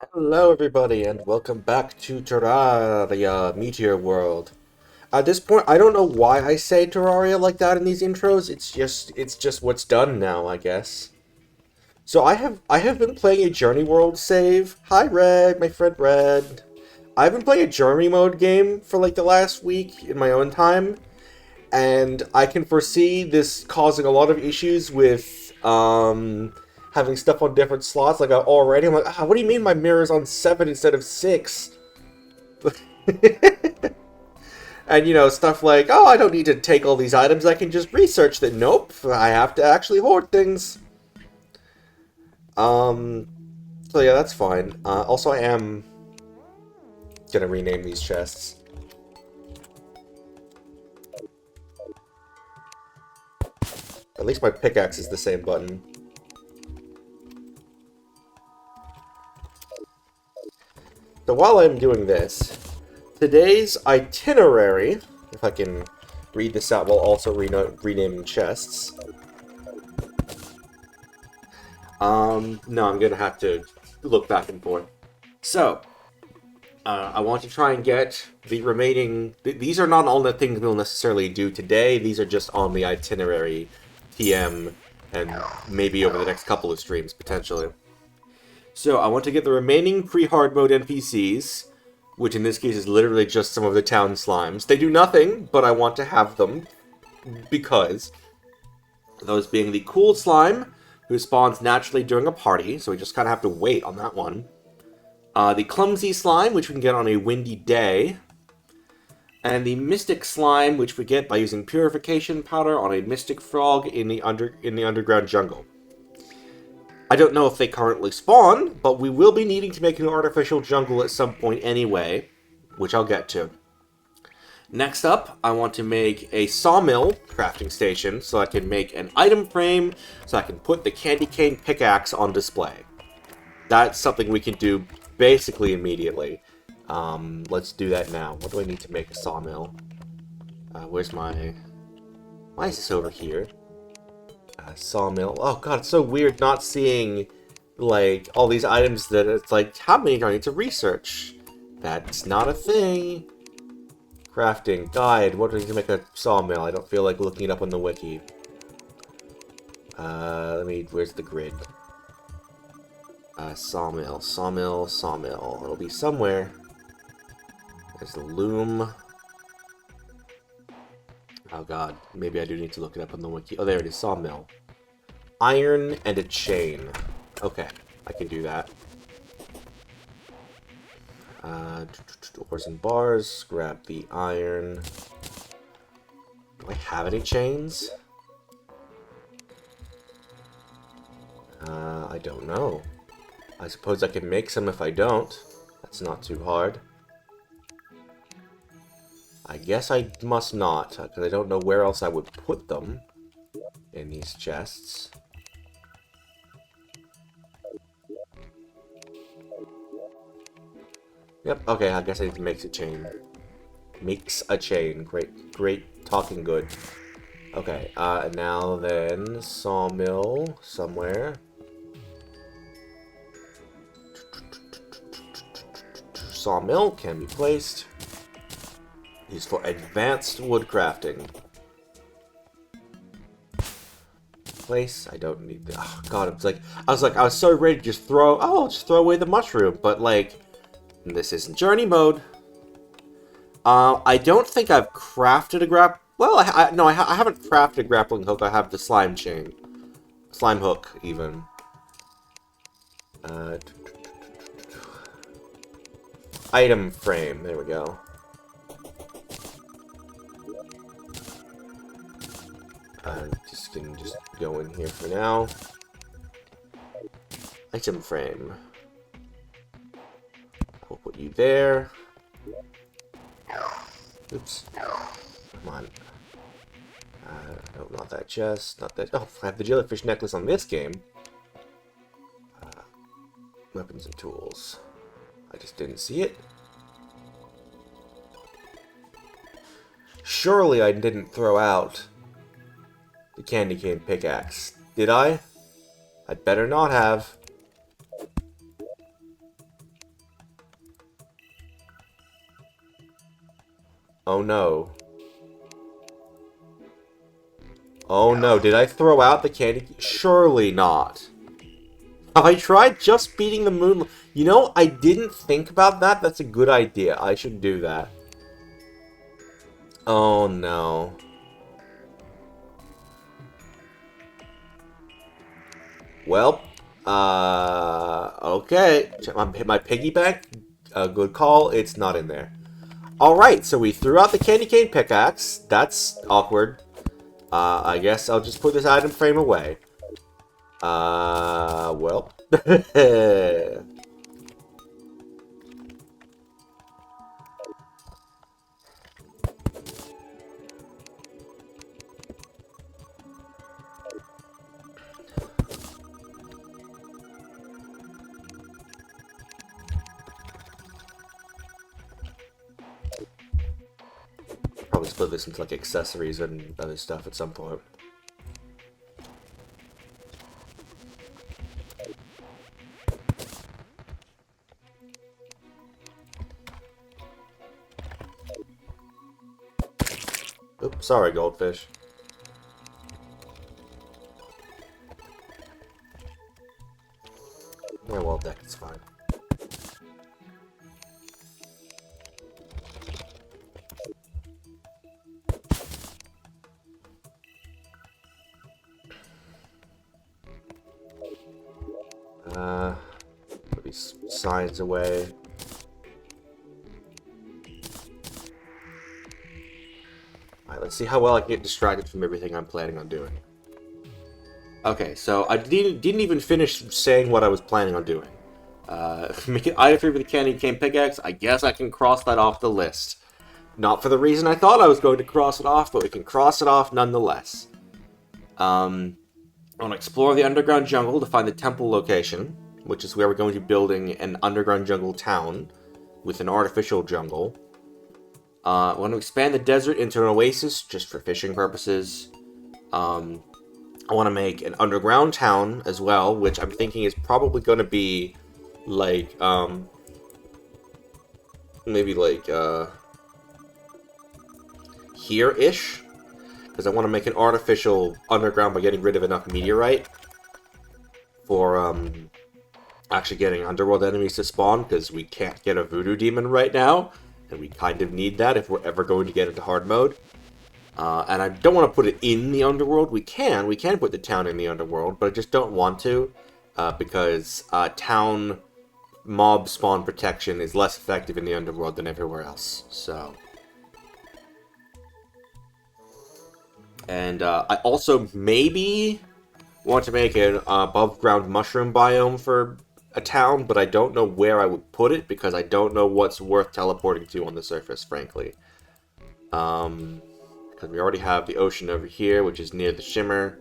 Hello, everybody, and welcome back to Terraria Meteor World. At this point, I don't know why I say Terraria like that in these intros. It's just what's done now, I guess. So I have been playing a Journey World save. Hi, Red, my friend Red. I've been playing a Journey mode game for like the last week in my own time, and I can foresee this causing a lot of issues with having stuff on different slots. Like already, I'm like, what do you mean my mirror's on 7 instead of 6? And stuff like, oh, I don't need to take all these items. I can just research them. Nope, I have to actually hoard things. Um, so yeah, that's fine. Also, I am gonna rename these chests. At least my pickaxe is the same button. So while I'm doing this, today's itinerary, if I can read this out while also renaming chests. No, I'm gonna have to look back and forth. So, I want to try and get the remaining... These are not all the things we'll necessarily do today, these are just on the itinerary, TM, and maybe over the next couple of streams, potentially. So, I want to get the remaining pre-hard mode NPCs, which in this case is literally just some of the town slimes. They do nothing, but I want to have them, because those being the cool slime, who spawns naturally during a party, so we just kind of have to wait on that one. The clumsy slime, which we can get on a windy day. And the mystic slime, which we get by using purification powder on a mystic frog in the underground jungle. I don't know if they currently spawn, but we will be needing to make an artificial jungle at some point anyway, which I'll get to. Next up, I want to make a sawmill crafting station so I can make an item frame so I can put the candy cane pickaxe on display. That's something we can do basically immediately. Let's do that now. What do I need to make a sawmill? Where's my... Why is this over here? Sawmill. Oh god, it's so weird not seeing, like, all these items that it's like, how many do I need to research? That's not a thing. Crafting. Guide. What do I need to make a sawmill? I don't feel like looking it up on the wiki. Where's the grid? Sawmill. It'll be somewhere. There's the loom. Oh god, maybe I do need to look it up on the wiki. Oh, there it is, sawmill. Iron and a chain. Okay, I can do that. Ores and bars, grab the iron. Do I have any chains? I don't know. I suppose I can make some if I don't. That's not too hard. I guess I must not, because I don't know where else I would put them in these chests. Yep, okay, I guess I need to make a chain. Makes a chain. Great talking good. Okay, now then, sawmill somewhere. Sawmill can be placed. Used for advanced wood crafting. Place. I don't need the. Oh god, I was so ready to just throw. Oh, I'll just throw away the mushroom, but like, this isn't journey mode. I don't think I've crafted a Well, I haven't crafted a grappling hook. I have the slime chain, slime hook, even. Item frame. There we go. Just can just go in here for now. Item frame. We'll put you there. Oops. Come on. No, not that chest. Not that. Oh, I have the jellyfish necklace on this game. Weapons and tools. I just didn't see it. Surely I didn't throw out the candy cane pickaxe. Did I? I'd better not have. Oh no. Oh no, did I throw out the candy? Surely not. Have I tried just beating the moon? You know, I didn't think about that. That's a good idea. I should do that. Oh no. Well, okay. Check my piggy bank. Good call. It's not in there. Alright, so we threw out the candy cane pickaxe. That's awkward. I guess I'll just put this item frame away. Well. Probably split this into like accessories and other stuff at some point. Oops, sorry, goldfish. Yeah, well, deck is fine. Put these signs away. Alright, let's see how well I can get distracted from everything I'm planning on doing. Okay, so I didn't even finish saying what I was planning on doing. Make it item free with the candy cane pickaxe. I guess I can cross that off the list. Not for the reason I thought I was going to cross it off, but we can cross it off nonetheless. I want to explore the underground jungle to find the temple location, which is where we're going to be building an underground jungle town with an artificial jungle. I want to expand the desert into an oasis just for fishing purposes. I want to make an underground town as well, which I'm thinking is probably going to be like, maybe like, here-ish. Because I want to make an artificial underground by getting rid of enough meteorite for, actually getting underworld enemies to spawn, because we can't get a voodoo demon right now, and we kind of need that if we're ever going to get into hard mode. And I don't want to put it in the underworld. We can put the town in the underworld, but I just don't want to, because town mob spawn protection is less effective in the underworld than everywhere else, so... And I also maybe want to make an above-ground mushroom biome for a town, but I don't know where I would put it, because I don't know what's worth teleporting to on the surface, frankly. Because we already have the ocean over here, which is near the shimmer.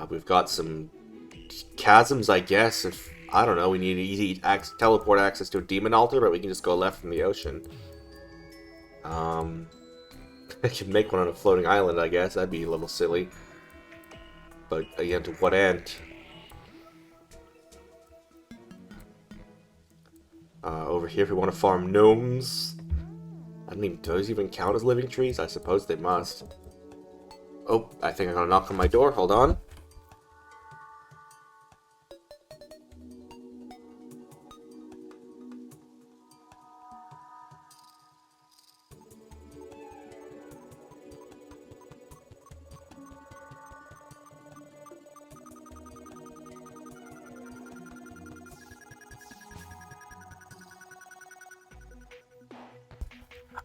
We've got some chasms, I guess, if, I don't know, we need easy teleport access to a demon altar, but we can just go left from the ocean. I could make one on a floating island, I guess. That'd be a little silly. But, again, to what end? Over here, if we want to farm gnomes. I don't even... Do those even count as living trees? I suppose they must. Oh, I think I'm gonna knock on my door. Hold on.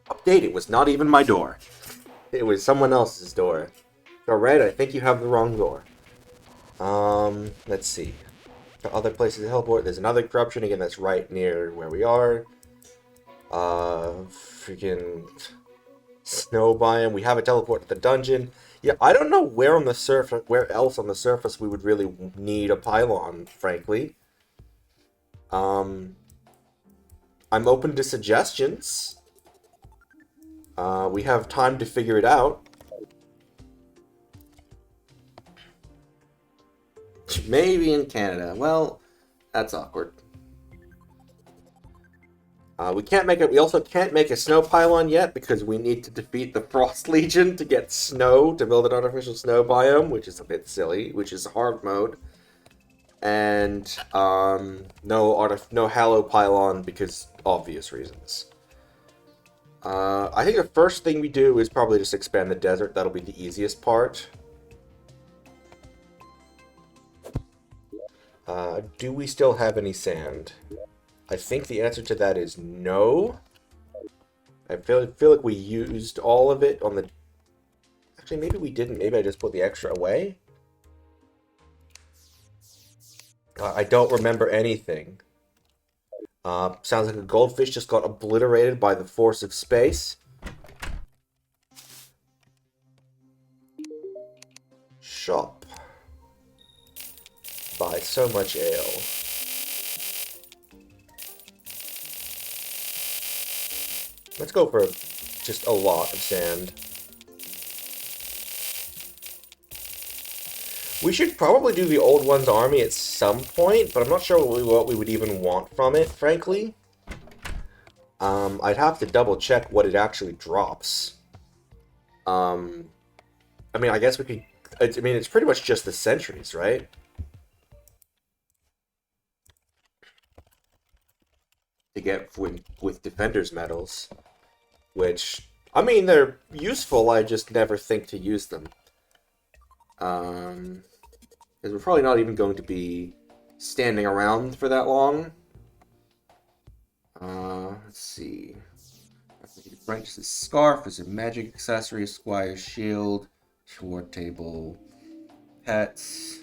Update, it was not even my door. It was someone else's door. Alright, I think you have the wrong door. Let's see. The other places to teleport. There's another corruption, again, that's right near where we are. Freaking snow biome. We have a teleport to the dungeon. Yeah, I don't know where on the surface, where else on the surface we would really need a pylon, frankly. I'm open to suggestions. We have time to figure it out. Maybe in Canada. Well, that's awkward. We can't make it. We also can't make a snow pylon yet because we need to defeat the Frost Legion to get snow to build an artificial snow biome, which is a bit silly. Which is hard mode, and no Hallow pylon because obvious reasons. I think the first thing we do is probably just expand the desert. That'll be the easiest part. Do we still have any sand? I think the answer to that is no. I feel like we used all of it on the... Actually, maybe we didn't. Maybe I just put the extra away. I don't remember anything. Sounds like a goldfish just got obliterated by the force of space. Shop. Buy so much ale. Let's go for just a lot of sand. We should probably do the Old One's army at some point, but I'm not sure what we would even want from it, frankly. I'd have to double check what it actually drops. I mean, I guess we could... I mean, it's pretty much just the sentries, right? To get with Defender's medals. Which, I mean, they're useful, I just never think to use them. Because we're probably not even going to be standing around for that long. Let's see. Apprentice's scarf is a magic accessory, squire's shield, sword table, pets.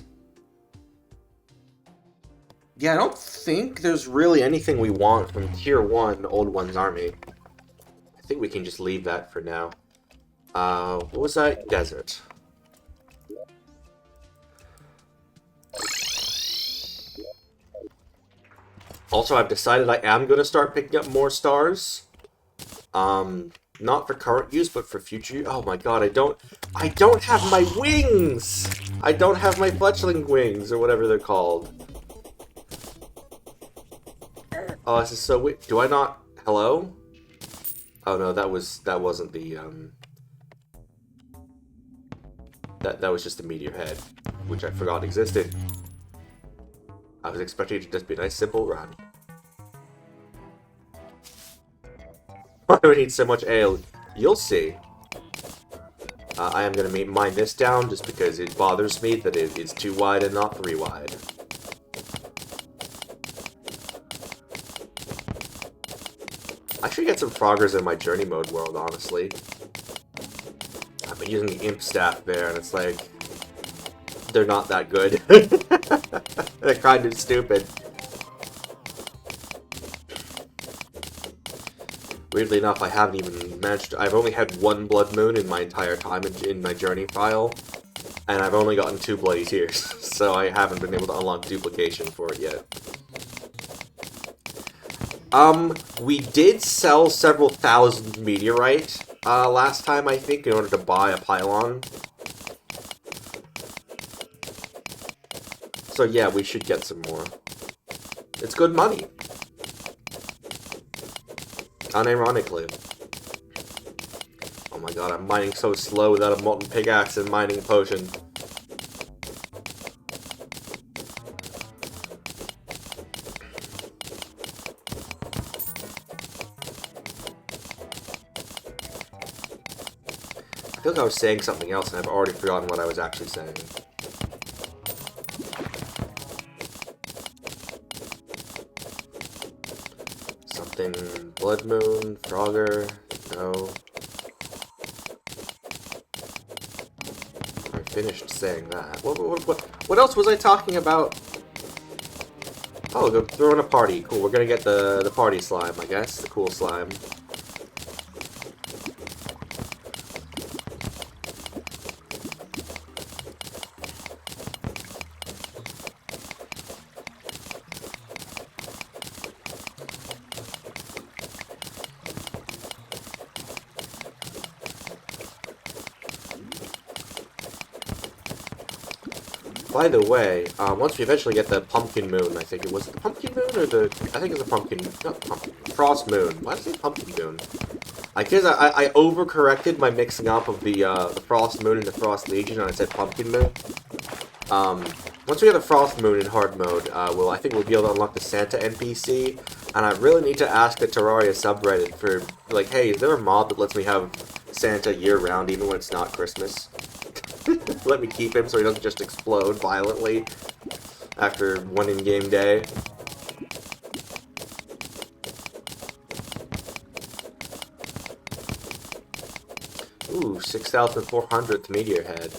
Yeah, I don't think there's really anything we want from Tier 1 Old One's army. I think we can just leave that for now. What was that? Desert. Also, I've decided I am going to start picking up more stars. Not for current use, but for future use. Oh my god, I don't have my wings! I don't have my fletchling wings, or whatever they're called. Oh, this is so weird. Do I not... Hello? Oh no, that wasn't the, That was just the meteor head, which I forgot existed. I was expecting it to just be a nice, simple run. Why do we need so much ale? You'll see. I am going to mine this down just because it bothers me that it is 2 wide and not 3 wide. I should get some froggers in my journey mode world, honestly. I've been using the imp staff there, and it's like... They're not that good. They're kind of stupid. Weirdly enough, I haven't even managed to... I've only had 1 blood moon in my entire time in my journey file. And I've only gotten 2 bloody tears. So I haven't been able to unlock duplication for it yet. We did sell several thousand meteorite last time, I think, in order to buy a pylon. So yeah, we should get some more. It's good money. Unironically. Oh my god, I'm mining so slow without a molten pickaxe and mining potion. I feel like I was saying something else and I've already forgotten what I was actually saying. Blood Moon, Frogger, no. I finished saying that. What else was I talking about? Oh, they're throwing a party. Cool, we're gonna get the party slime, I guess. The cool slime. By the way, once we eventually get the pumpkin moon, I think it was the pumpkin moon or the... I think it was the pumpkin... Not pumpkin. Frost moon. Why did I say pumpkin moon? I guess I overcorrected my mixing up of the Frost Moon and the Frost Legion, and I said Pumpkin Moon. Once we get the Frost Moon in hard mode, I think we'll be able to unlock the Santa NPC, and I really need to ask the Terraria subreddit for, like, hey, is there a mod that lets me have Santa year-round even when it's not Christmas? Let me keep him so he doesn't just explode violently after one in-game day. Ooh, 6,400th Meteor head.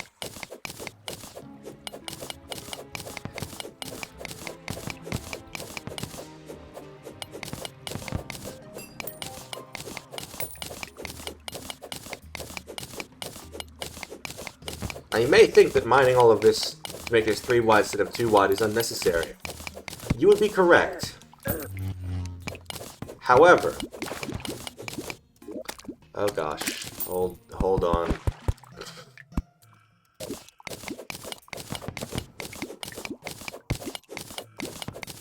Now you may think that mining all of this to make this 3 wide instead of 2 wide is unnecessary. You would be correct. However... Oh gosh. Hold on.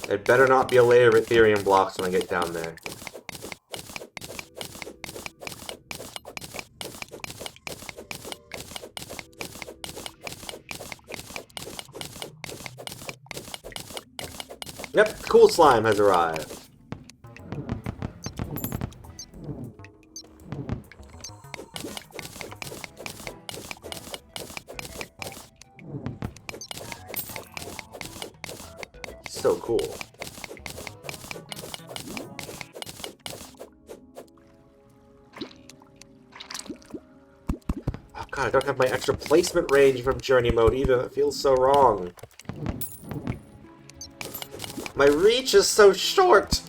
There better not be a layer of Ethereum blocks when I get down there. Yep, cool slime has arrived. So cool. Oh god, I don't have my extra placement range from Journey Mode either. It feels so wrong. My reach is so short!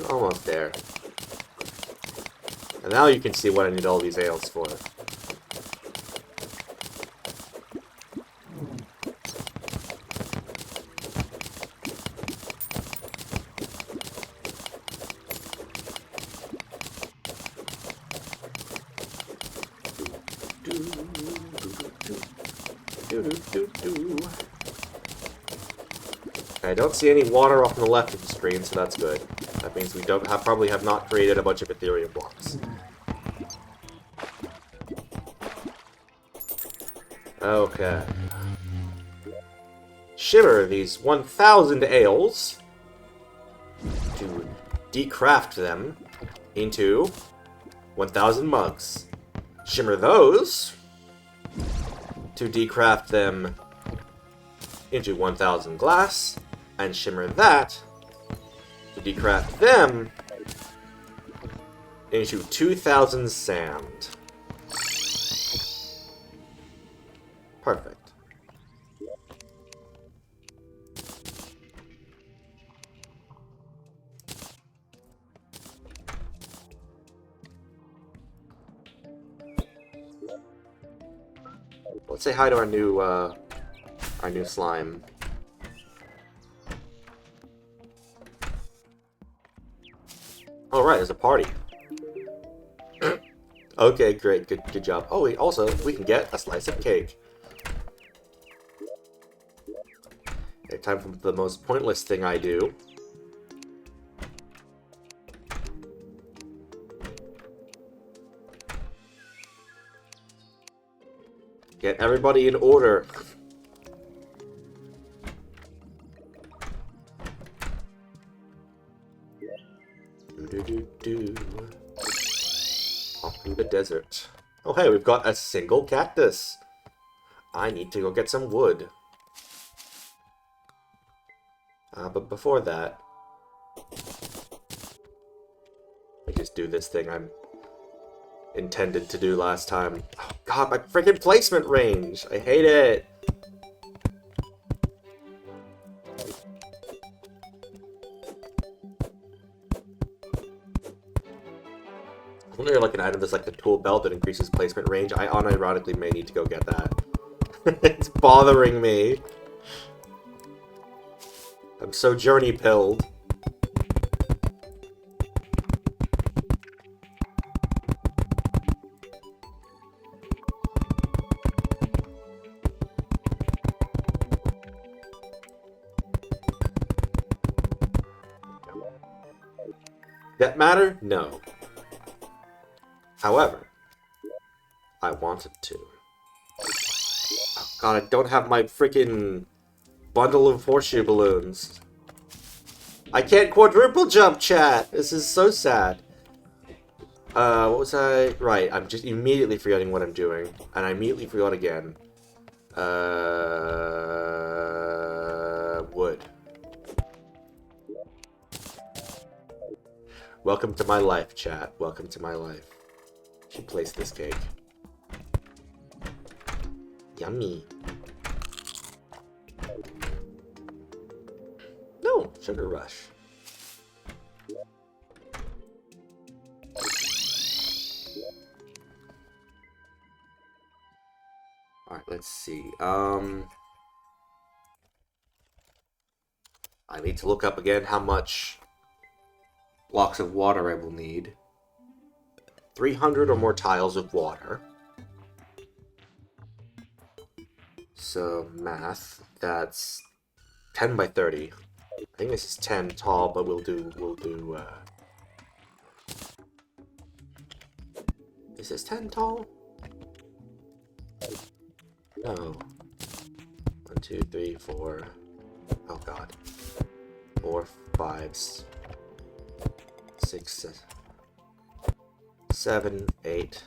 Almost there. And now you can see what I need all these ales for. I don't see any water off on the left of the screen, so that's good. That means we probably have not created a bunch of Ethereum blocks. Okay. Shimmer these 1,000 ales to decraft them into 1,000 mugs. Shimmer those to decraft them into 1,000 glass, and shimmer that to decraft them into 2,000 sand. Perfect. Let's say hi to our new slime. All right, there's a party. Okay, great, good job. Oh, we can get a slice of cake. Okay, time for the most pointless thing I do. Get everybody in order. Off through the desert. Oh hey, we've got a single cactus. I need to go get some wood. But before that, I just do this thing I'm intended to do last time. Oh god, my freaking placement range! I hate it! Isn't there like an item that's like the tool belt that increases placement range? I unironically may need to go get that. It's bothering me. I'm so journey-pilled. That matter? No. However, I wanted to. Oh god, I don't have my freaking bundle of horseshoe balloons. I can't quadruple jump, chat! This is so sad. What was I? Right, I'm just immediately forgetting what I'm doing. And I immediately forgot again. Wood. Welcome to my life, chat. Welcome to my life. She placed this cake. Yummy. No, sugar rush. Alright, let's see. I need to look up again how much blocks of water I will need. 300 or more tiles of water. So, math, that's 10 by 30. I think this is 10 tall, but we'll do, is this 10 tall? No. 1, 2, 3, 4. Oh god. 4, 5, 6, 7, 8,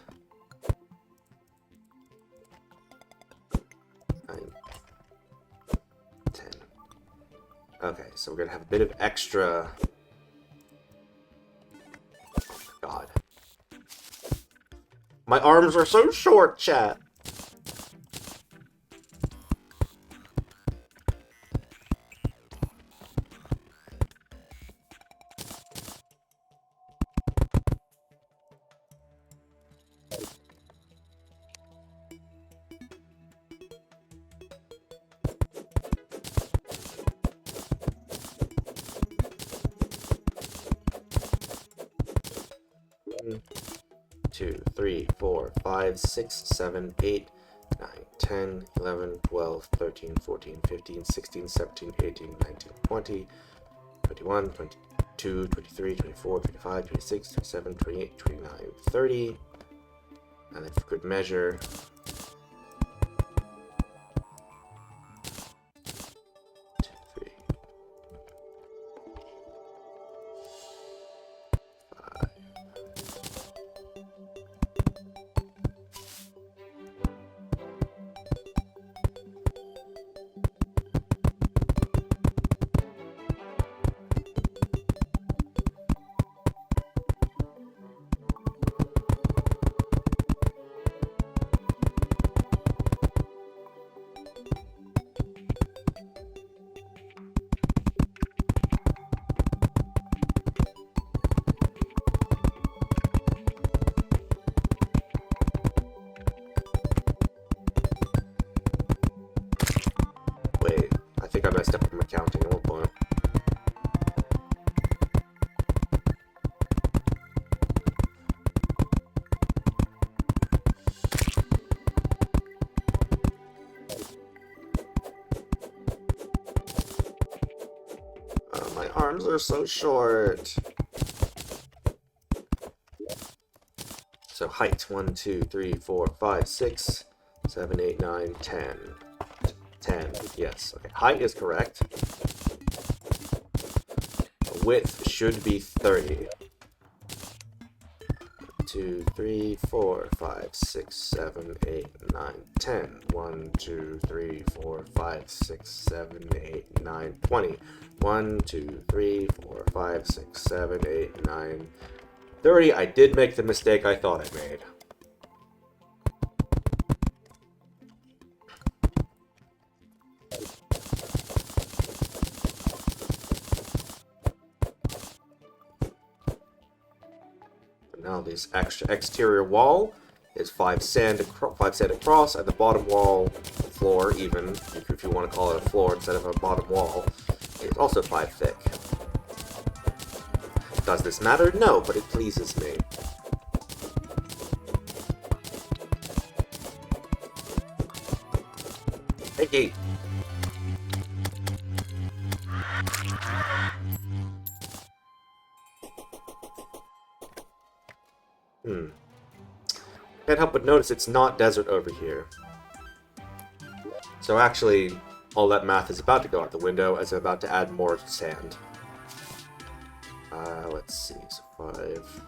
9, 10. Okay, so we're gonna have a bit of extra. Oh god. My arms are so short, chat. Two, 3, 4, 5, 6, 7, 8, 9, 10, 11, 12, 13, 14, 15, 16, 17, 18, 19, 20, 21, 22, 23, 24, 25, 26, 27, 28, 29, 30. And then for good measure, 2, 3, 5. Wait, I think I messed up with my counting at one point. Oh, my arms are so short. So height 1, 2, 3, 4, 5, 6, 7, 8, 9, 10. 10, yes. Okay, height is correct. Width should be 30. 2, 3, 4, 5, 6, 7, 8, 9, 10. 1, 2, 3, 4, 5, 6, 7, 8, 9, 20. 1, 2, 3, 4, 5, 6, 7, 8, 9, 30. I did make the mistake I thought I made. Now this extra exterior wall is 5 sand, 5 sand across, and the bottom wall, floor even, if you want to call it a floor instead of a bottom wall, is also 5 thick. Does this matter? No, but it pleases me. Hey, gate. Can't help but notice it's not desert over here. So actually, all that math is about to go out the window as I'm about to add more sand. Let's see, so 5.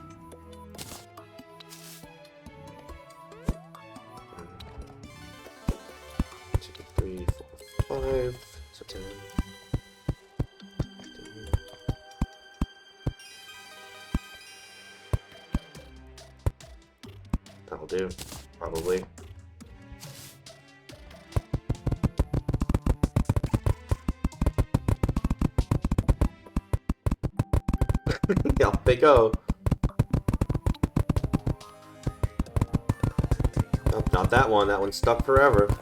2, 3, 4, 5, so 10. That'll do, probably. Yeah, off they go. Nope, not that one. That one's stuck forever.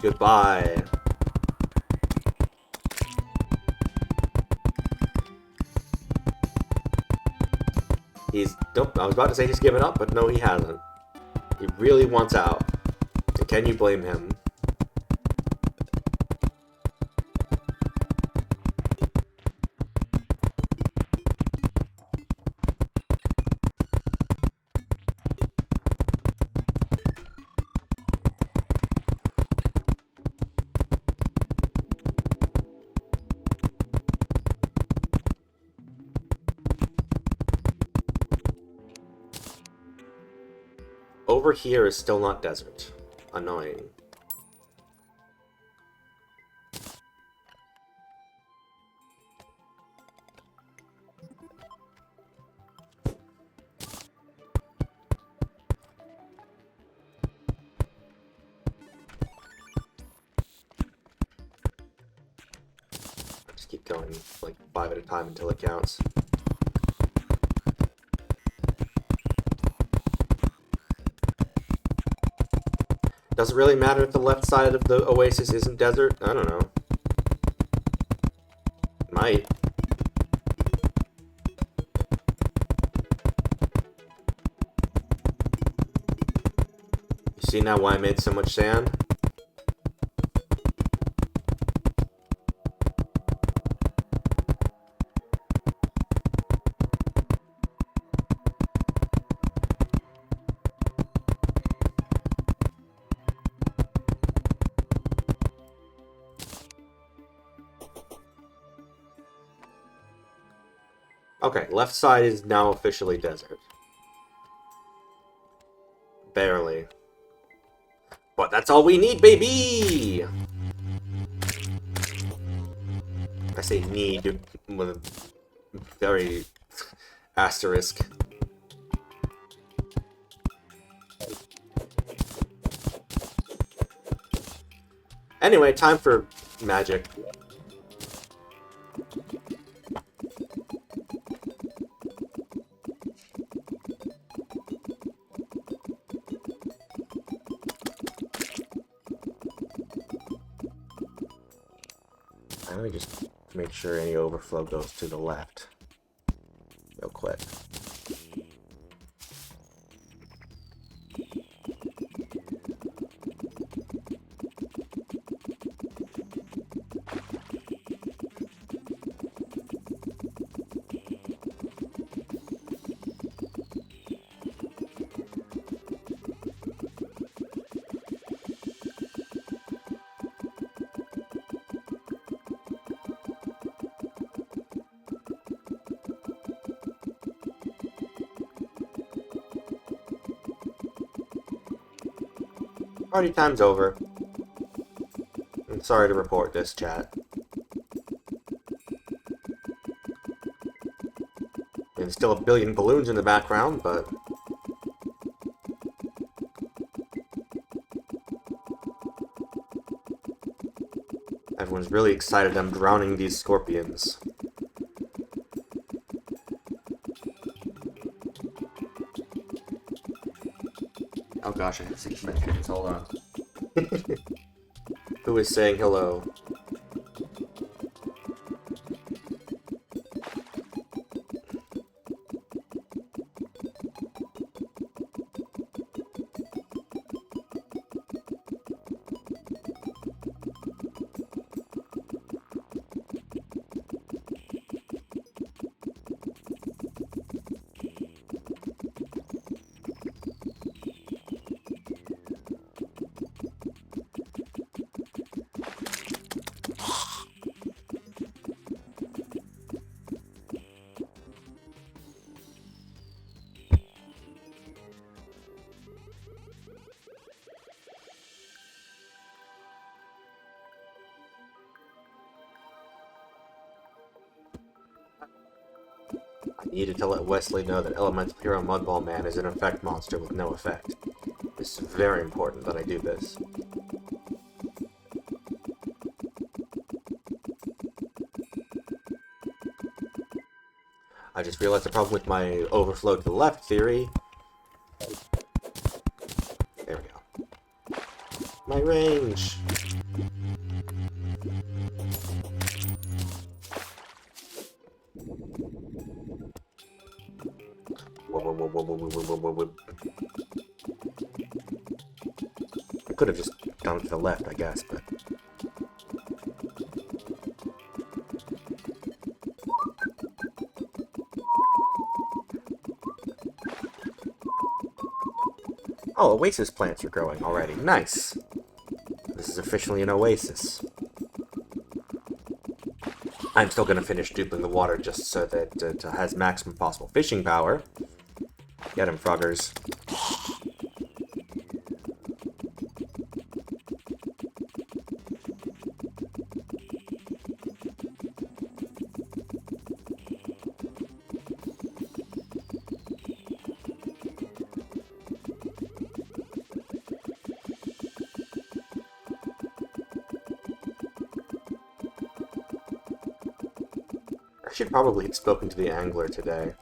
Goodbye. Nope, I was about to say he's given up, but no, he hasn't. He really wants out. And can you blame him? Over here is still not desert. Annoying. Just keep going like 5 at a time until it counts. Does it really matter if the left side of the oasis isn't desert? I don't know. Might. You see now why I made so much sand? Okay, left side is now officially desert. Barely. But that's all we need, baby! I say need with a very asterisk. Anyway, time for magic. Let me just make sure any overflow goes to the left real quick. Party time's over. I'm sorry to report this, chat. There's still a billion balloons in the background, but... everyone's really excited I'm drowning these scorpions. gosh, I have 6 messages. Hold on. Who is saying hello? I needed to let Wesley know that Elemental Hero Mudball Man is an effect monster with no effect. It's very important that I do this. I just realized the problem with my overflow to the left theory. There we go. My range! I could have just gone to the left, I guess, but... Oh, oasis plants are growing already. Nice! This is officially an oasis. I'm still gonna finish duping the water just so that it has maximum possible fishing power. Get him, Froggers. I should probably have spoken to the angler today.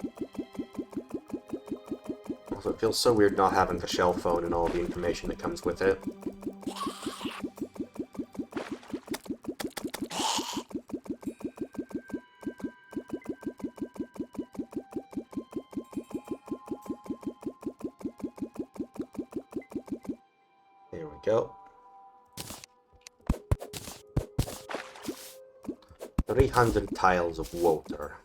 Also, it feels so weird not having the shell phone and all the information that comes with it. There we go. 300 tiles of water.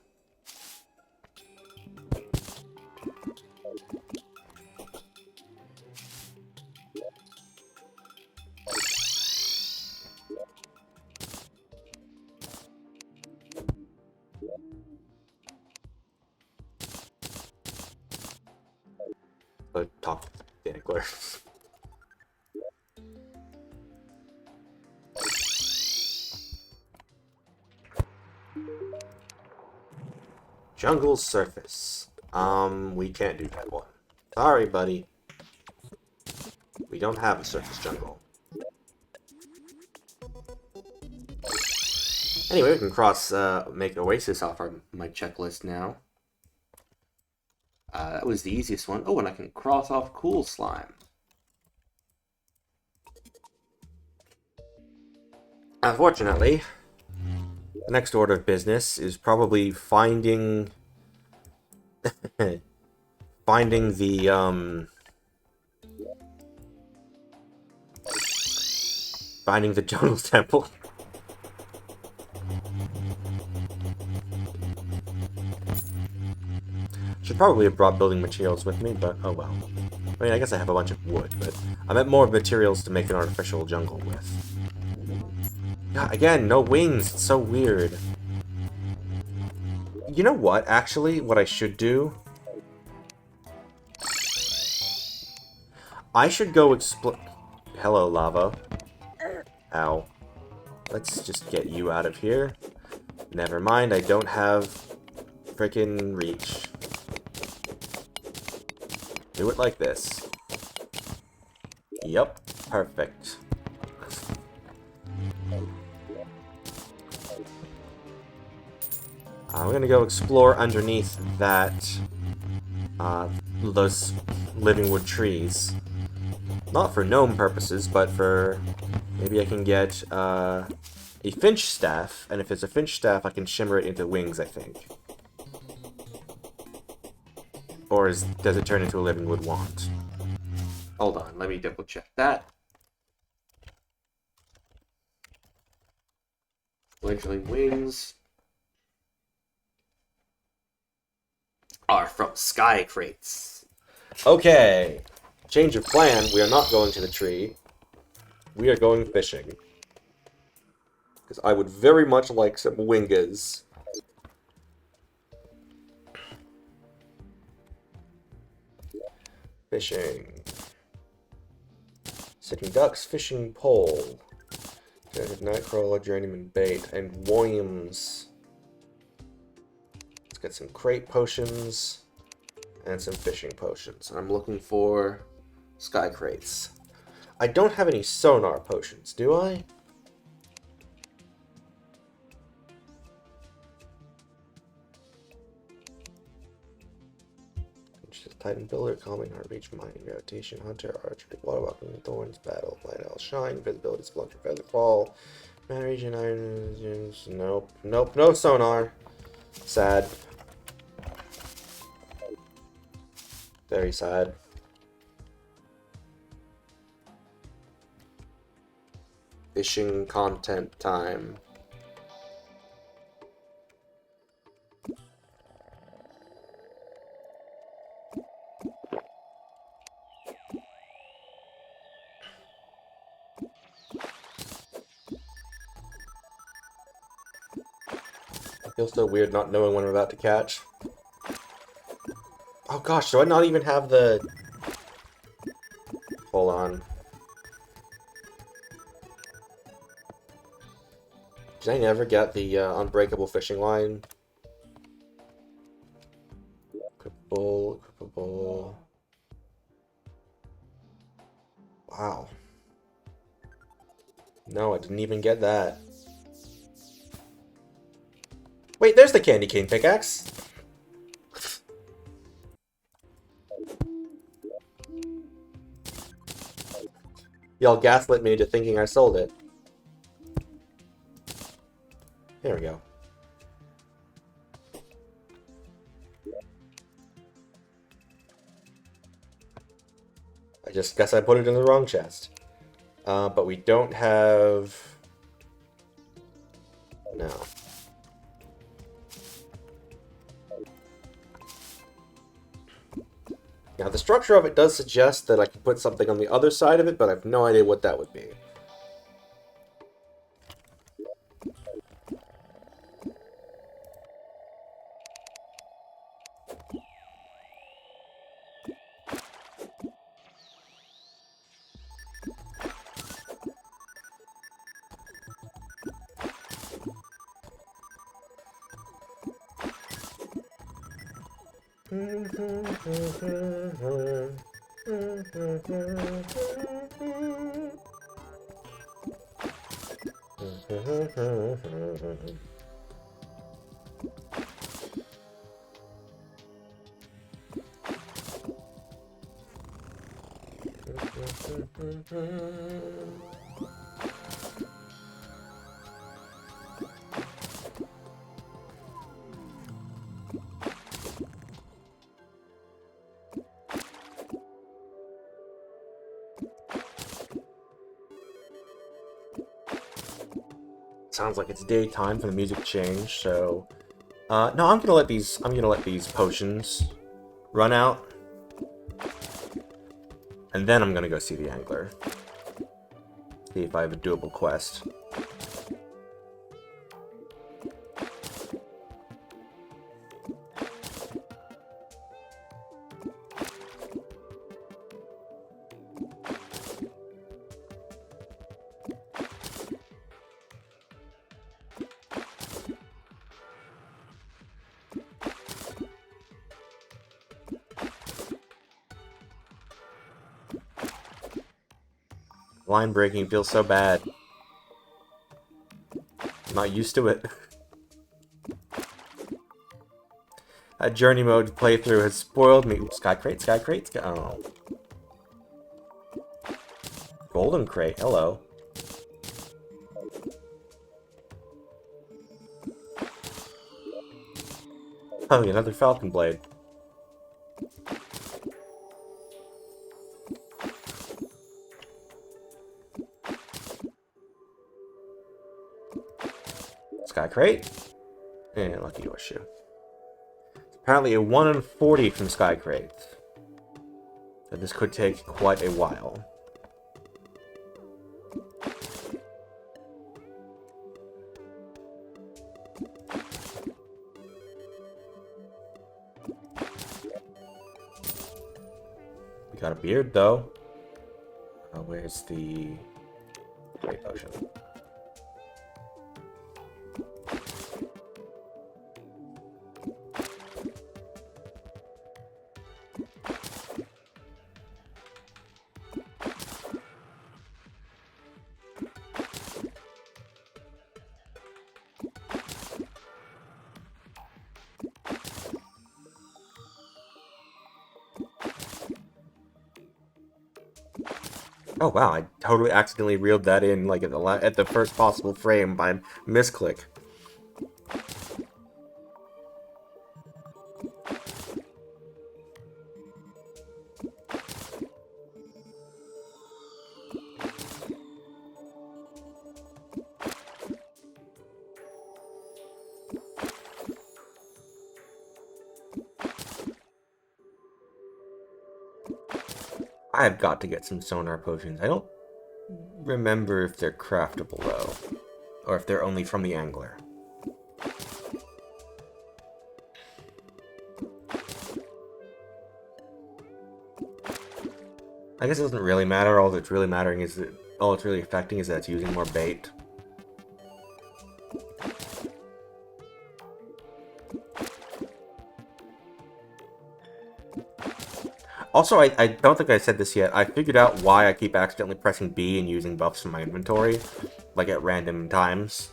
Talk to the angler. Jungle surface. We can't do that one. Sorry, buddy. We don't have a surface jungle. Anyway, we can make Oasis off my checklist now. That was the easiest one. Oh, and I can cross off Cool Slime. Unfortunately, the next order of business is probably finding finding the jungle temple. Should probably have brought building materials with me, but oh well. I mean, I guess I have a bunch of wood, but I meant more materials to make an artificial jungle with. God, again, no wings. It's so weird. You know what, actually, what I should do? I should go explore... Hello, lava. Ow. Let's just get you out of here. Never mind, I don't have frickin' reach. Do it like this. Yep, perfect. I'm gonna go explore underneath that, those living wood trees. Not for gnome purposes, but for... Maybe I can get a finch staff, and if it's a finch staff, I can shimmer it into wings, I think. Or does it turn into a living wood wand? Hold on, let me double check that. Fledgling wings are from sky crates. Okay, change of plan. We are not going to the tree. We are going fishing. Because I would very much like some wingas. Fishing. Sitting ducks, fishing pole. Nightcrawler, journeyman bait, and worms. Let's get some crate potions and some fishing potions. I'm looking for sky crates. I don't have any sonar potions, do I? Titan Builder, Calming Heart, Reach, Mining, Gravitation, Hunter, Archer, Water Walking, Thorns, Battle, Light Owl, Shine, Visibility, Spelunker, Feather Fall, Man Region, Iron, nope, nope, no sonar. Sad. Very sad. Fishing content time. Feels so weird not knowing what I'm about to catch. Oh gosh, do I not even have the... Hold on. Did I never get the unbreakable fishing line? Equipable. Wow. No, I didn't even get that. Wait, there's the candy cane pickaxe. Y'all gaslit me into thinking I sold it. There we go. I just guess I put it in the wrong chest. But we don't have... No. Now, the structure of it does suggest that I can put something on the other side of it, but I have no idea what that would be. Sounds like it's daytime for the music to change, so no, I'm gonna let these potions run out. And then I'm gonna go see the angler. See if I have a doable quest. Line breaking feels so bad. I'm not used to it. That journey mode playthrough has spoiled me. Oops, sky crate, oh. Golden crate, hello. Oh, another falcon blade. Sky crate. And lucky horseshoe. Apparently a 1 in 40 from Sky Crate. So this could take quite a while. We got a beard though. Where's the great potion? Oh wow, I totally accidentally reeled that in like at the first possible frame by misclick. I've got to get some sonar potions. I don't remember if they're craftable though, or if they're only from the angler. I guess it doesn't really matter. All that's really mattering is that all it's really affecting is that it's using more bait. Also, I don't think I said this yet. I figured out why I keep accidentally pressing B and using buffs from my inventory, like at random times.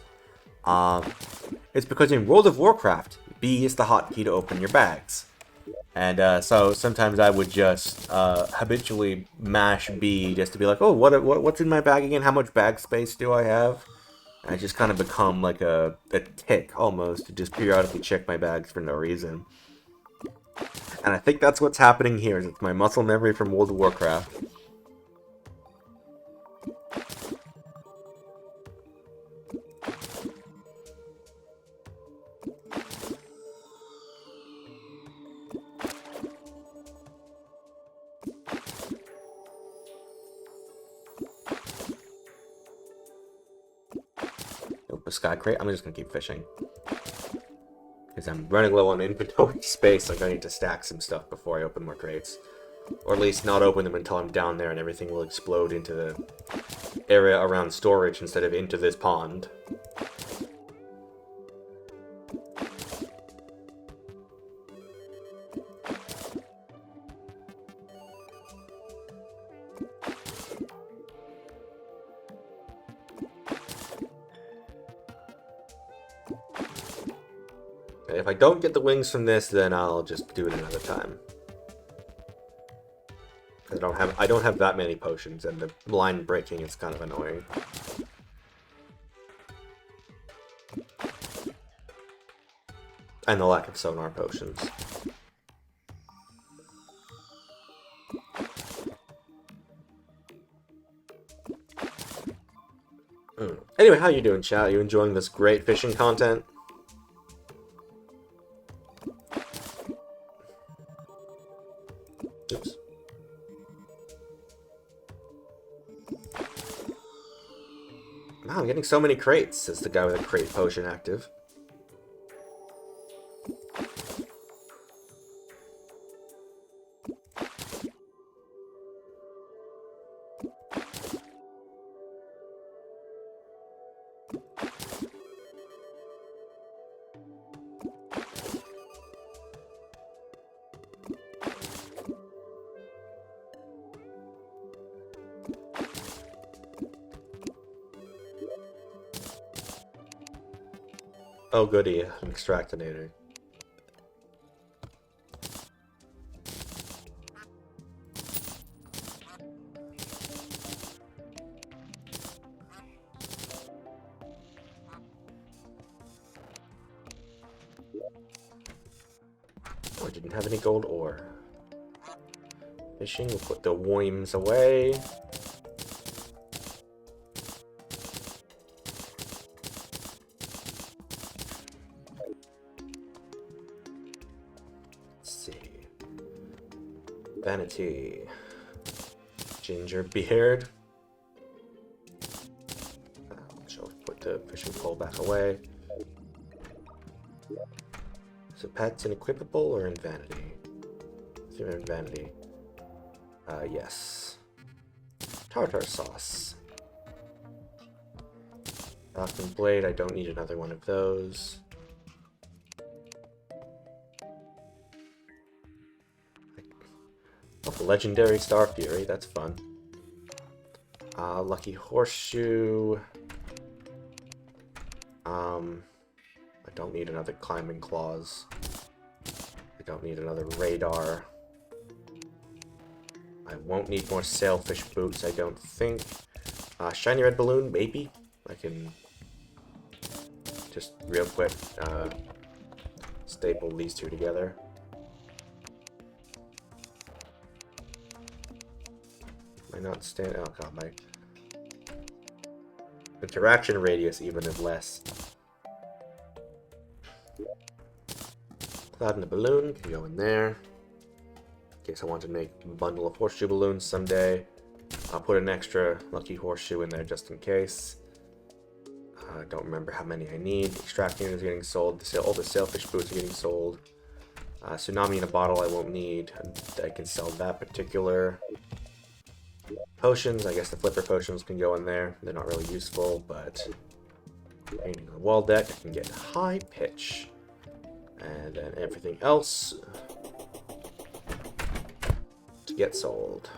It's because in World of Warcraft, B is the hotkey to open your bags. And so sometimes I would just habitually mash B just to be like, oh, what's in my bag again? How much bag space do I have? And I just kind of become like a tick almost to just periodically check my bags for no reason. And I think that's what's happening here, is it's my muscle memory from World of Warcraft. Nope, a sky crate. I'm just gonna keep fishing. Because I'm running low on inventory space, like I need to stack some stuff before I open more crates. Or at least not open them until I'm down there and everything will explode into the area around storage instead of into this pond. If I don't get the wings from this, then I'll just do it another time. I don't have that many potions, and the line breaking is kind of annoying. And the lack of sonar potions. Anyway, how you doing, chat? Are you enjoying this great fishing content? Oops. Wow, I'm getting so many crates, says the guy with a crate potion active. Oh goody, an extractinator. Didn't have any gold ore. Fishing, we'll put the worms away. Let's see. Vanity. Ginger beard. She'll put the fishing pole back away. So pets in equipable or in vanity? Is it in vanity? Yes. Tartar sauce. Falcon blade, I don't need another one of those. Oh, legendary Star Fury, that's fun. Lucky horseshoe. I don't need another climbing claws. I don't need another radar. I won't need more sailfish boots, I don't think. Shiny red balloon, maybe? I can just real quick staple these two together. Am I not stand? Oh god, my interaction radius even is less. Cloud in the balloon can go in there. In case I want to make a bundle of horseshoe balloons someday. I'll put an extra lucky horseshoe in there just in case. I don't remember how many I need. Extract unit is getting sold. All the sailfish boots are getting sold. Tsunami in a bottle I won't need. I can sell that particular. Potions, I guess the flipper potions can go in there. They're not really useful, but painting on the wall deck, I can get high pitch. And then everything else to get sold.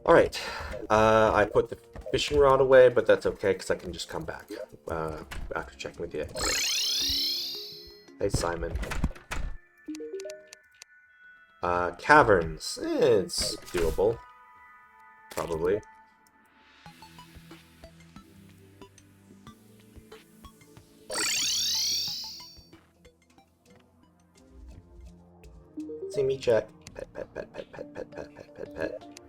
Alright, I put the fishing rod away, but that's okay because I can just come back after checking with you. Hey, Simon. Caverns. It's doable. Probably. See me check. Pet, pet, pet, pet, pet, pet, pet, pet, pet, pet.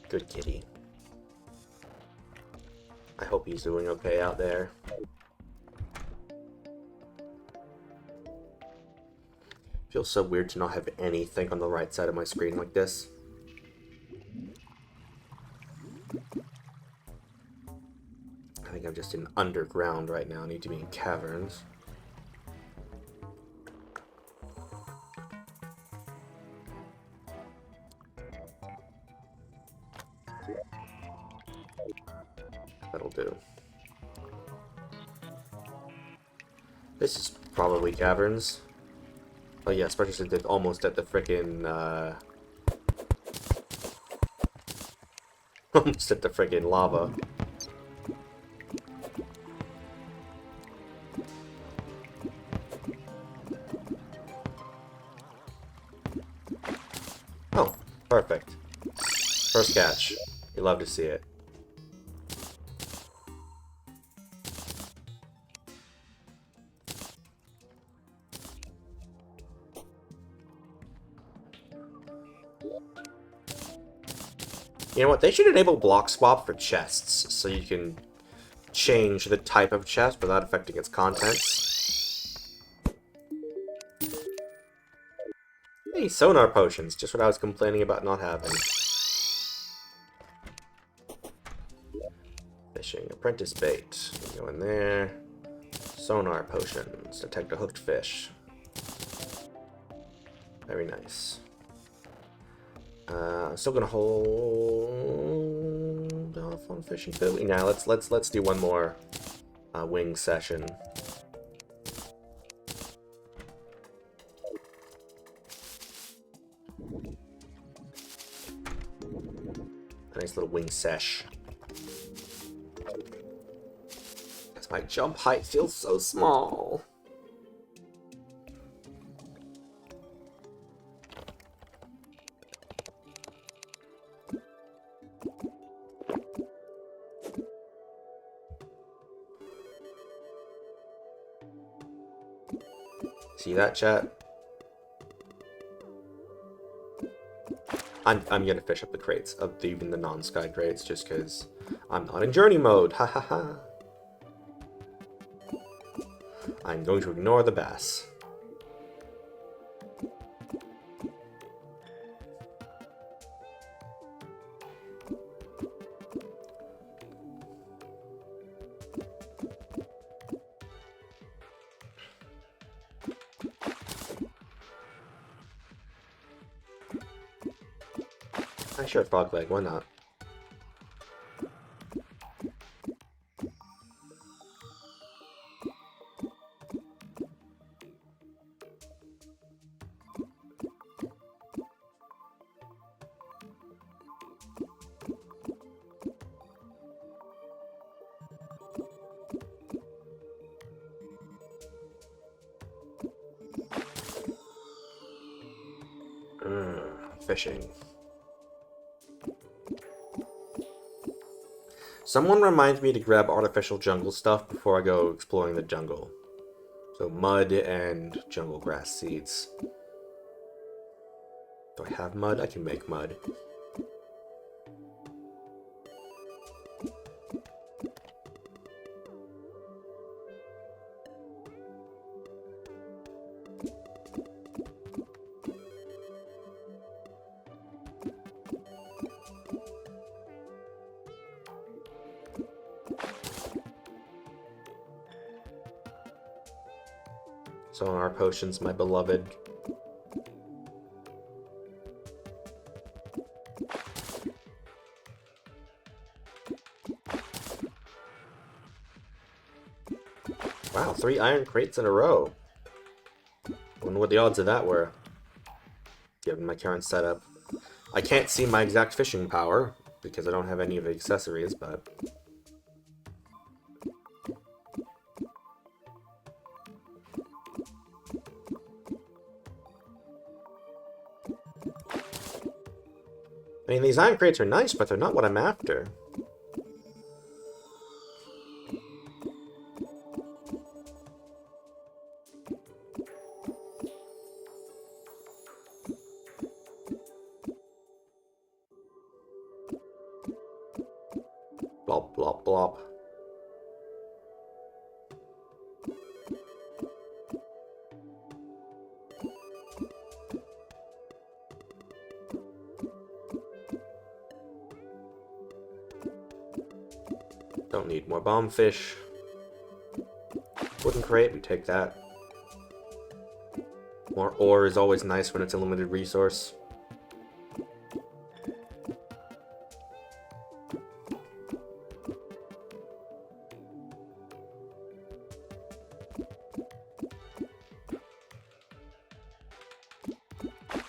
Good kitty. I hope he's doing okay out there. Feels so weird to not have anything on the right side of my screen like this. I think I'm just in underground right now. I need to be in caverns. That'll do. This is probably caverns. Oh yeah, especially since it's almost at the frickin' almost at the frickin' lava. Oh, perfect. First catch. You love to see it. You know what? They should enable block swap for chests, so you can change the type of chest without affecting its contents. Hey, sonar potions, just what I was complaining about not having. Fishing, apprentice bait, go in there. Sonar potions, detect a hooked fish. Very nice. Still gonna hold off on fishing food. Now let's do one more wing session. A nice little wing sesh. Because my jump height feels so small. See that, chat? I'm gonna fish up the crates, even the non-sky crates, just because I'm not in journey mode. Ha ha ha. I'm going to ignore the bass. Sure, frog leg, why not? Fishing. Someone reminds me to grab artificial jungle stuff before I go exploring the jungle. So mud and jungle grass seeds. Do I have mud? I can make mud. So are our potions, my beloved. Wow, 3 iron crates in a row. Wonder what the odds of that were, given my current setup. I can't see my exact fishing power, because I don't have any of the accessories, but... I mean, these iron crates are nice, but they're not what I'm after. Blop, blop, blop. Don't need more bombfish. Wooden crate, we take that. More ore is always nice when it's a limited resource.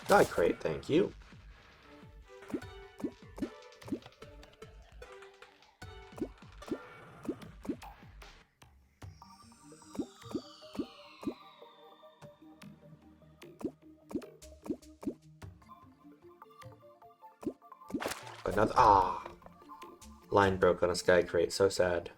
Die crate, thank you. Another line broke on a sky crate, so sad.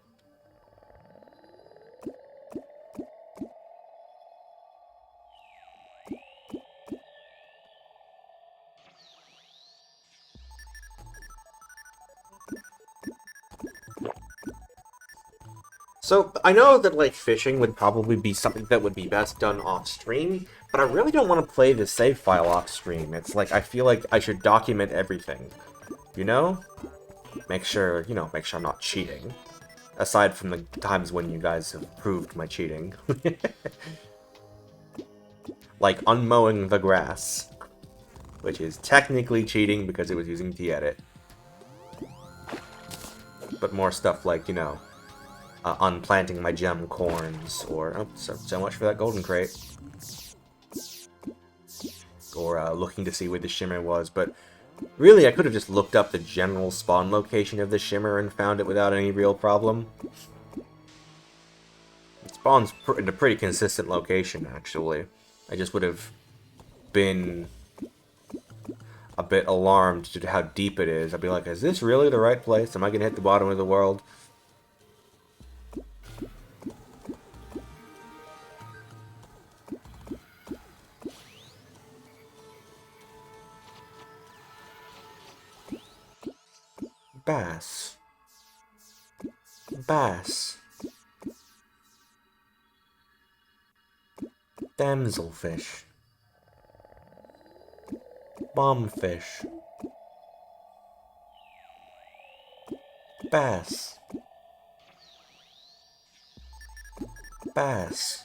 So, I know that, like, fishing would probably be something that would be best done off-stream, but I really don't want to play the save file off-stream. It's like, I feel like I should document everything. You know? Make sure I'm not cheating. Aside from the times when you guys have proved my cheating. Like, unmowing the grass. Which is technically cheating because it was using de-edit. But more stuff like, unplanting my gem corns, or... Oh, so much for that golden crate. Or looking to see where the shimmer was, but... Really, I could have just looked up the general spawn location of the shimmer and found it without any real problem. It spawns in a pretty consistent location, actually. I just would have been a bit alarmed to how deep it is. I'd be like, is this really the right place? Am I going to hit the bottom of the world? Bass. Bass. Damselfish. Bombfish. Bass. Bass.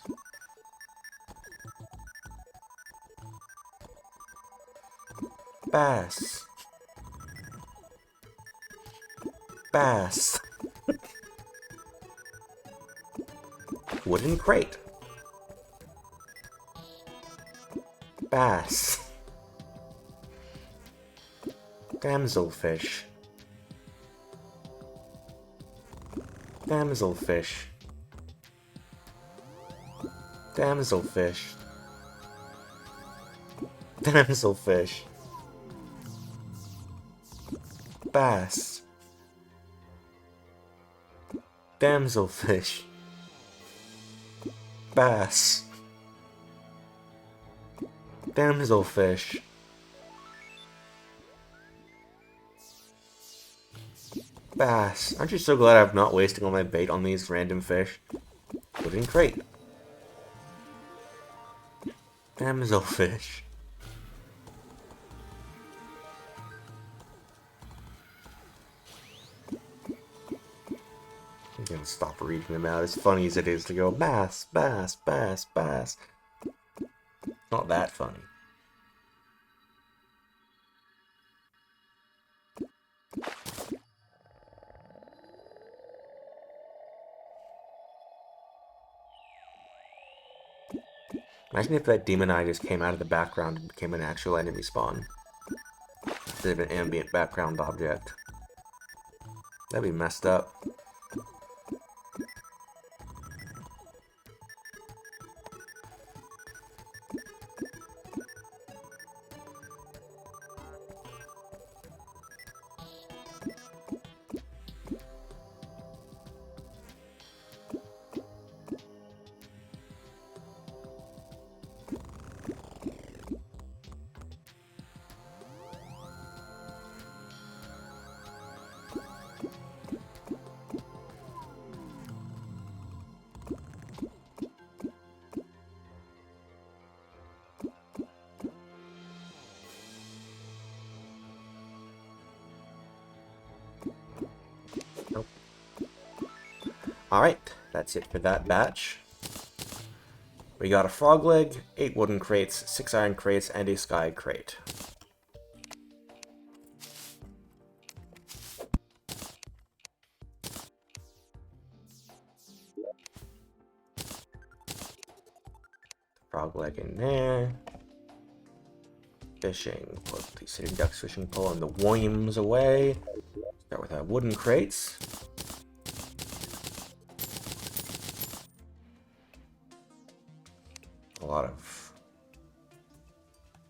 Bass. Bass. Wooden crate. Bass. Damselfish. Damselfish. Damselfish. Damselfish. Bass. Damselfish. Bass. Damselfish. Bass. Aren't you so glad I'm not wasting all my bait on these random fish? Wooden crate. Damselfish. I'm gonna stop reading them out, as funny as it is to go bass, bass, bass, bass. Not that funny. Imagine if that demon eye just came out of the background and became an actual enemy spawn. Instead of an ambient background object. That'd be messed up. Nope. Alright, that's it for that batch. We got a frog leg, 8 wooden crates, 6 iron crates, and a sky crate. Frog leg in there. Fishing. Put the sitting ducks fishing pole and the worms away. Start with our wooden crates. A lot of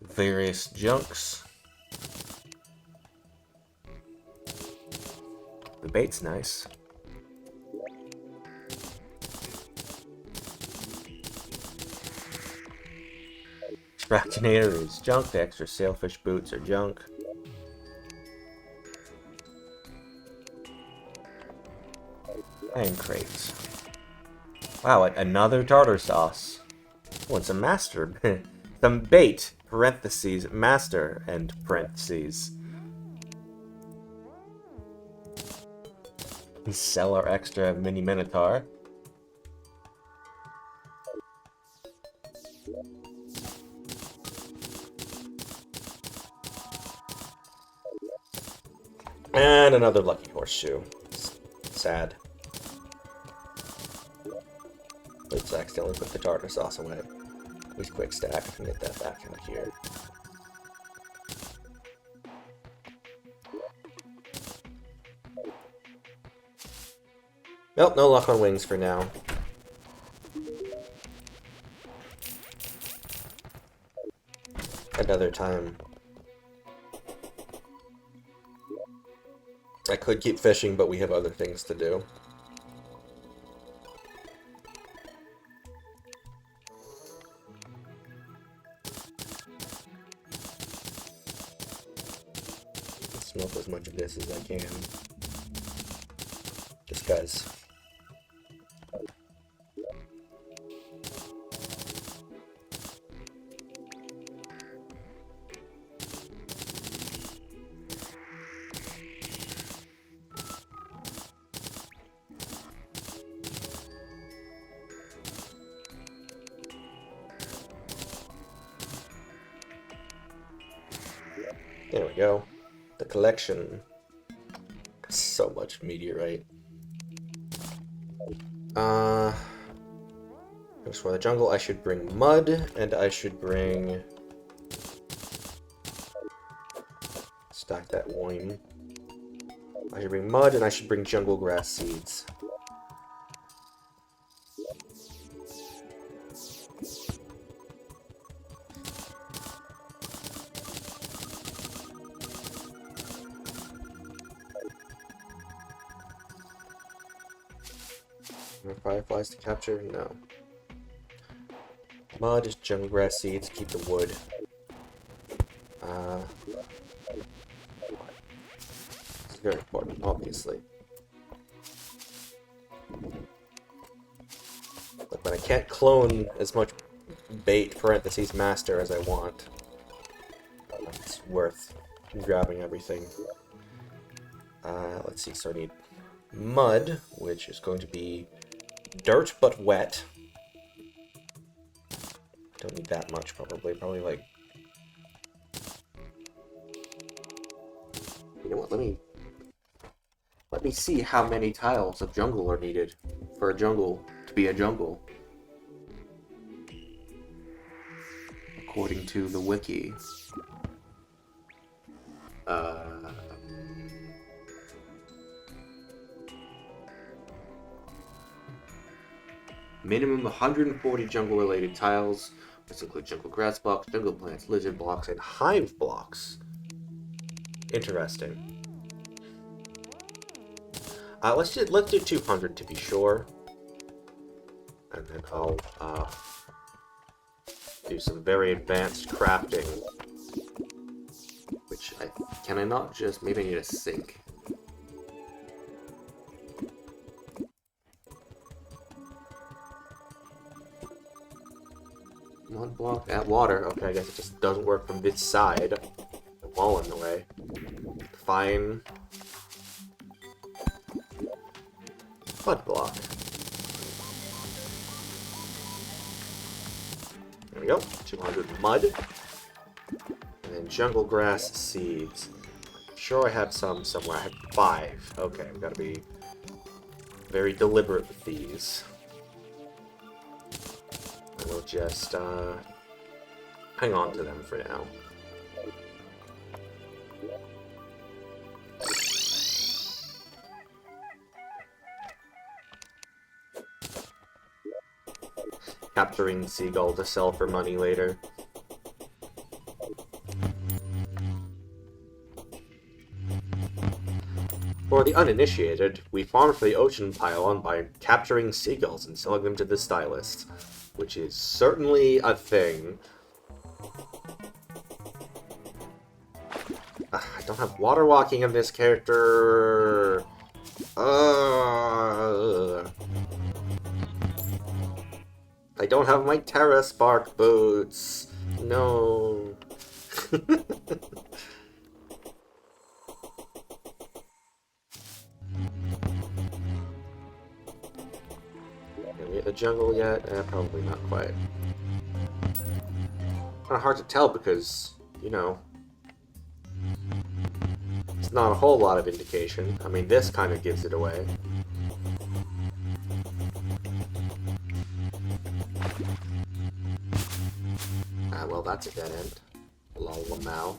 various junks. The bait's nice. Fractionator is junk. The extra sailfish boots are junk. And crates. Wow, another tartar sauce. Oh, it's a master. Some bait, parentheses, master, and parentheses. Sell our extra mini minotaur. And another lucky horseshoe. Sad. Oops, I accidentally put the tartar sauce away. Please quick stack, I can get that back in here. Nope, no luck on wings for now. Another time. I could keep fishing, but we have other things to do. Smelt as much of this as I can. guys. There we go. The collection. So much meteorite. For the jungle, I should bring mud, and I should bring... Stack that wine. I should bring mud, and I should bring jungle grass seeds. More fireflies to capture? No. Mud is jungle grass seeds, keep the wood. It's very important, obviously. But I can't clone as much bait, parentheses, master, as I want. It's worth grabbing everything. Let's see, so I need mud, which is going to be dirt but wet. Don't need that much, probably. Probably like... You know what, let me see how many tiles of jungle are needed for a jungle to be a jungle. According to the wiki. Minimum 140 jungle-related tiles. This includes jungle grass blocks, jungle plants, lizard blocks, and hive blocks. Interesting. Let's do 200 to be sure, and then I'll do some very advanced crafting. Which can I not just maybe I need a sink. One block, add water. Okay, I guess it just doesn't work from this side. The wall in the way. Fine. Mud block. There we go. 200 mud. And then jungle grass seeds. I'm sure I have some somewhere. I have 5. Okay, we've got to be very deliberate with these. And we'll just hang on to them for now. Capturing seagull to sell for money later. For the uninitiated, we farm for the ocean pylon by capturing seagulls and selling them to the stylist, which is certainly a thing. I don't have water walking in this character. I don't have my Terra Spark boots. No. Can we hit the jungle yet? Probably not quite. Kind of hard to tell because, you know, it's not a whole lot of indication. I mean, this kind of gives it away. Well, that's a dead end. Lol-lamau.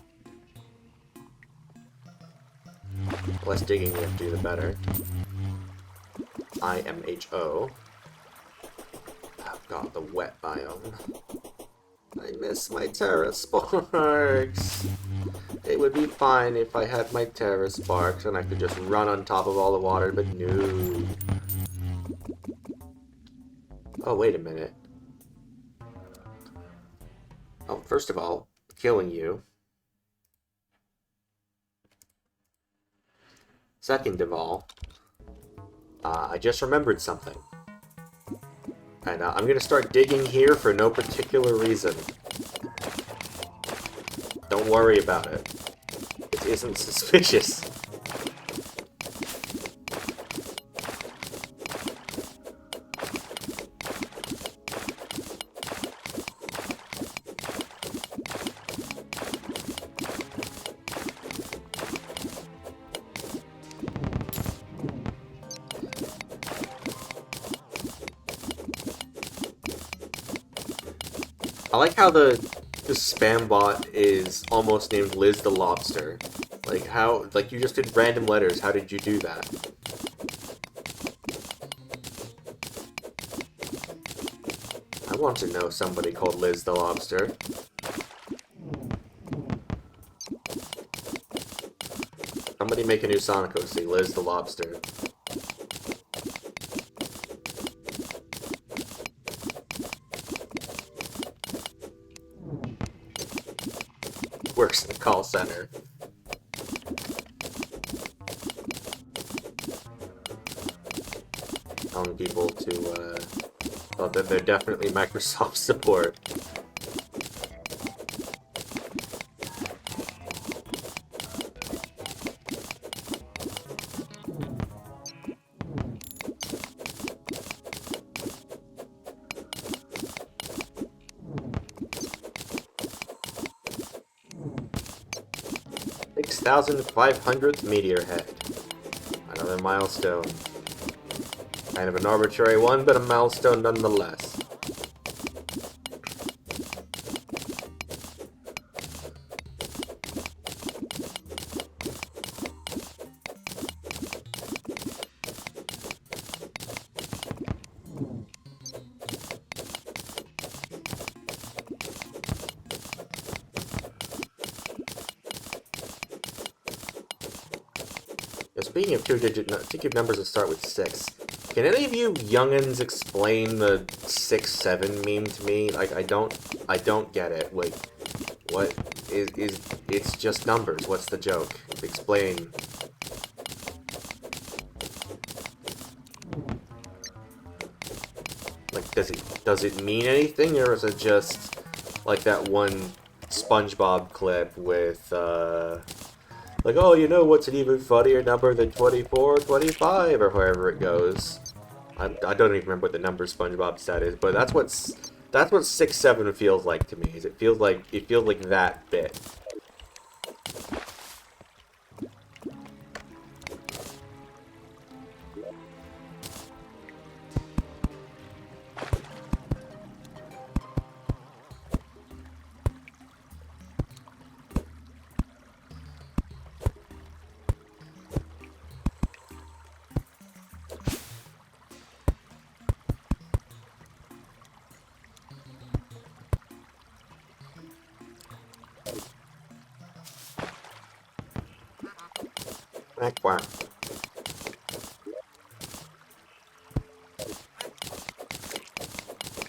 The less digging you have to do, the better. IMHO. Oh god, the wet biome. I miss my Terra Sparks. It would be fine if I had my Terra Sparks and I could just run on top of all the water, but no. Oh, wait a minute. Oh, first of all, killing you. Second of all, I just remembered something. And I'm gonna start digging here for no particular reason. Don't worry about it. It isn't suspicious. I like how the spam bot is almost named Liz the Lobster. Like how, like you just did random letters. How did you do that? I want to know somebody called Liz the Lobster. Somebody make a new Sonic OC, Liz the Lobster. Works in the call center. Telling people to, oh, that they're definitely Microsoft support. $6,500th meteor head. Another milestone. Kind of an arbitrary one, but a milestone nonetheless. Speaking of two-digit numbers that start with 6, can any of you youngins explain the 6-7 meme to me? Like, I don't get it. Like, what is it's just numbers. What's the joke? Explain. Like, does it mean anything, or is it just like that one SpongeBob clip with like, oh, you know what's an even funnier number than 24, 25, or wherever it goes. I don't even remember what the number SpongeBob said is, but that's what 6-7 feels like to me. Is it feels like that bit. Quack, quack.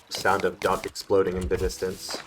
Sound of duck exploding in the distance.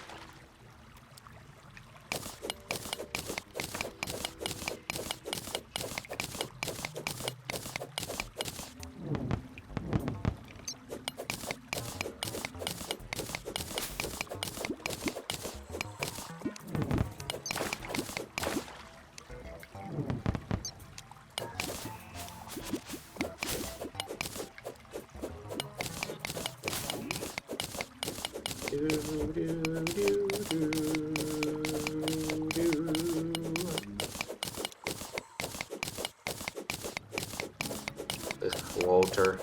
Walter.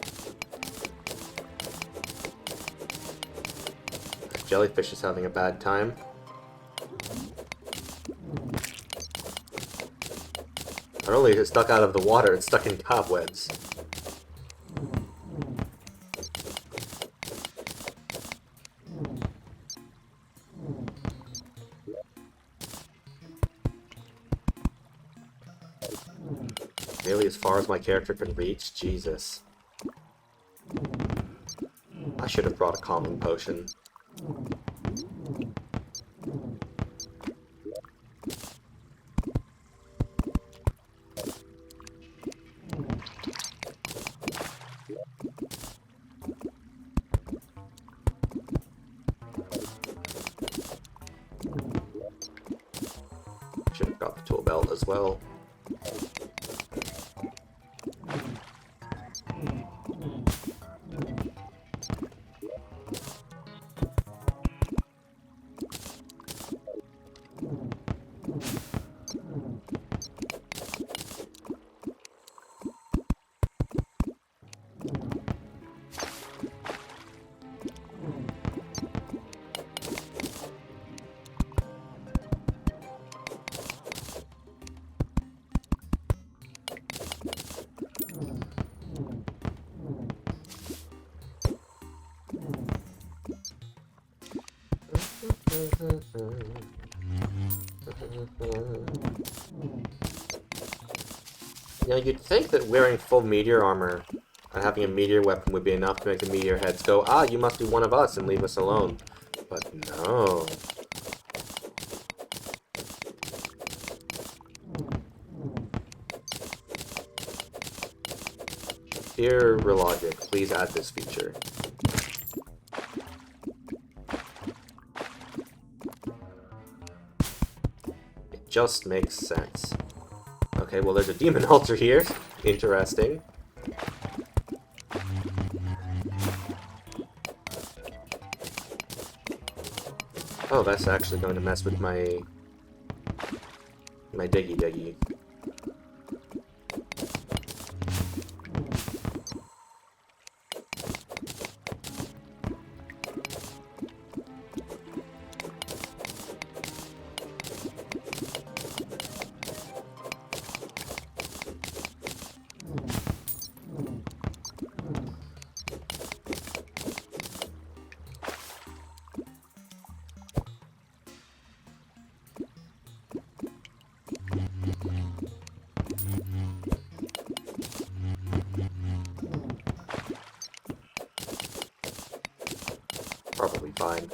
Jellyfish is having a bad time. Not only is it stuck out of the water, it's stuck in cobwebs. Really, as far as my character can reach? Jesus. I should have brought a calming potion. as well. You know, you'd think that wearing full meteor armor and having a meteor weapon would be enough to make the meteor heads go, ah, you must be one of us, and leave us alone. But no. Dear Relogic, please add this feature. It just makes sense. Okay, well there's a demon altar here. Interesting. Oh, that's actually going to mess with my diggy. Probably fine.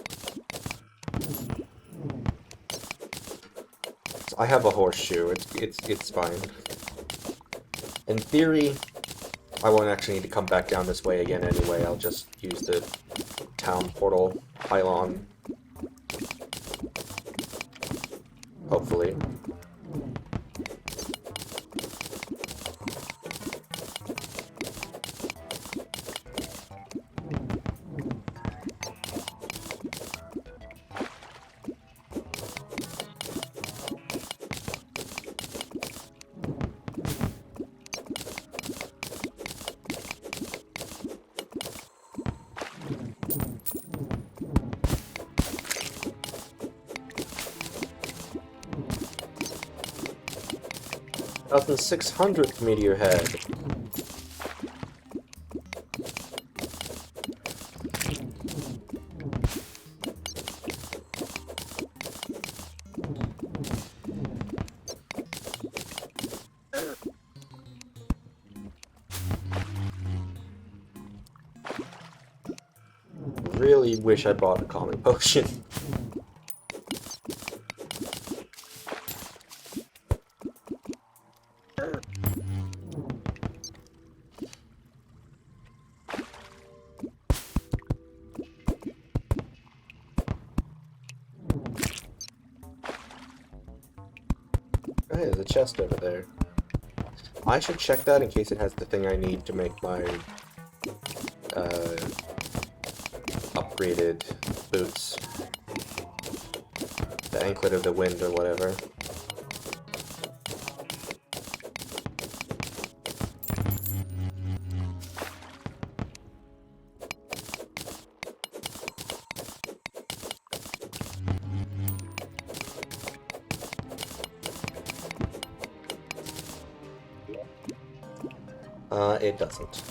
So I have a horseshoe. It's fine. In theory, I won't actually need to come back down this way again anyway. I'll just use the town portal pylon. Hopefully. Out in 600th meteor head. Really wish I bought a common potion. Hey, there's a chest over there. I should check that in case it has the thing I need to make my upgraded boots. The anklet of the wind or whatever. It doesn't.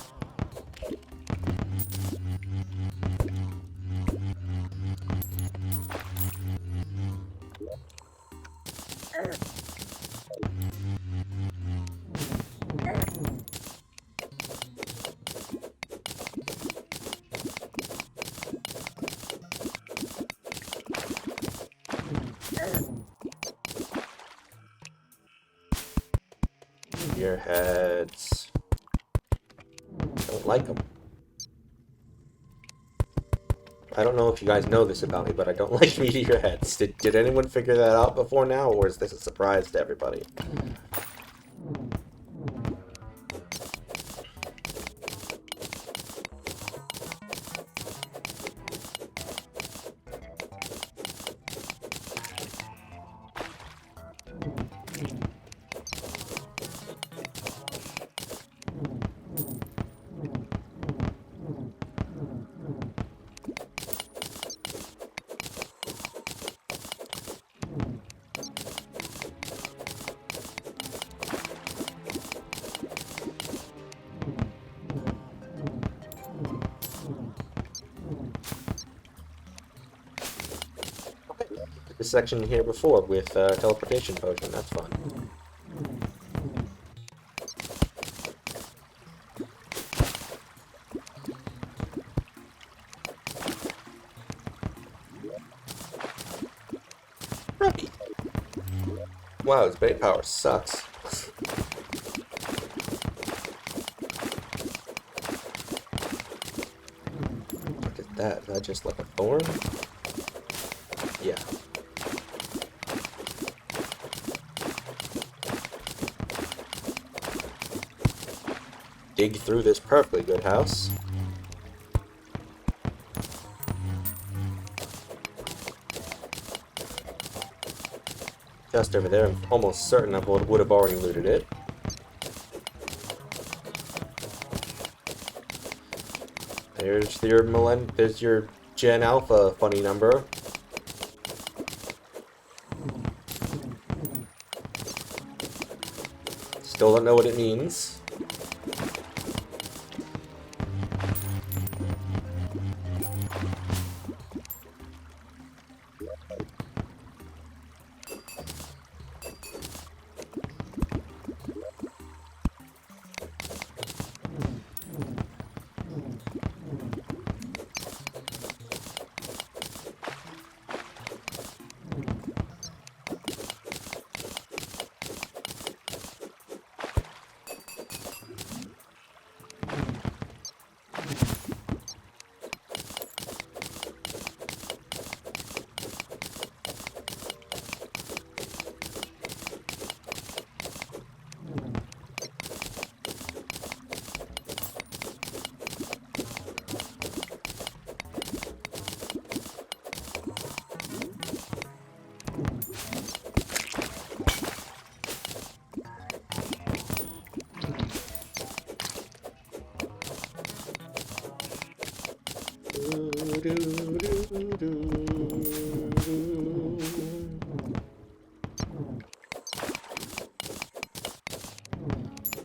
Your heads. Don't like them. I don't know if you guys know this about me, but I don't like meteor heads. Did anyone figure that out before now, or is this a surprise to everybody? This section here before with teleportation potion. That's fun. Right. Wow, his bait power sucks. What is that? Is that just like a thorn? Yeah. Dig through this perfectly good house. Just over there, I'm almost certain I would have already looted it. There's your Gen Alpha funny number. Still don't know what it means.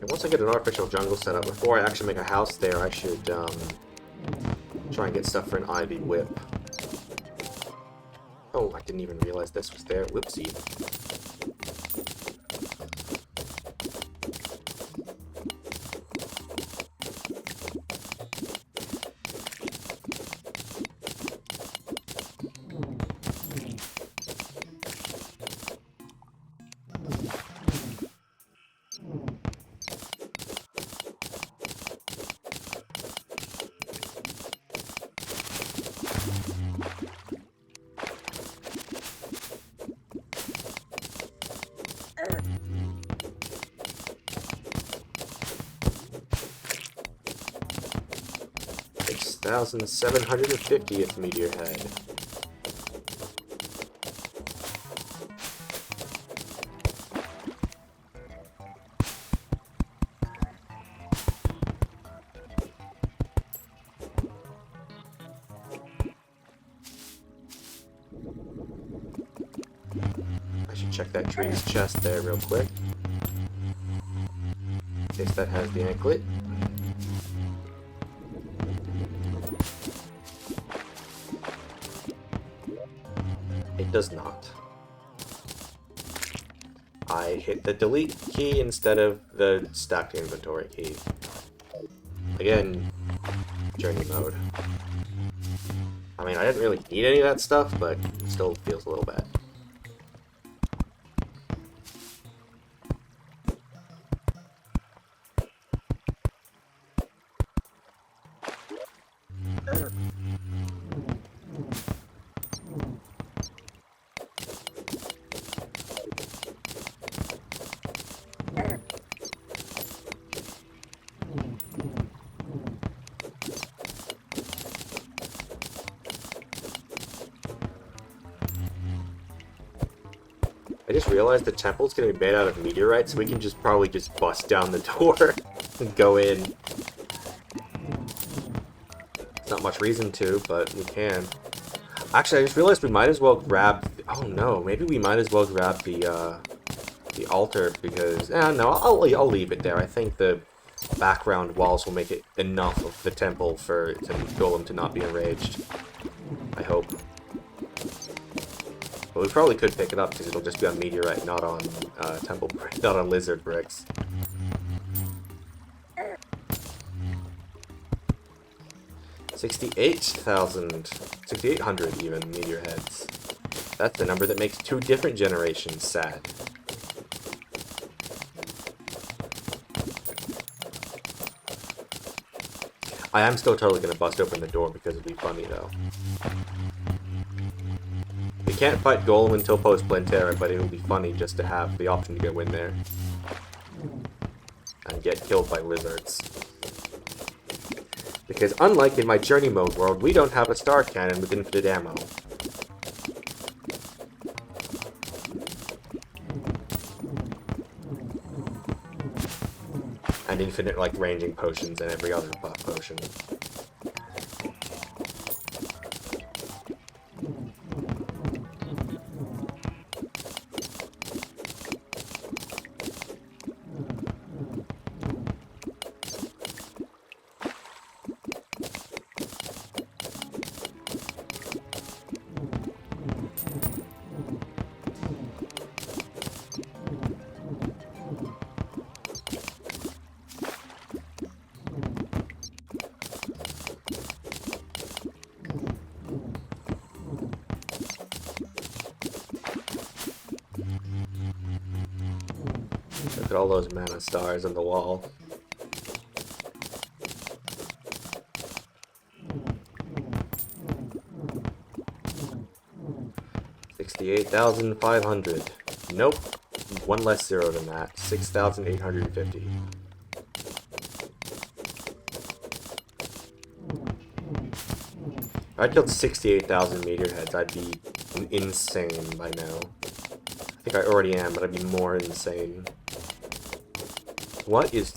Once I get an artificial jungle set up, before I actually make a house there, I should try and get stuff for an ivy whip. Oh, I didn't even realize this was there. Whoopsie. $6,750th meteor head. I should check that tree's chest there real quick. In case that has the anklet. It does not. I hit the delete key instead of the stacked inventory key. Again, journey mode. I mean, I didn't really need any of that stuff, but it still feels a little bad. I just realized the temple's gonna be made out of meteorites, so we can just probably just bust down the door and go in. There's not much reason to, but we can. Actually, I just realized we might as well grab... Oh no, maybe we might as well grab the altar, because... no, I'll leave it there. I think the background walls will make it enough of the temple for Golem to not be enraged. I hope. But we probably could pick it up, because it'll just be on meteorite, not on temple, not on lizard bricks. $6,800 even meteor heads. That's the number that makes 2 different generations sad. I am still totally gonna bust open the door because it'll be funny though. We can't fight Golem until post-Plantera, but it'll be funny just to have the option to go in there and get killed by lizards. Because unlike in my Journey Mode world, we don't have a star cannon with infinite ammo. And infinite, like, ranging potions and every other buff potion. Look at all those mana stars on the wall. $68,500. Nope. One less zero than that. 6,850. If I killed 68,000 meteor heads, I'd be insane by now. I think I already am, but I'd be more insane. What is...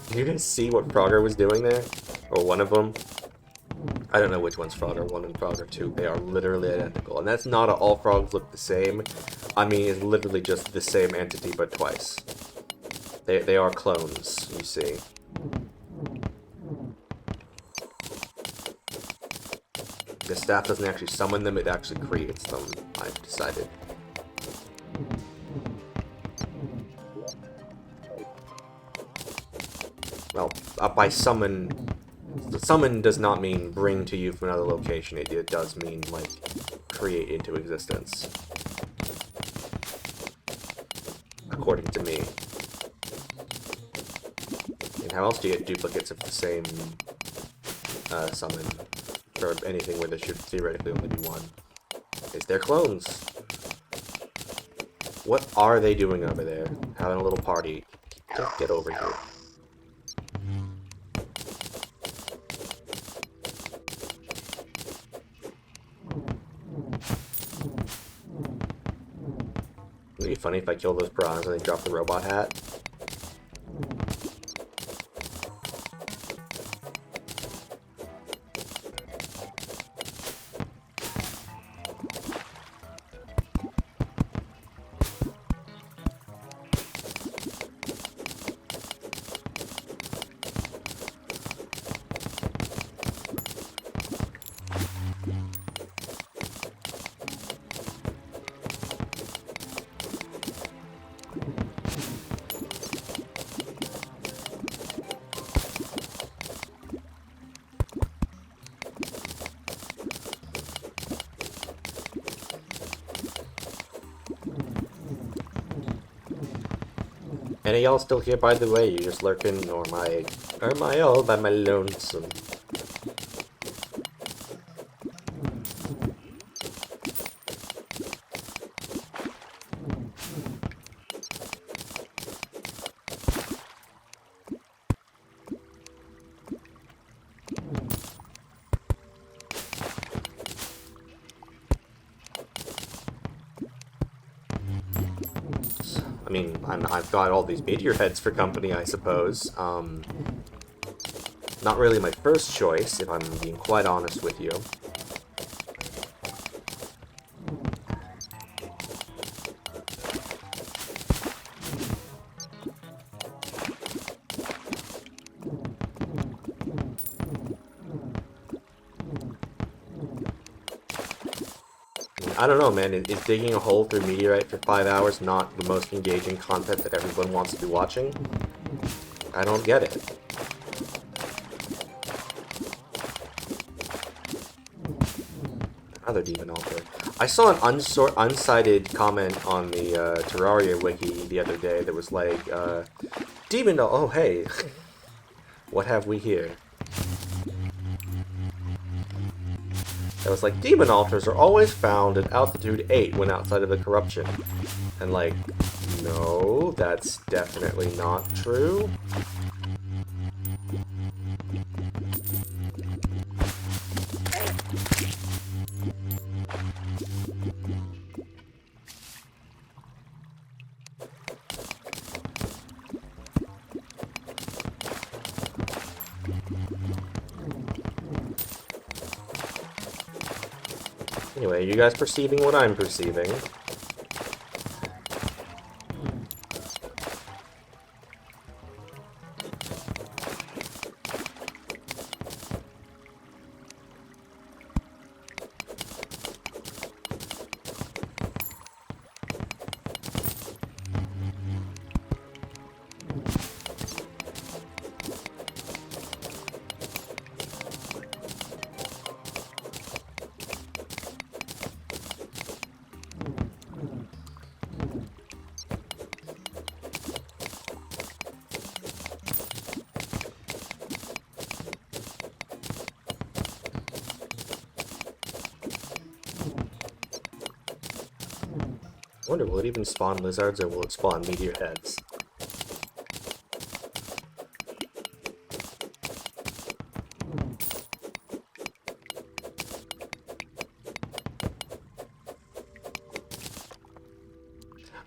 Did you guys see what Frogger was doing there? Or one of them? I don't know which one's Frogger 1 and Frogger 2. They are literally identical. And that's not all frogs look the same. I mean, it's literally just the same entity, but twice. They are clones, you see. The staff doesn't actually summon them, it actually creates them, I've decided. Well, by summon... Summon does not mean bring to you from another location, it does mean, like, create into existence. According to me. And how else do you get duplicates of the same summon? Or anything where there should theoretically only be one. Is there clones? What are they doing over there? Having a little party. Just get over here. Would it be funny if I kill those piranhas and they drop the robot hat? Any of y'all still here, by the way? You just lurking, or am I all by my lonesome? mean, I've got all these meteor heads for company, I suppose. Not really my first choice, if I'm being quite honest with you. I don't know, man. Is digging a hole through meteorite for 5 hours not the most engaging content that everyone wants to be watching? I don't get it. Another demon altar. I saw an unsighted comment on the Terraria wiki the other day that was like, demon oh hey, what have we here? It was like, demon altars are always found at altitude 8 when outside of the corruption. And like, no, that's definitely not true. Anyway, you guys perceiving what I'm perceiving? I wonder, will it even spawn lizards or will it spawn meteor heads?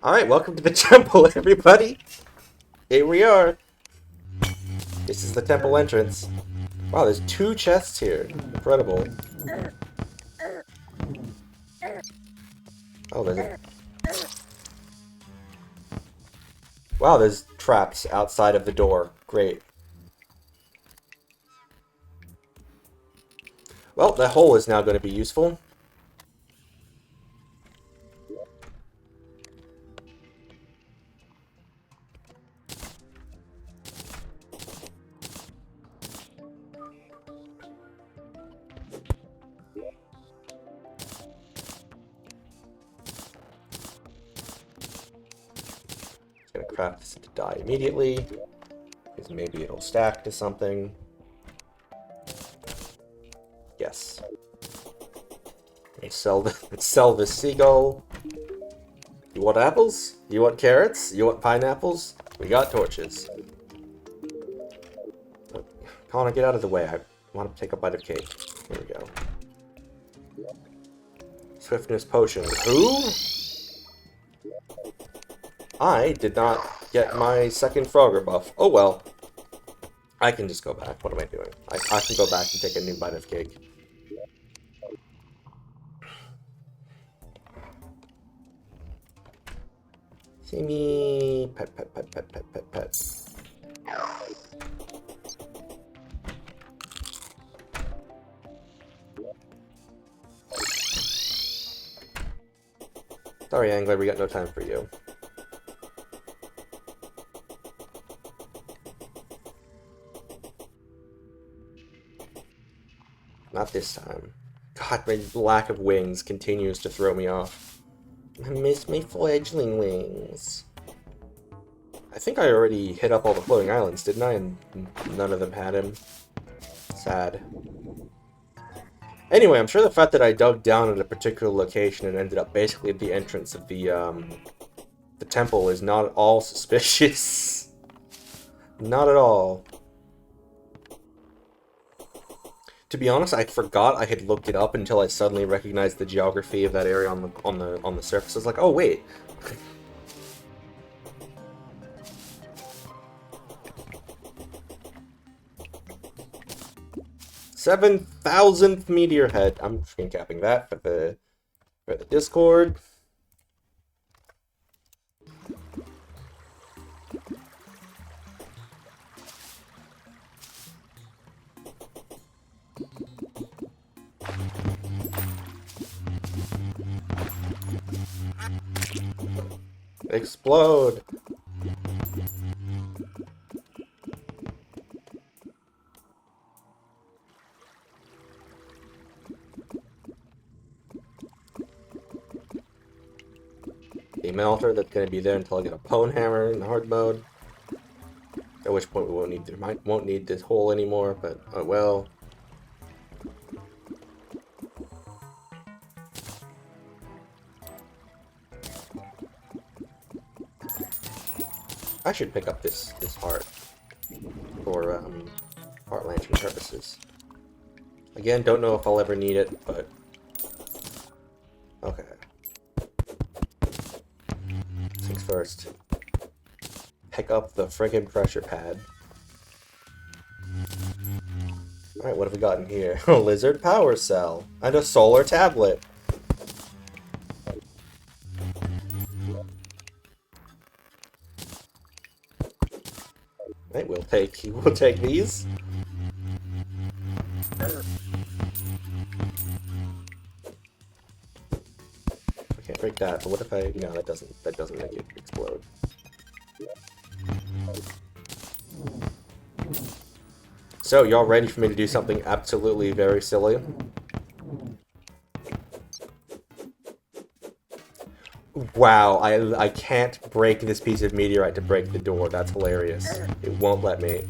Alright, welcome to the temple, everybody! Here we are! This is the temple entrance. Wow, there's 2 chests here. Incredible. Oh, there's a... Wow, there's traps outside of the door. Great. Well, that hole is now going to be useful. Gonna craft this to die immediately, because maybe it'll stack to something. Yes. Let's sell this seagull. You want apples? You want carrots? You want pineapples? We got torches. Connor, get out of the way. I want to take a bite of cake. Here we go. Swiftness potion. Who? I did not get my second Frogger buff. Oh well. I can just go back. What am I doing? I can go back and take a new bite of cake. See me. Pet, pet, pet, pet, pet, pet, pet. Sorry, Angler, we got no time for you. Not this time. God, my lack of wings continues to throw me off. I miss my fledgling wings. I think I already hit up all the floating islands, didn't I? And none of them had him. Sad. Anyway, I'm sure the fact that I dug down at a particular location and ended up basically at the entrance of the temple is not at all suspicious. Not at all. To be honest, I forgot I had looked it up until I suddenly recognized the geography of that area on the surface. I was like, oh wait. 7,000th meteor head. I'm screen capping that for the Discord. Explode! The melter that's going to be there until I get a pwn hammer in hard mode. At which point we won't need this hole anymore, but oh well. I should pick up this heart for heart lantern purposes. Again, don't know if I'll ever need it, but okay. Things first. Pick up the friggin' pressure pad. Alright, what have we got in here? A lizard power cell and a solar tablet. Right, we'll take these. I can't break that, but what if I... No, that doesn't make it explode. So, y'all ready for me to do something absolutely very silly? Wow, I can't break this piece of meteorite to break the door. That's hilarious. It won't let me.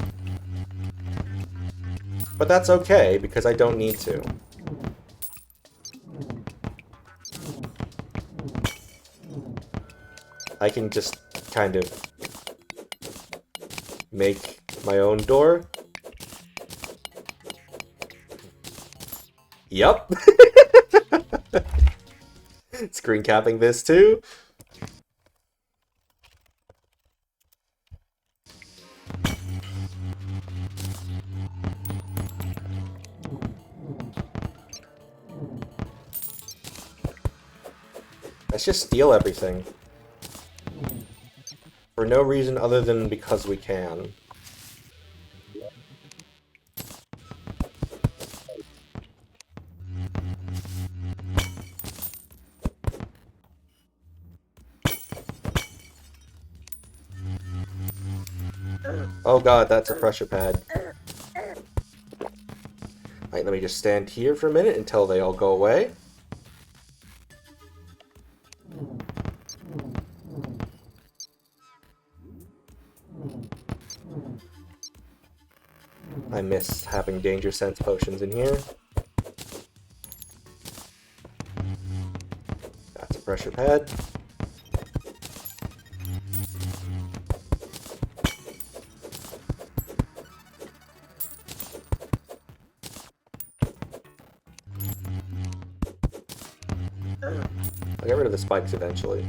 But that's okay, because I don't need to. I can just kind of make my own door. Yup. Screen capping this too. Let's just steal everything. For no reason other than because we can. Oh god, that's a pressure pad. Alright, let me just stand here for a minute until they all go away. I miss having danger sense potions in here. That's a pressure pad. I'll get rid of the spikes eventually.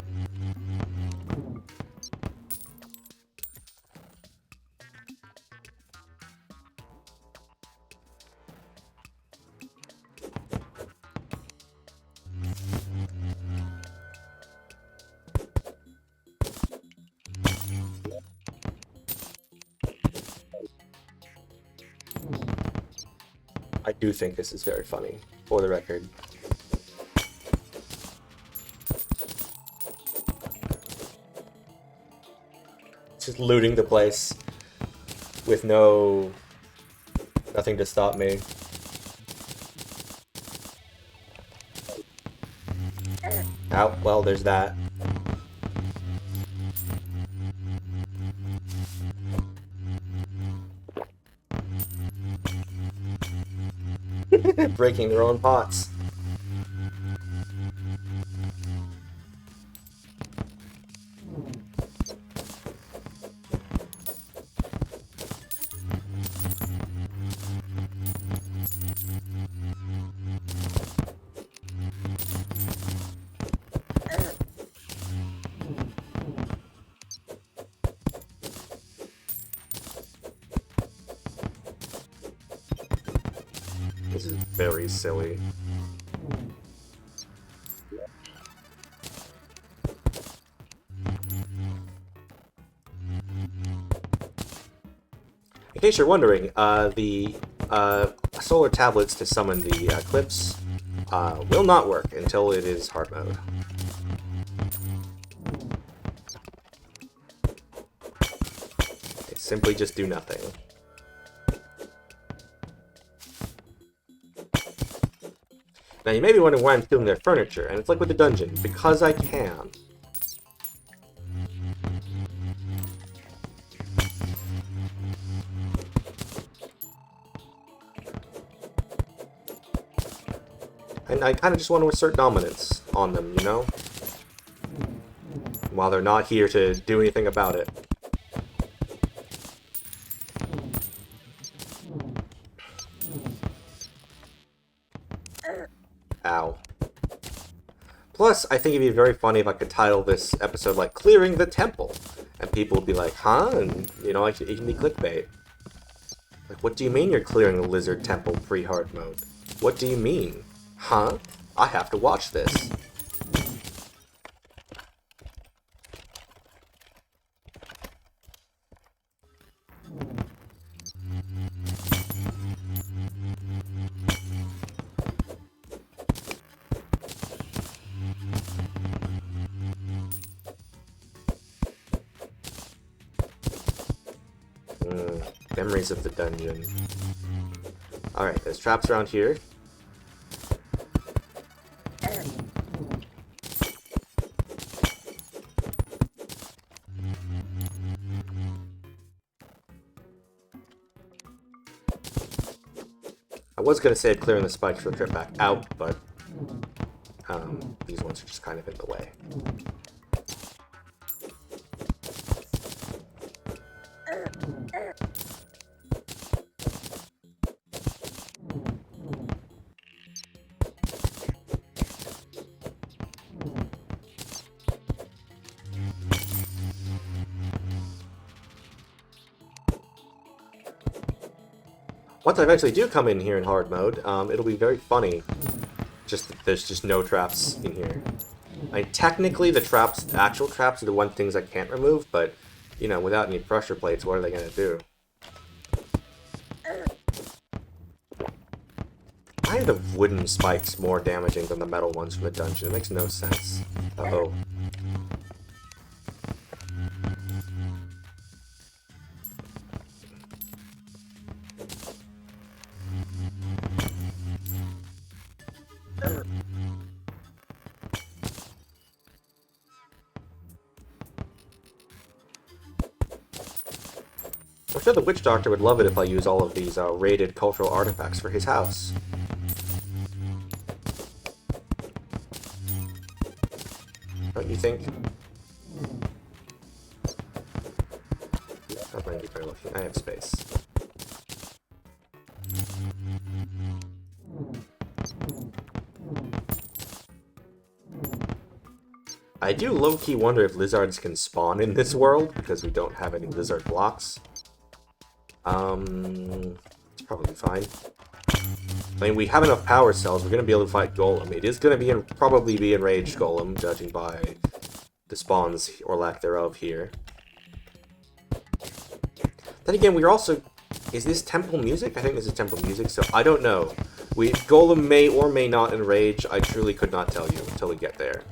I do think this is very funny, for the record. Just looting the place with nothing to stop me. Oh, well, there's that. Breaking their own pots. very silly. In case you're wondering, the solar tablets to summon the Eclipse will not work until it is hard mode. They simply just do nothing. Now you may be wondering why I'm stealing their furniture, and it's like with the dungeon, because I can. And I kind of just want to assert dominance on them, you know? While they're not here to do anything about it. Ow. Plus, I think it'd be very funny if I could title this episode like Clearing the Temple. And people would be like, huh? And, you know, like, it can be clickbait. Like, what do you mean you're clearing the Lizard Temple pre-hard mode? What do you mean? Huh? I have to watch this. Memories of the dungeon. Alright, there's traps around here. I was going to say clearing the spikes for the trip back out, but these ones are just kind of in the way. Once I eventually do come in here in hard mode, it'll be very funny. Just that there's just no traps in here. I mean, technically the traps, the actual traps, are the one things I can't remove, but, you know, without any pressure plates, what are they gonna do? Why are the wooden spikes more damaging than the metal ones from the dungeon? It makes no sense. Uh-oh. I'm sure the Witch Doctor would love it if I use all of these rated cultural artifacts for his house. Don't you think? I'm going to be very lucky. I have space. I do low-key wonder if lizards can spawn in this world, because we don't have any lizard blocks. It's probably fine. I mean, we have enough power cells, we're going to be able to fight Golem. It is going to probably be Enraged Golem, judging by the spawns, or lack thereof, here. Then again, we're also... Is this temple music? I think this is temple music, so I don't know. Golem may or may not enrage, I truly could not tell you until we get there.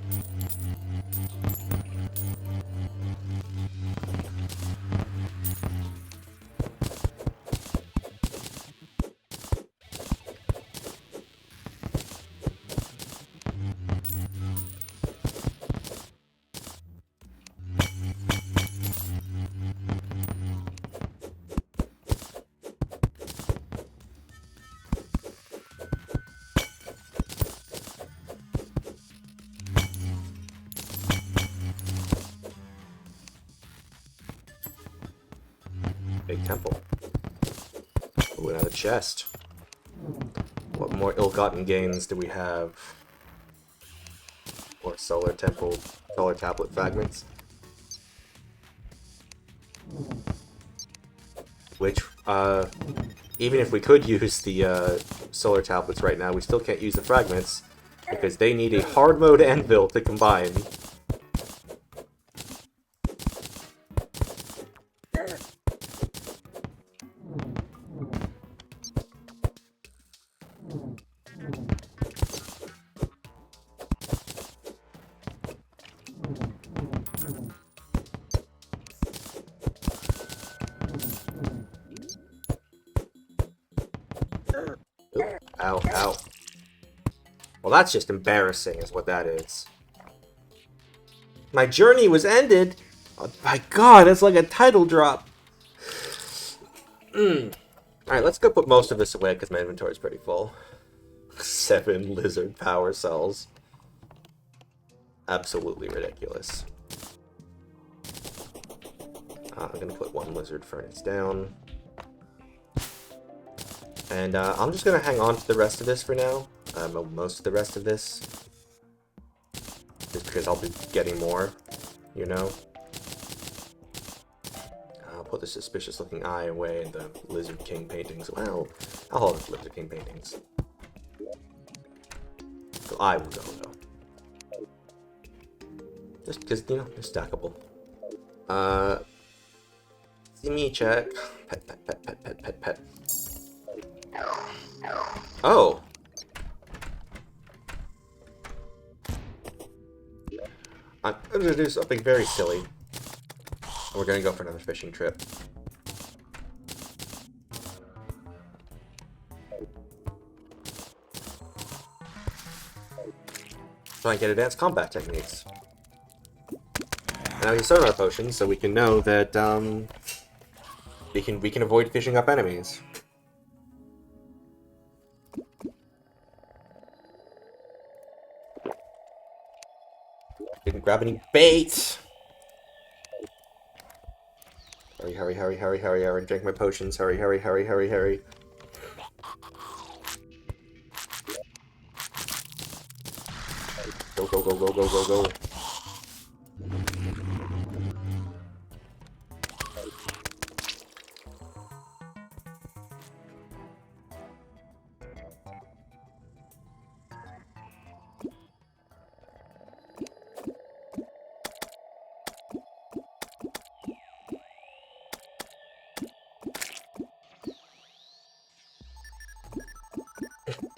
Big temple. Ooh, another chest. What more ill-gotten gains do we have? More solar temple, solar tablet fragments. Which, even if we could use the solar tablets right now. We still can't use the fragments because they need a hard mode anvil to combine. Ow, ow. Well, that's just embarrassing, is what that is. My journey was ended? Oh, my god, that's like a title drop. Alright, let's go put most of this away, because my inventory is pretty full. 7 lizard power cells. Absolutely ridiculous. I'm gonna put 1 lizard furnace down. And I'm just gonna hang on to the rest of this for now. Most of the rest of this. Just because I'll be getting more, you know? I'll put the suspicious looking eye away and the Lizard King paintings. Well, I'll hold the Lizard King paintings. The eye will go, though. Just because, you know, they're stackable. See me check. Pet, pet, pet, pet, pet, pet, pet. Oh! I'm gonna do something very silly. We're gonna go for another fishing trip. Try and get advanced combat techniques. And now we can sonar potions, so we can know that we can avoid fishing up enemies. Didn't grab any bait. Hurry, hurry, hurry, hurry, hurry, hurry. Drink my potions. Hurry, hurry, hurry, hurry, hurry. Go, go, go, go, go, go, go.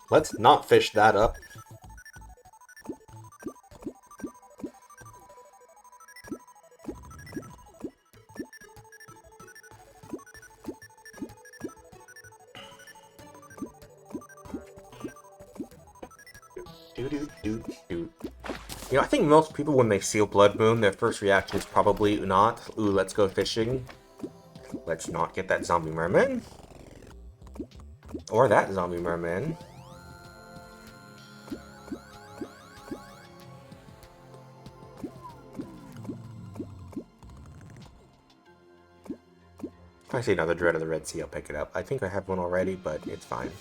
Let's not fish that up. Do. You know, I think most people, when they see a blood moon, their first reaction is probably not, ooh, let's go fishing. Let's not get that zombie merman. Or that zombie merman. If I see another Dread of the Red Sea, I'll pick it up. I think I have one already, but it's fine.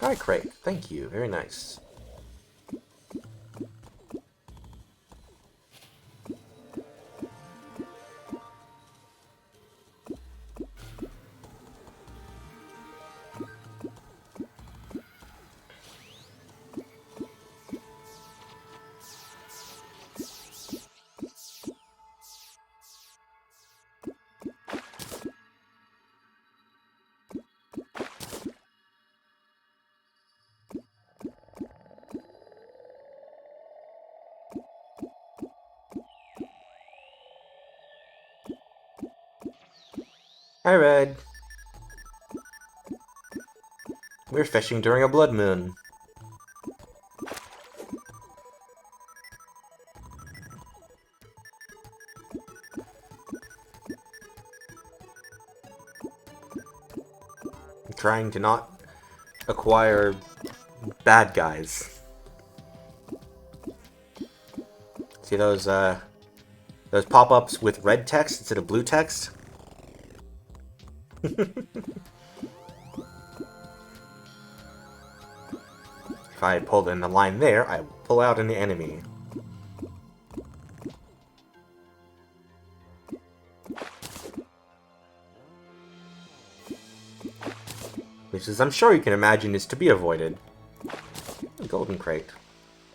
Hi, Craig. Thank you. Very nice. Hi, Red. We're fishing during a blood moon. I'm trying to not acquire bad guys. See those pop-ups with red text instead of blue text? If I pulled in the line there, I will pull out an enemy. which is, I'm sure you can imagine, is to be avoided. Golden crate.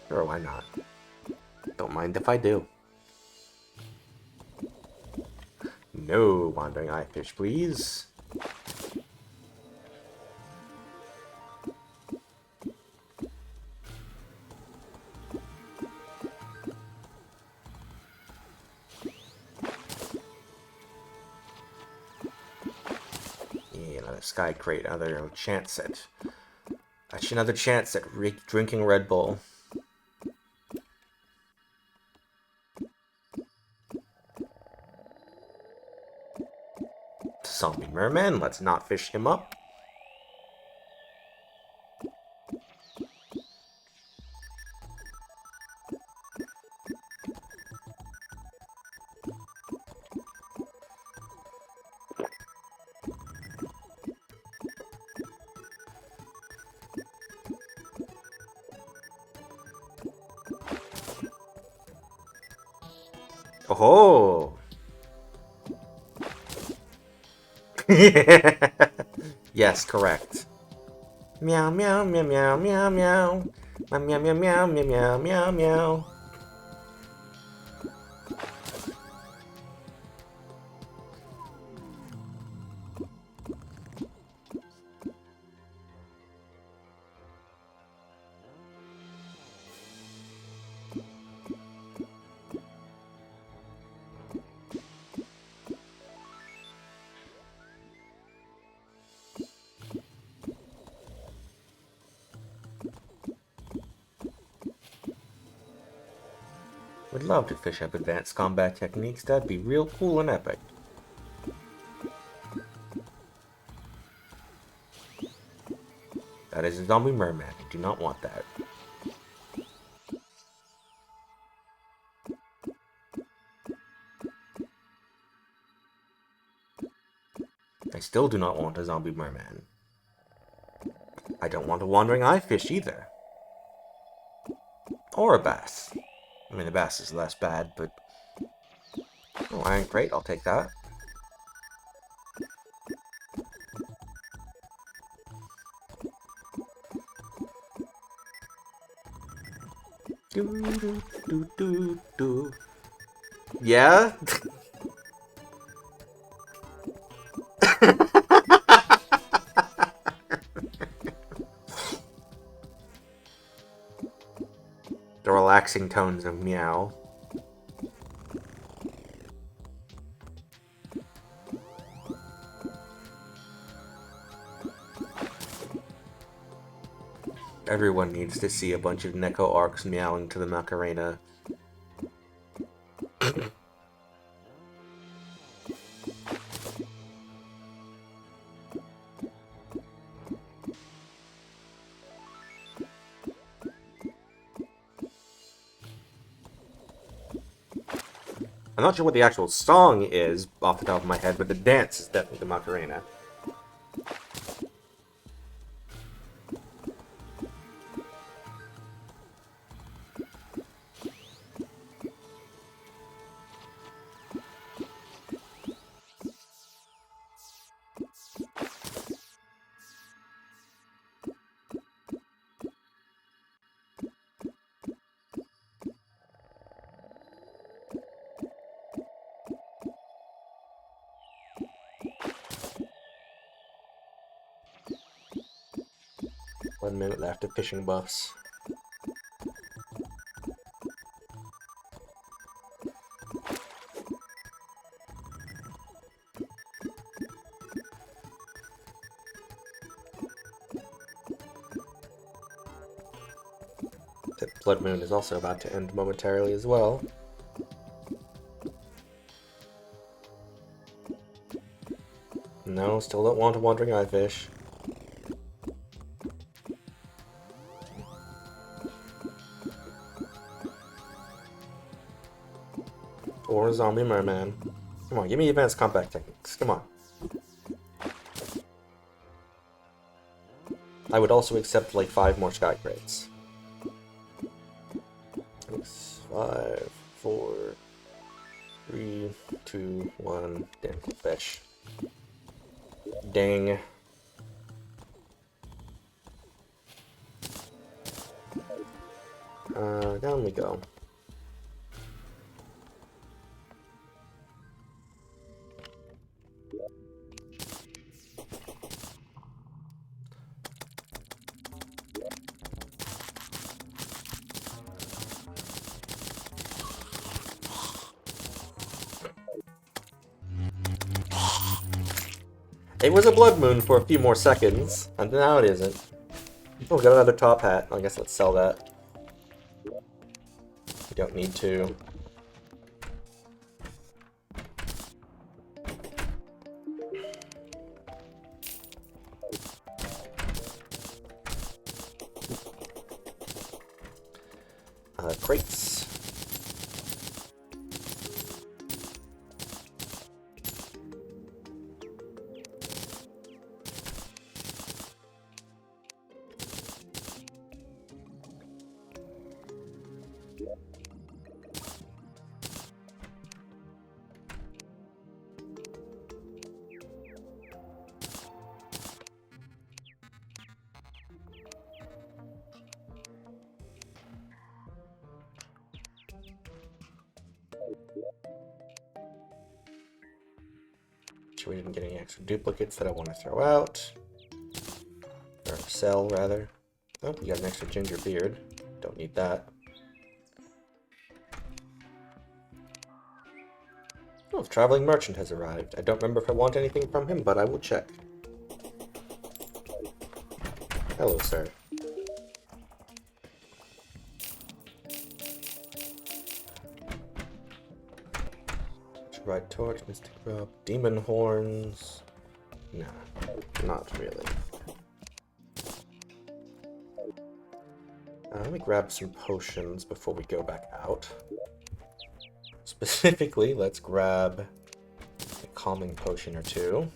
Sure, why not? Don't mind if I do. No wandering eye fish, please. Yeah, another sky crate, another chance at... Actually, another chance at drinking Red Bull. Zombie merman, let's not fish him up. Oh! Yes, correct. Meow meow meow meow meow meow. Meow meow meow meow meow meow meow. Would love to fish up advanced combat techniques, that'd be real cool and epic. That is a zombie merman, I do not want that. I still do not want a zombie merman. I don't want a wandering eye fish either. Or a bass. I mean, the bass is less bad, but... Oh, iron crate, I'll take that. Do, do, do, do, do. Yeah? The relaxing tones of meow. Everyone needs to see a bunch of Neko Arcs meowing to the Macarena. I'm not sure what the actual song is off the top of my head, but the dance is definitely the Macarena. One minute left of fishing buffs. The blood moon is also about to end momentarily as well. No, still don't want a wandering eye fish. Or a zombie merman. Come on, give me advanced combat techniques. Come on. I would also accept like 5 more sky crates. 6, 5, 4, 3, 2, 1. Damn fish. Dang. Down we go. It was a blood moon for a few more seconds, and now it isn't. Oh, got another top hat. I guess let's sell that. We don't need to. Crates. We didn't get any extra duplicates that I want to throw out. Or sell, rather. Oh, we got an extra ginger beard. Don't need that. Oh, the traveling merchant has arrived. I don't remember if I want anything from him, but I will check. Hello, sir. Right torch, mystic robe, demon horns. Nah, not really. Let me grab some potions before we go back out. Specifically, let's grab a calming potion or two.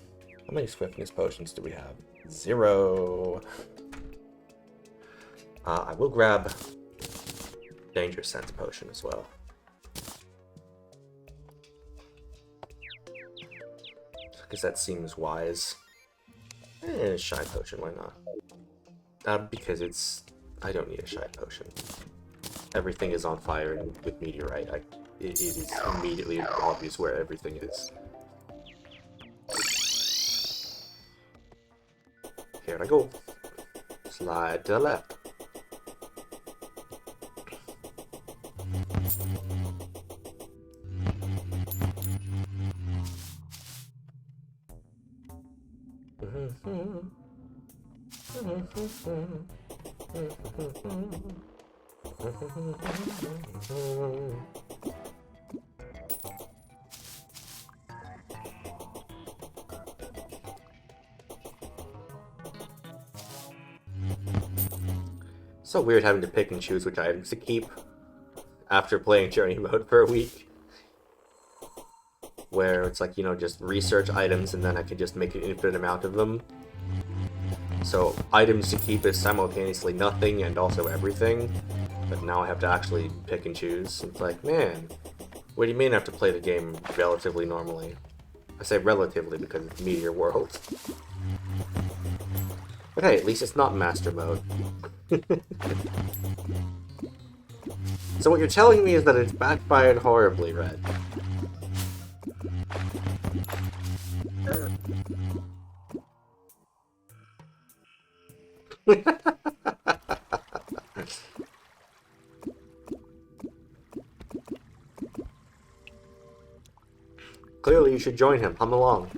How many swiftness potions do we have? 0. I will grab danger sense potion as well. Because that seems wise. Shy potion, why not? Because it's... I don't need a shy potion. Everything is on fire, and with meteorite, it is immediately obvious where everything is. Here I go. Slide to the left. So weird having to pick and choose which items to keep after playing journey mode for a week. Where it's like, you know, just research items and then I can just make an infinite amount of them. So items to keep is simultaneously nothing and also everything. But now I have to actually pick and choose. It's like, man, what do you mean I have to play the game relatively normally? I say relatively because it's Meteor World. But hey, at least it's not Master Mode. So what you're telling me is that it's backfired horribly, Red. Clearly you should join him. Come along.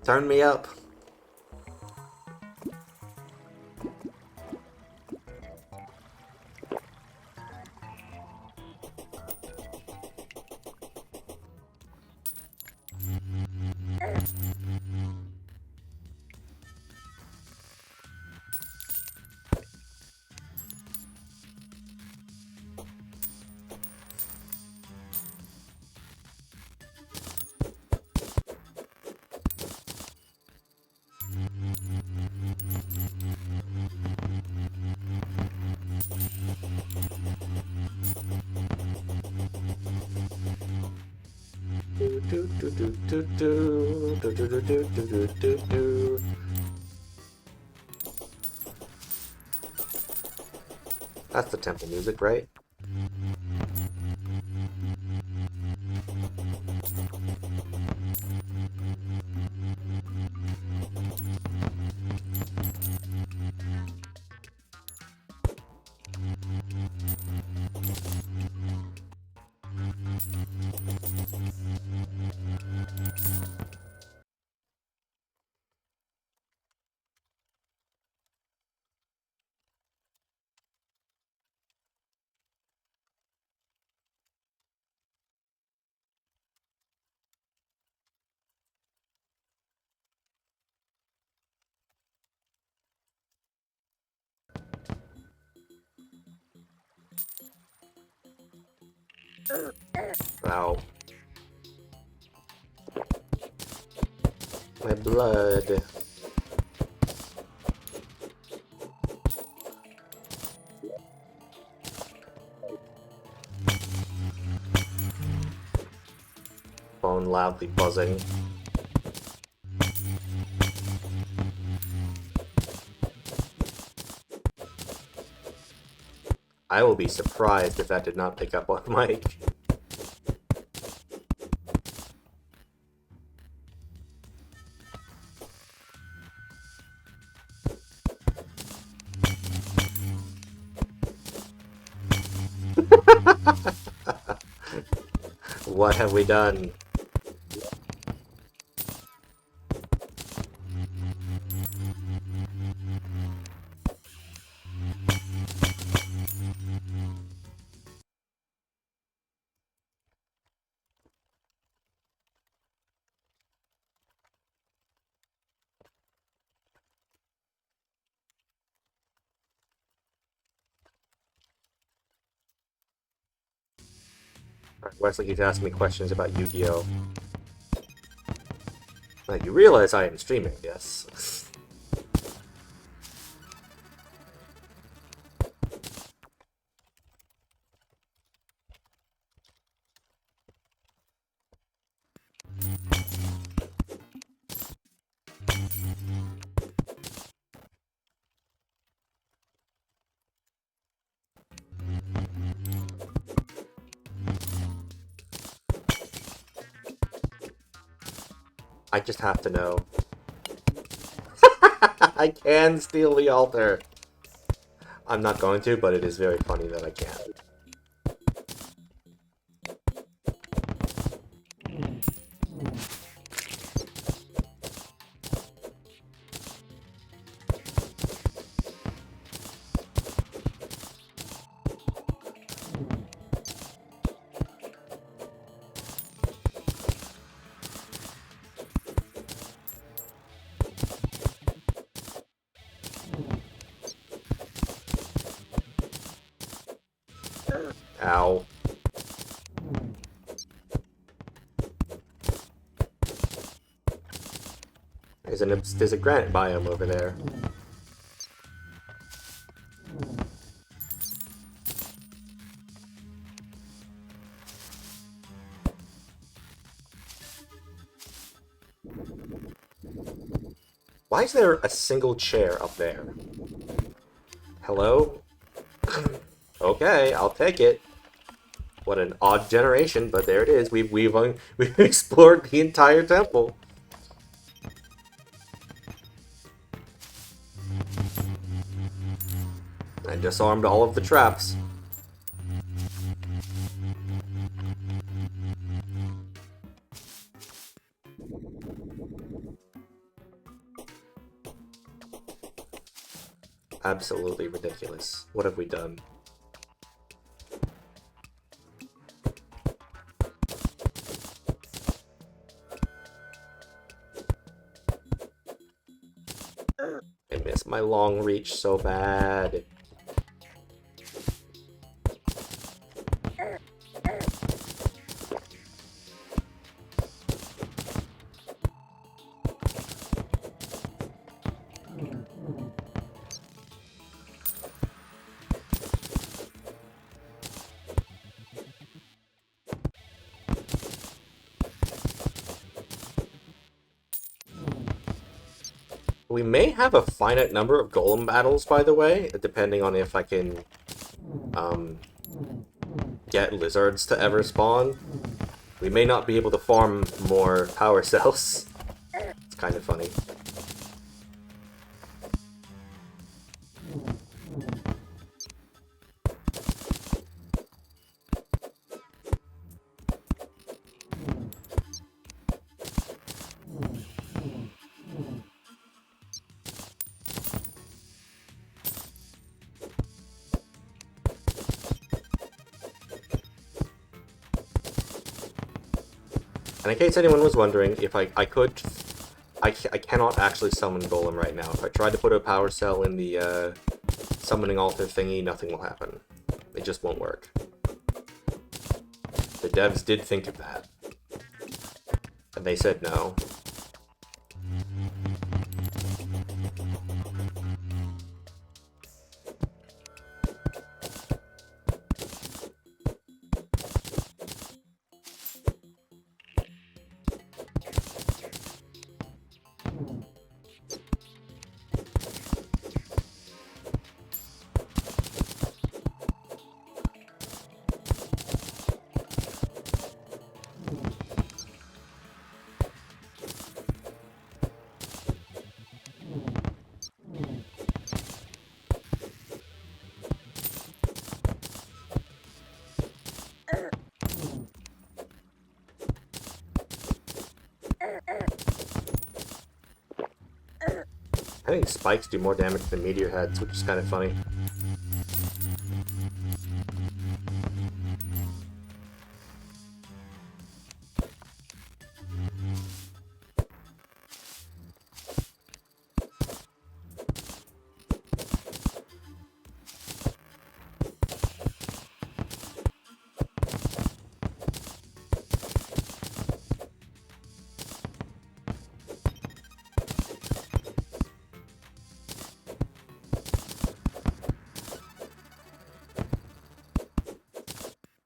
Turn me up. That's the temple music, right? Ow. My blood. Phone loudly buzzing. I will be surprised if that did not pick up on mic. What have we done? Wesley keeps asking me questions about Yu-Gi-Oh! Like, you realize I am streaming, yes? I just have to know. I can steal the altar. I'm not going to, but it is very funny that I can. Ow. There's a granite biome over there. Why is there a single chair up there? Hello? Okay, I'll take it. What an odd generation, but there it is. We've explored the entire temple. I disarmed all of the traps. Absolutely ridiculous. What have we done? I miss my long reach so bad. We may have a finite number of golem battles, by the way, depending on if I can get lizards to ever spawn. We may not be able to farm more power cells. It's kind of funny. And in case anyone was wondering, if I cannot actually summon Golem right now. If I try to put a power cell in the summoning altar thingy, nothing will happen. It just won't work. The devs did think of that. And they said no. I think spikes do more damage than meteor heads, which is kind of funny.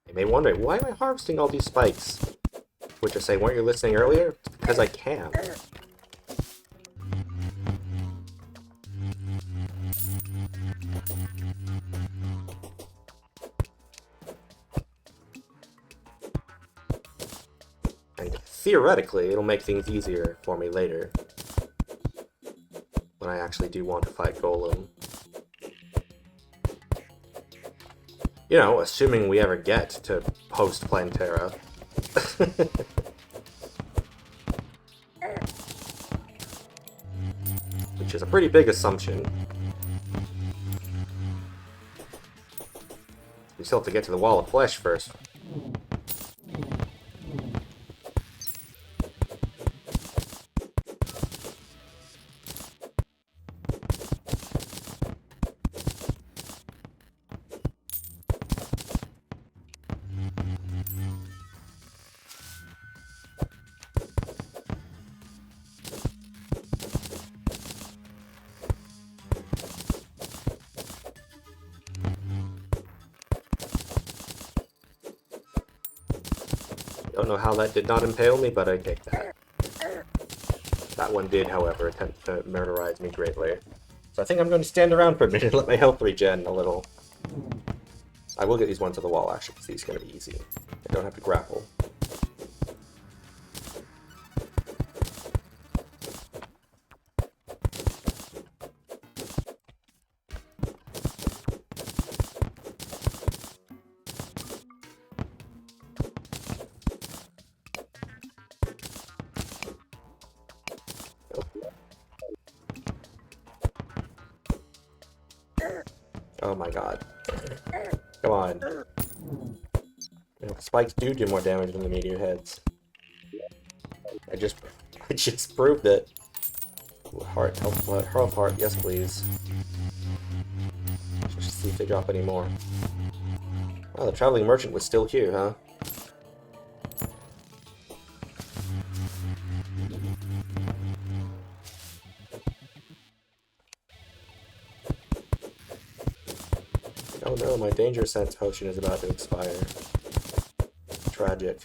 You may wonder, why am I harvesting all these spikes? Which I say, weren't you listening earlier? It's because I can. And theoretically, it'll make things easier for me later. When I actually do want to fight Golem. You know, assuming we ever get to post-Plantera. Which is a pretty big assumption. We still have to get to the Wall of Flesh first. Don't know how that did not impale me, but I take that. That one did, however, attempt to murderize me greatly. So I think I'm going to stand around for a minute and let my health regen a little. I will get these ones to the wall, actually, because these are going to be easy. I don't have to grapple. Oh my god. Come on. You know, spikes do more damage than the meteor heads. I just proved it. Heart, health heart, yes please. Let's just see if they drop any more. Oh, the traveling merchant was still here, huh? Oh no, my danger sense potion is about to expire. Tragic.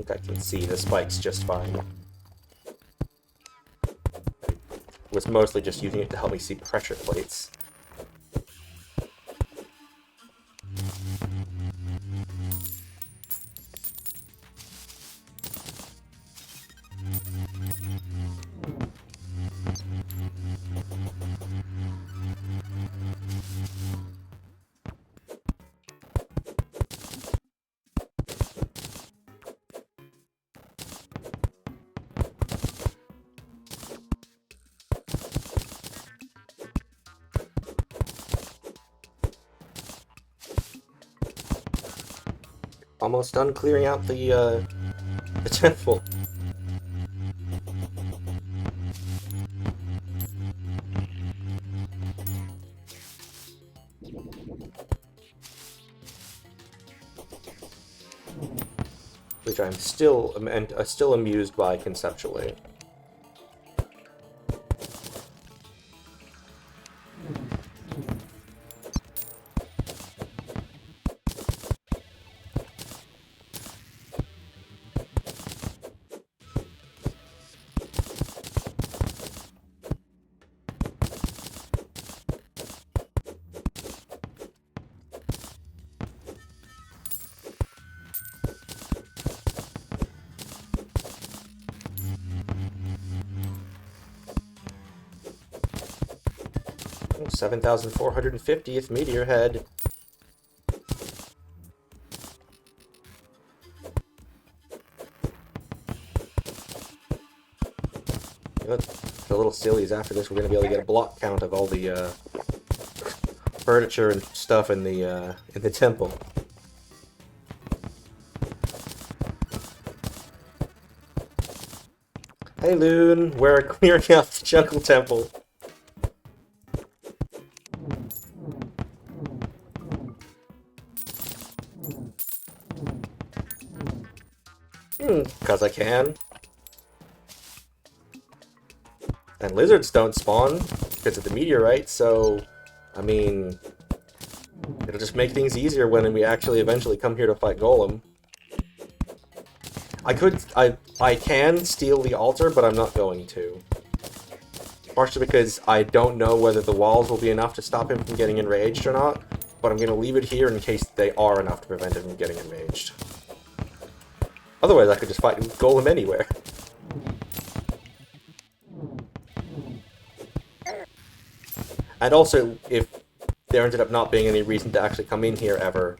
think I can see the spikes just fine. Was mostly just using it to help me see pressure plates. Almost done clearing out the temple. Which I'm still amused by conceptually. Oh, 7,450th meteor head. The little sillies after this, we're gonna be able to get a block count of all the furniture and stuff in the temple. Hey Loon, we're clearing out the jungle temple. Because I can. And lizards don't spawn because of the meteorite, so, I mean, it'll just make things easier when we actually eventually come here to fight Golem. I can steal the altar, but I'm not going to. Partially because I don't know whether the walls will be enough to stop him from getting enraged or not, but I'm going to leave it here in case they are enough to prevent him from getting enraged. Otherwise, I could just fight Golem anywhere. And also, if there ended up not being any reason to actually come in here ever,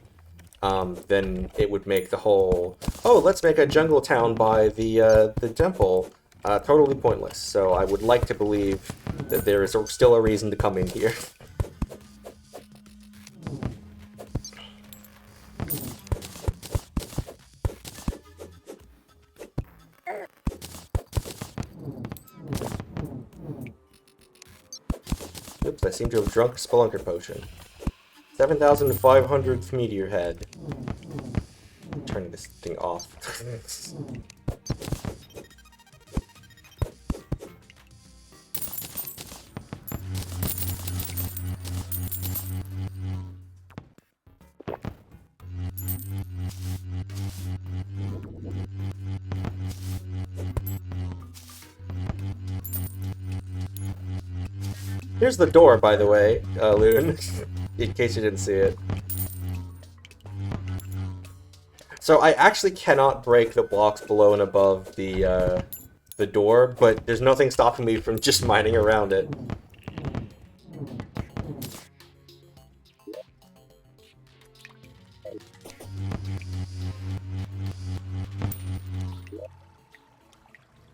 then it would make the whole, oh, let's make a jungle town by the temple, totally pointless. So I would like to believe that there is still a reason to come in here. Oops, I seem to have drunk a Spelunker potion. 7,500th meteor head. Turning this thing off. Here's the door, by the way, Loon, in case you didn't see it. So I actually cannot break the blocks below and above the door, but there's nothing stopping me from just mining around it.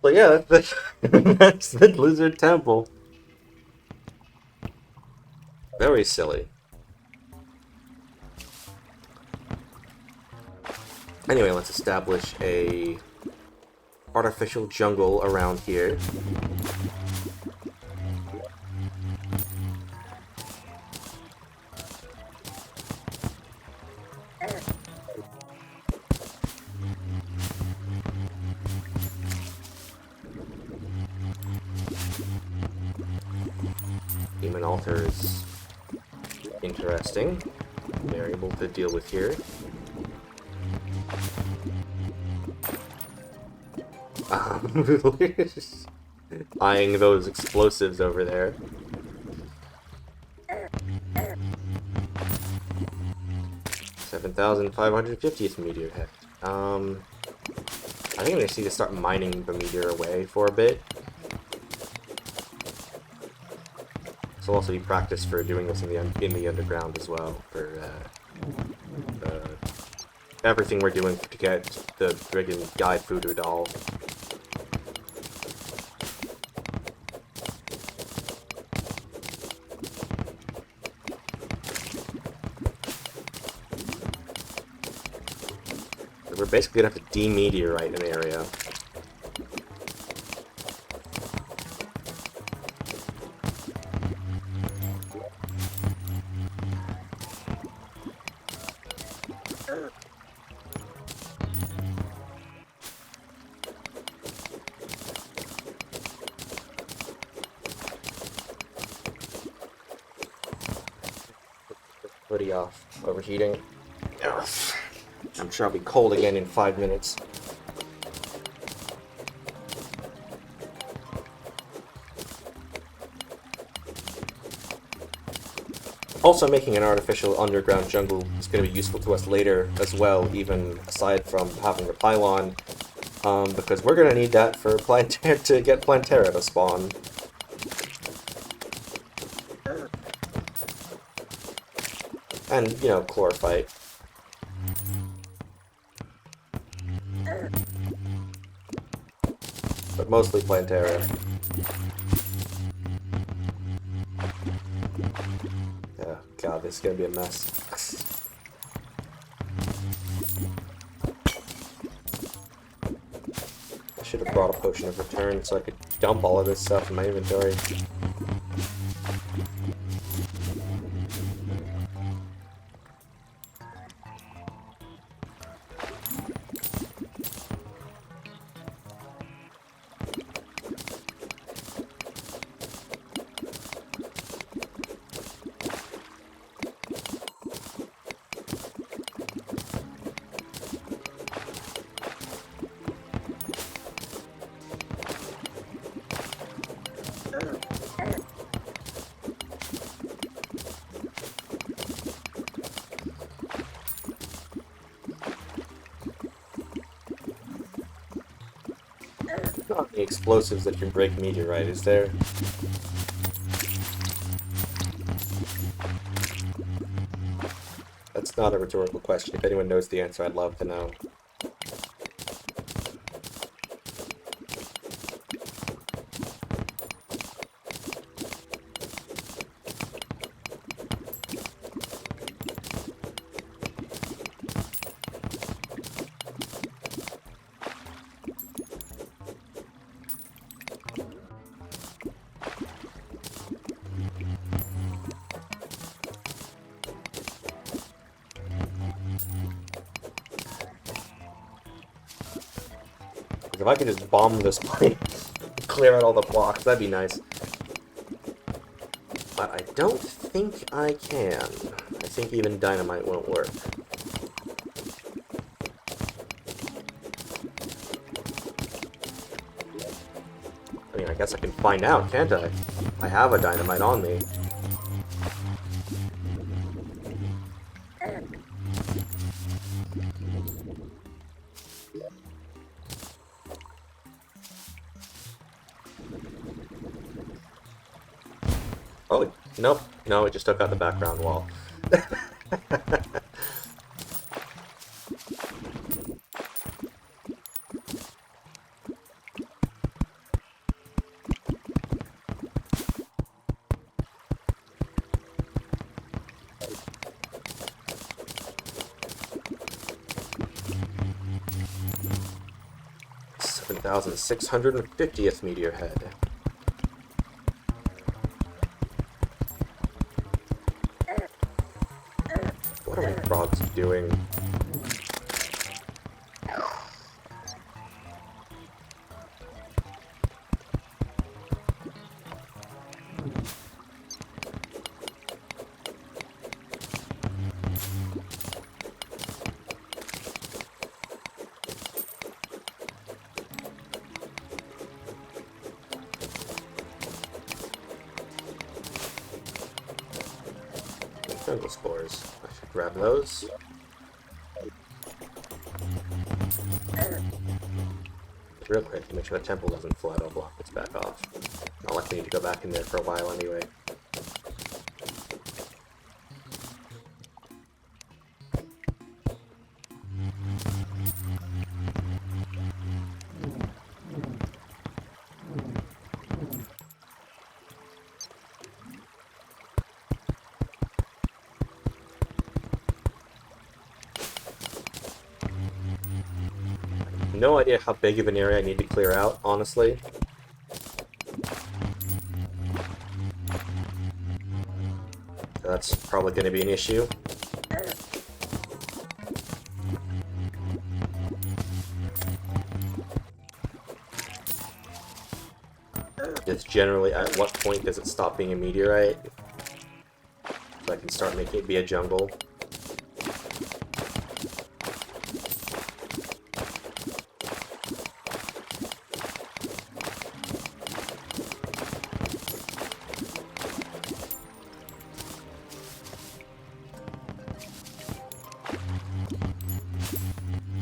But yeah, that's the Lizard Temple. Very silly. Anyway, let's establish a artificial jungle around here. Demon altar is interesting. Variable to deal with here. Eyeing those explosives over there. 7,550th meteor head. I think I just need to start mining the meteor away for a bit. This will also be practice for doing this in the underground as well, for everything we're doing to get the friggin' guide voodoo doll. So we're basically gonna have to demeteorite an area. Hoodie off. Overheating. Ugh. I'm sure I'll be cold again in 5 minutes. Also, making an artificial underground jungle is going to be useful to us later as well, even aside from having the pylon, because we're going to need that for to get Plantera to spawn. And, you know, chlorophyte. But mostly Plantera. Oh god, this is gonna be a mess. I should have brought a potion of return so I could dump all of this stuff in my inventory. Not any explosives that can break meteorite, is there? That's not a rhetorical question. If anyone knows the answer, I'd love to know. If I could just bomb this place, clear out all the blocks, that'd be nice. But I don't think I can. I think even dynamite won't work. I mean, I guess I can find out, can't I? I have a dynamite on me. Oh, nope. No, it just took out the background wall. $7,650th meteor head. What are we frogs doing? jungle spores. I should grab those. Real quick to make sure the temple doesn't flood, I'll block this back off. Not like we need to go back in there for a while anyway. No idea how big of an area I need to clear out, honestly. So that's probably going to be an issue. Just generally, at what point does it stop being a meteorite? So I can start making it be a jungle.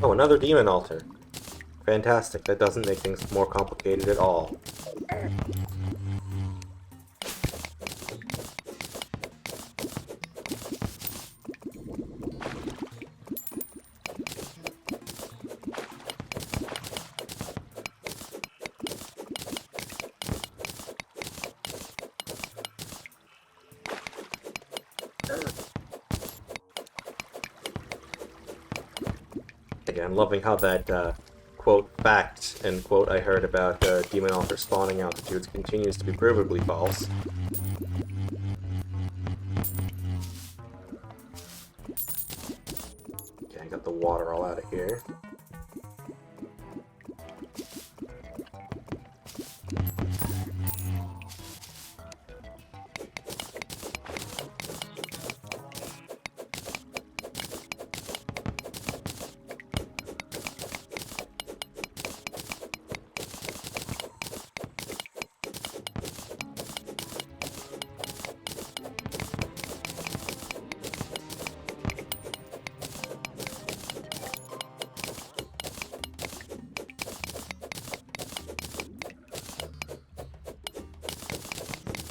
Oh, another demon altar. Fantastic. That doesn't make things more complicated at all. Again, I'm loving how that quote fact and quote I heard about demon altar spawning altitudes continues to be provably false. Okay, I got the water all out of here.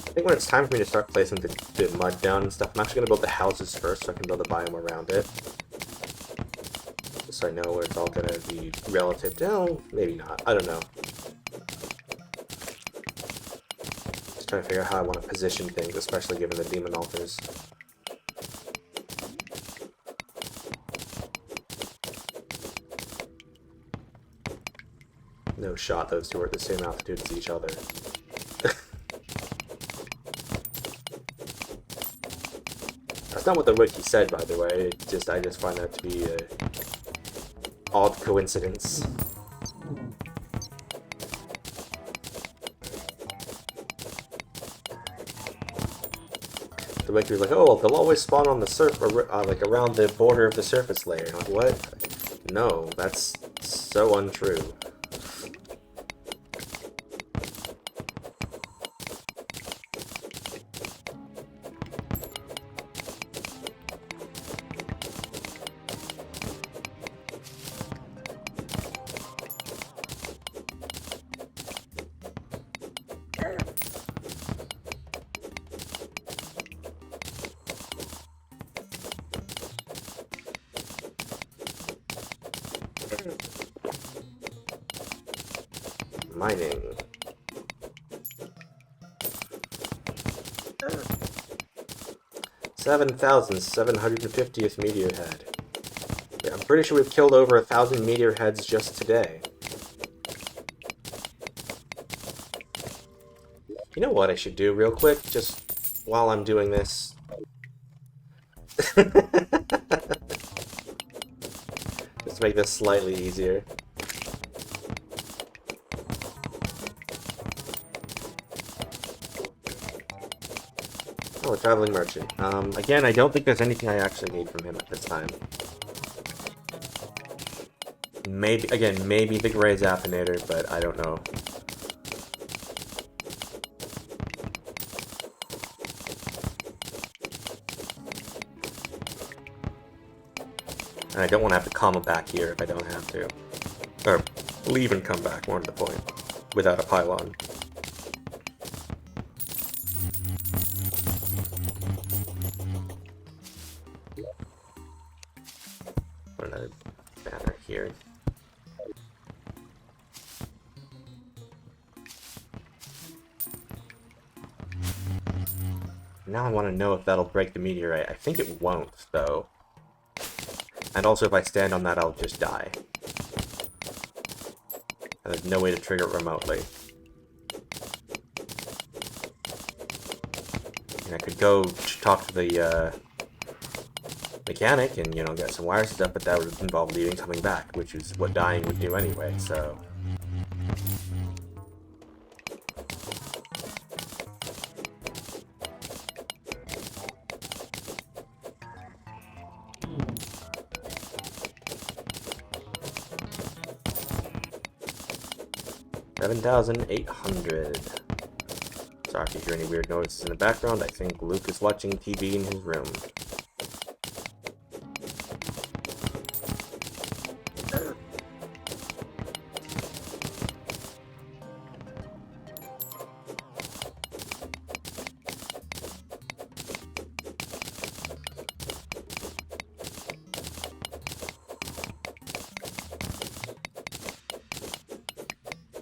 I think when it's time for me to start placing the mud down and stuff, I'm actually going to build the houses first so I can build a biome around it. Just so I know where it's all going to be relative to... Oh, maybe not. I don't know. Just trying to figure out how I want to position things, especially given the demon altars. No shot those two are at the same altitude as each other. That's not what the wiki said, by the way. I just find that to be an odd coincidence. The wiki was like, "Oh, well, they'll always spawn on the like around the border of the surface layer." And I'm like, what? No, that's so untrue. Mining. $7,750th meteor head. Yeah, I'm pretty sure we've killed over 1,000 meteor heads just today. You know what I should do real quick, just while I'm doing this? Just to make this slightly easier. Oh, a traveling merchant. Again, I don't think there's anything I actually need from him at this time. Maybe the gray zappinator, but I don't know. And I don't want to have to come back here if I don't have to. Or leave and come back, more to the point. Without a pylon. Put another banner here. Now I want to know if that'll break the meteorite. I think it won't, though. And also, if I stand on that, I'll just die. And there's no way to trigger it remotely. And I could go talk to the mechanic and, you know, get some wires and stuff, but that would involve leaving, coming back, which is what dying would do anyway, so... $7,800. Sorry if you hear any weird noises in the background. I think Luke is watching TV in his room.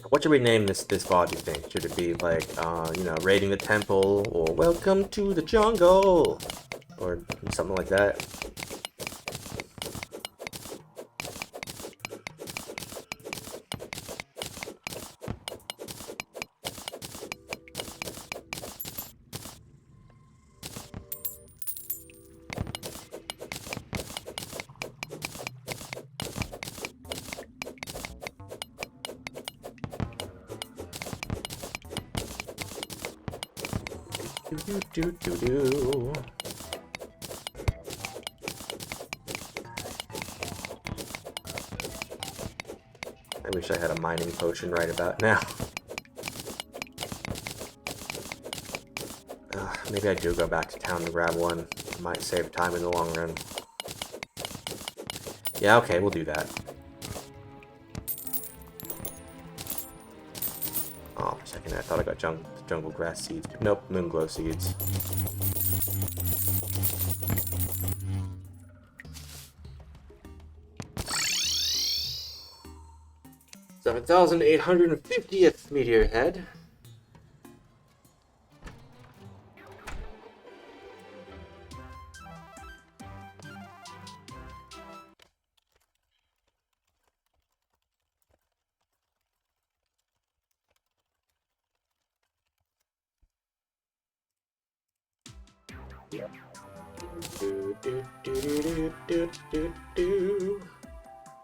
What should we name this VOD, you think? Should it be like, you know, raiding the temple, or welcome to the jungle, or something like that? Do. I wish I had a mining potion right about now. Maybe I do go back to town and grab one. It might save time in the long run. Yeah, okay, we'll do that. Oh, for a second I thought I got jungle grass seeds. Nope, moonglow seeds. $7,850th meteor head.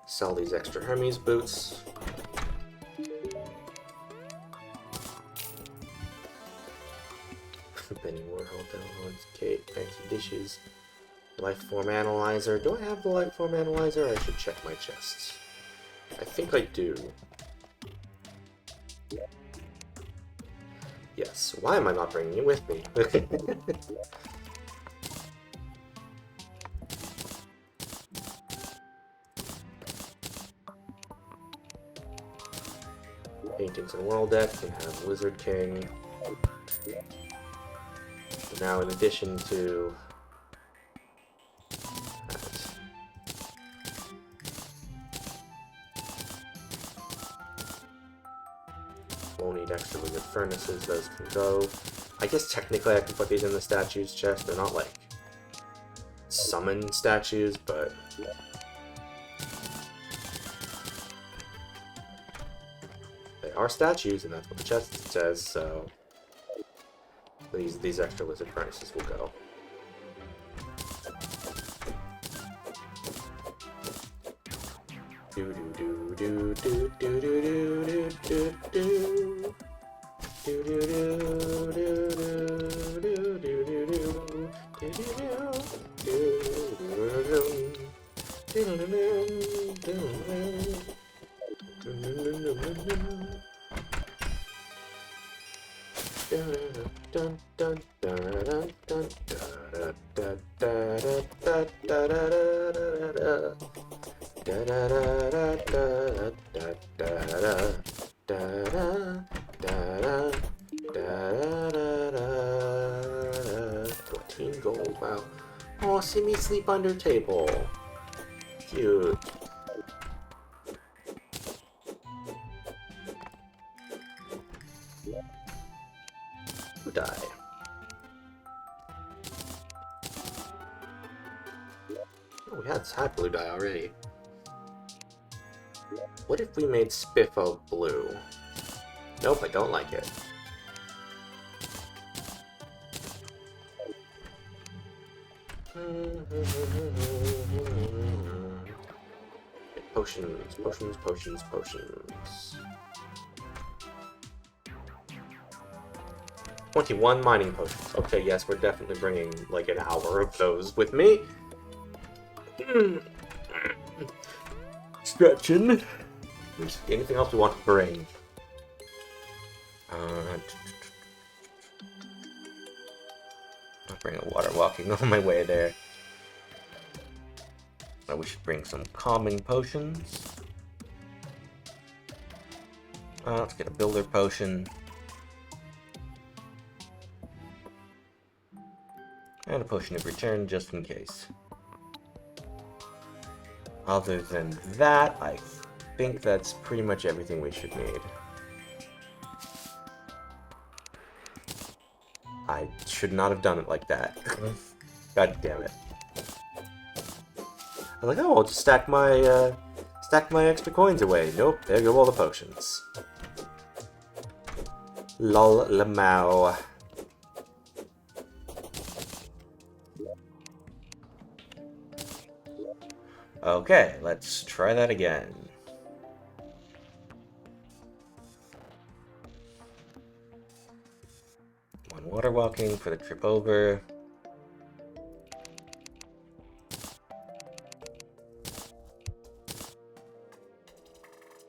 Sell these extra Hermes boots. Penny Warhol, downloads, cake, fancy dishes, life form analyzer. Do I have the life form analyzer? I should check my chests. I think I do. Yes. Why am I not bringing it with me? Paintings and World Deck can have Wizard King. Now, in addition to that, won't need extra wizard furnaces, those can go. I guess technically I can put these in the statues chest. They're not like summon statues, but they are statues, and that's what the chest says, so these extra wizard furnaces will go. Do do do do do do do do do do do do $14 gold, wow. Oh, see me sleep under table. Cute. Who died? Oh, we had blue dye already. What if we made Spiffo blue? Nope, I don't like it. Potions, potions, potions, potions. 21 mining potions. Okay, yes, we're definitely bringing like an hour of those with me. Stretching. Anything else we want to bring? I'll bring a water walking on my way there. We should bring some calming potions. Let's get a builder potion. And a potion of return just in case. Other than that, I think that's pretty much everything we should need. I should not have done it like that. God damn it. I was like, oh, I'll just stack my extra coins away. Nope, there go all the potions. Lol lamau. Okay, let's try that again. One water walking for the trip over.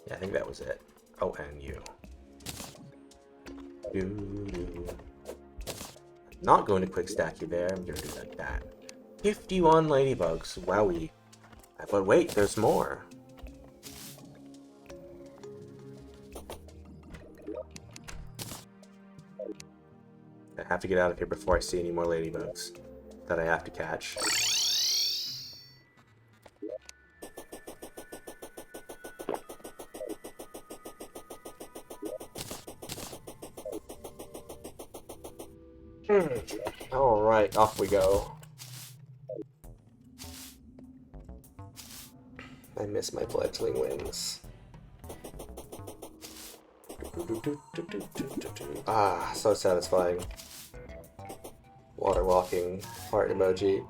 Yeah, I think that was it. Oh, and you. Not going to quick stack you there. I'm going to do like that. 51 ladybugs. Wowie. But wait, there's more. I have to get out of here before I see any more ladybugs that I have to catch. Alright, off we go. I miss my fledgling wings. Ah, so satisfying. Water walking, heart emoji.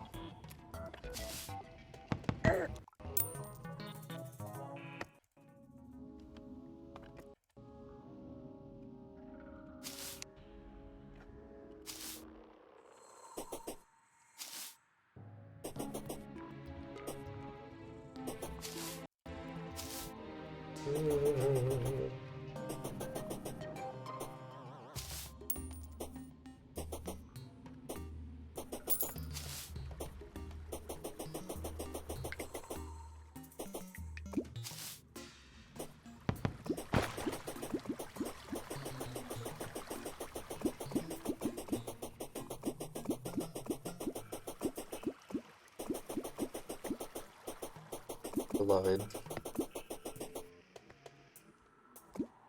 Beloved.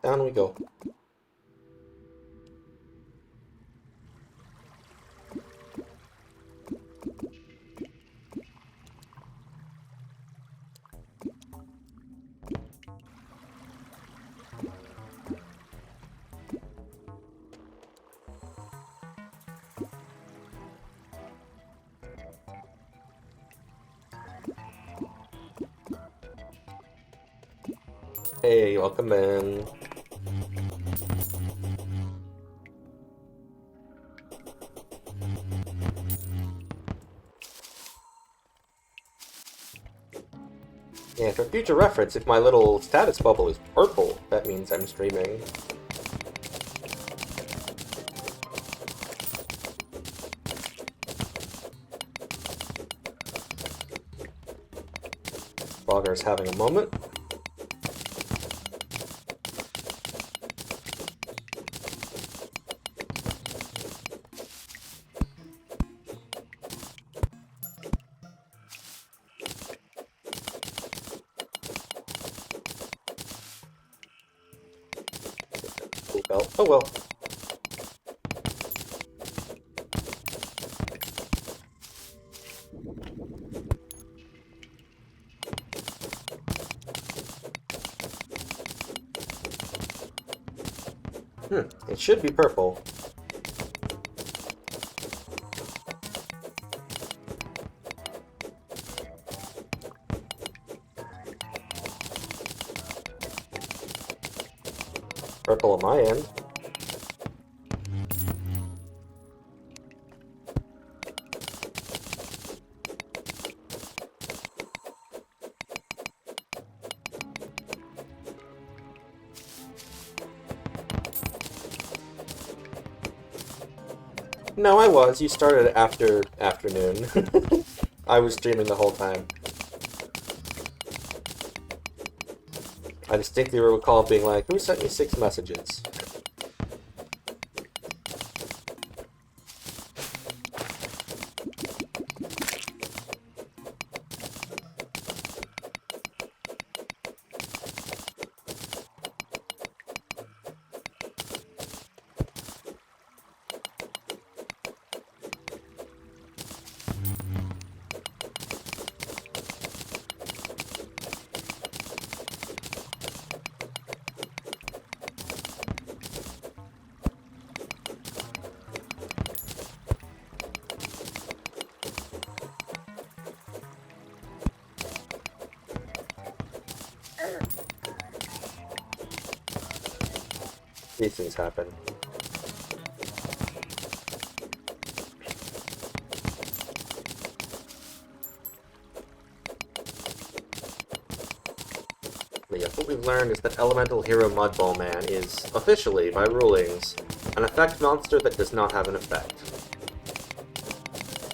Down we go. Hey, welcome in. Yeah, for future reference, if my little status bubble is purple, that means I'm streaming. Bogger's having a moment. Oh well. It should be purple. Purple on my end. No, I was. You started after afternoon. I was streaming the whole time. I distinctly recall being like, who sent me 6 messages? These things happen. But yeah, what we've learned is that Elemental Hero Mudball Man is, officially, by rulings, an effect monster that does not have an effect.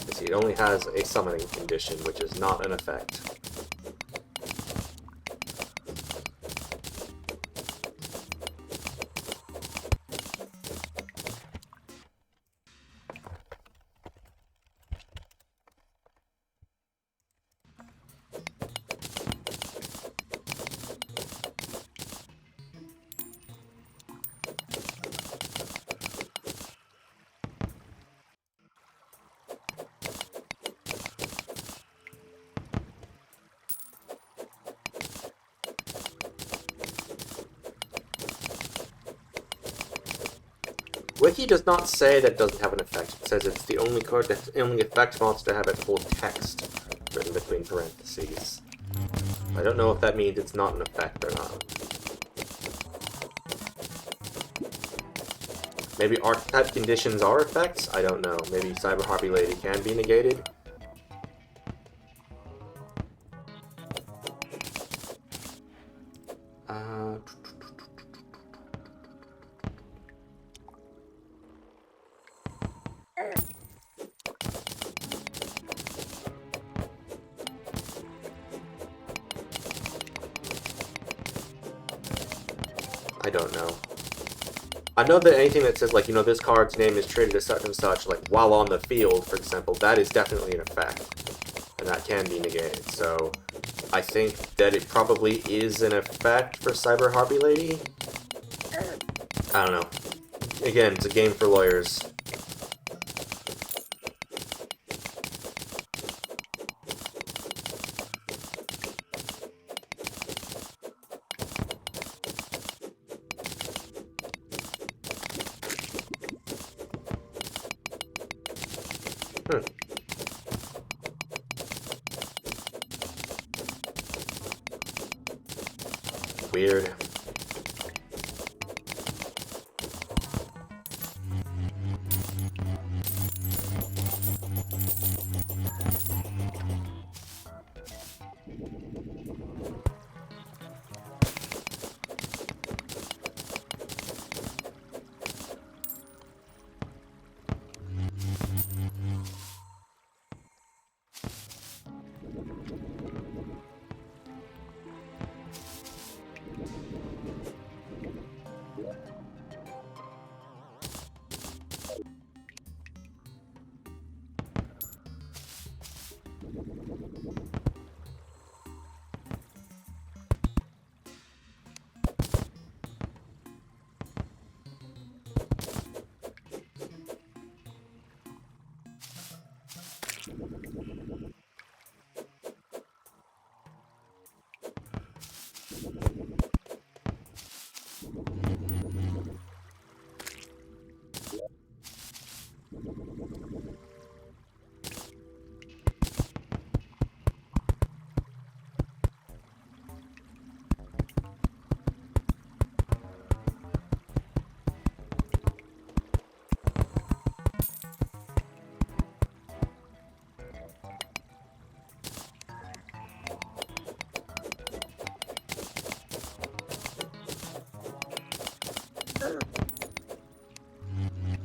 You see, it only has a summoning condition, which is not an effect. Wiki does not say that it doesn't have an effect. It says it's the only card that's the only effect monster to have its full text written between parentheses. I don't know if that means it's not an effect or not. Maybe archetype conditions are effects? I don't know. Maybe Cyber Harpy Lady can be negated? I don't know. I know that anything that says, like, you know, this card's name is treated as such and such, like, while on the field, for example, that is definitely an effect. And that can be negated, so I think that it probably is an effect for Cyber Harpy Lady. I don't know. Again, it's a game for lawyers. Weird.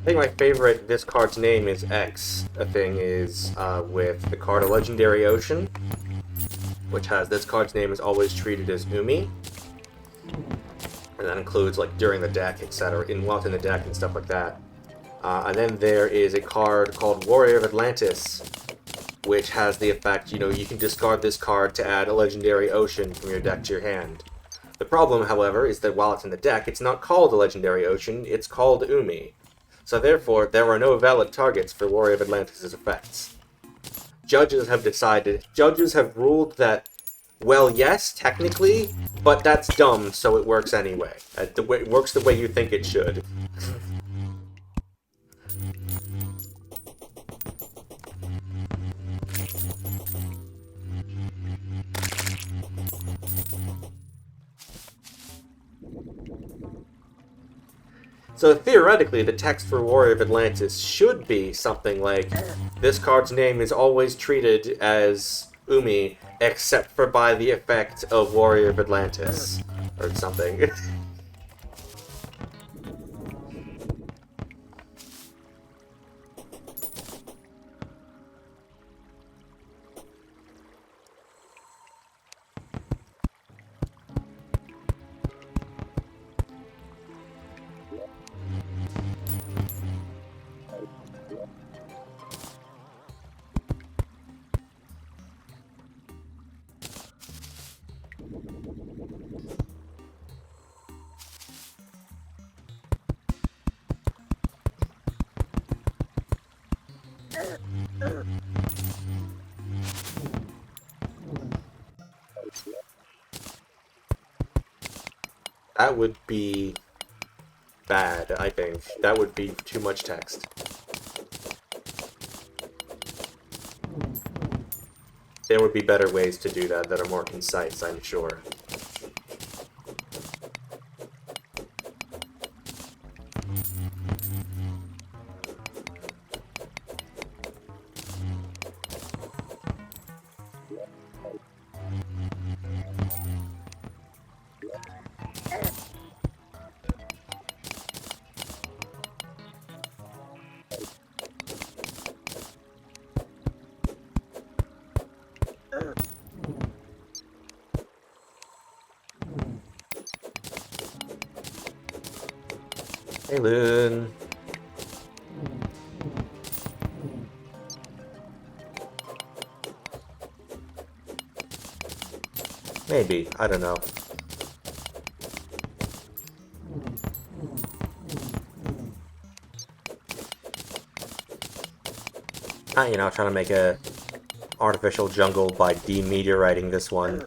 think my favorite this card's name is X. A thing is with the card A Legendary Ocean, which has this card's name is always treated as Umi. And that includes like during the deck, etc., while it's in the deck and stuff like that. And then there is a card called Warrior of Atlantis, which has the effect, you know, you can discard this card to add a Legendary Ocean from your deck to your hand. The problem, however, is that while it's in the deck, it's not called a Legendary Ocean, it's called Umi. So therefore, there are no valid targets for Warrior of Atlantis' effects. Judges have ruled that, well, yes, technically, but that's dumb, so it works anyway. It works the way you think it should. So theoretically, the text for Warrior of Atlantis should be something like, this card's name is always treated as Umi, except for by the effect of Warrior of Atlantis, or something. That would be bad, I think. That would be too much text. There would be better ways to do that that are more concise, I'm sure. Hey, Loon. Maybe. I don't know. You know, trying to make a artificial jungle by demeteoriting this one.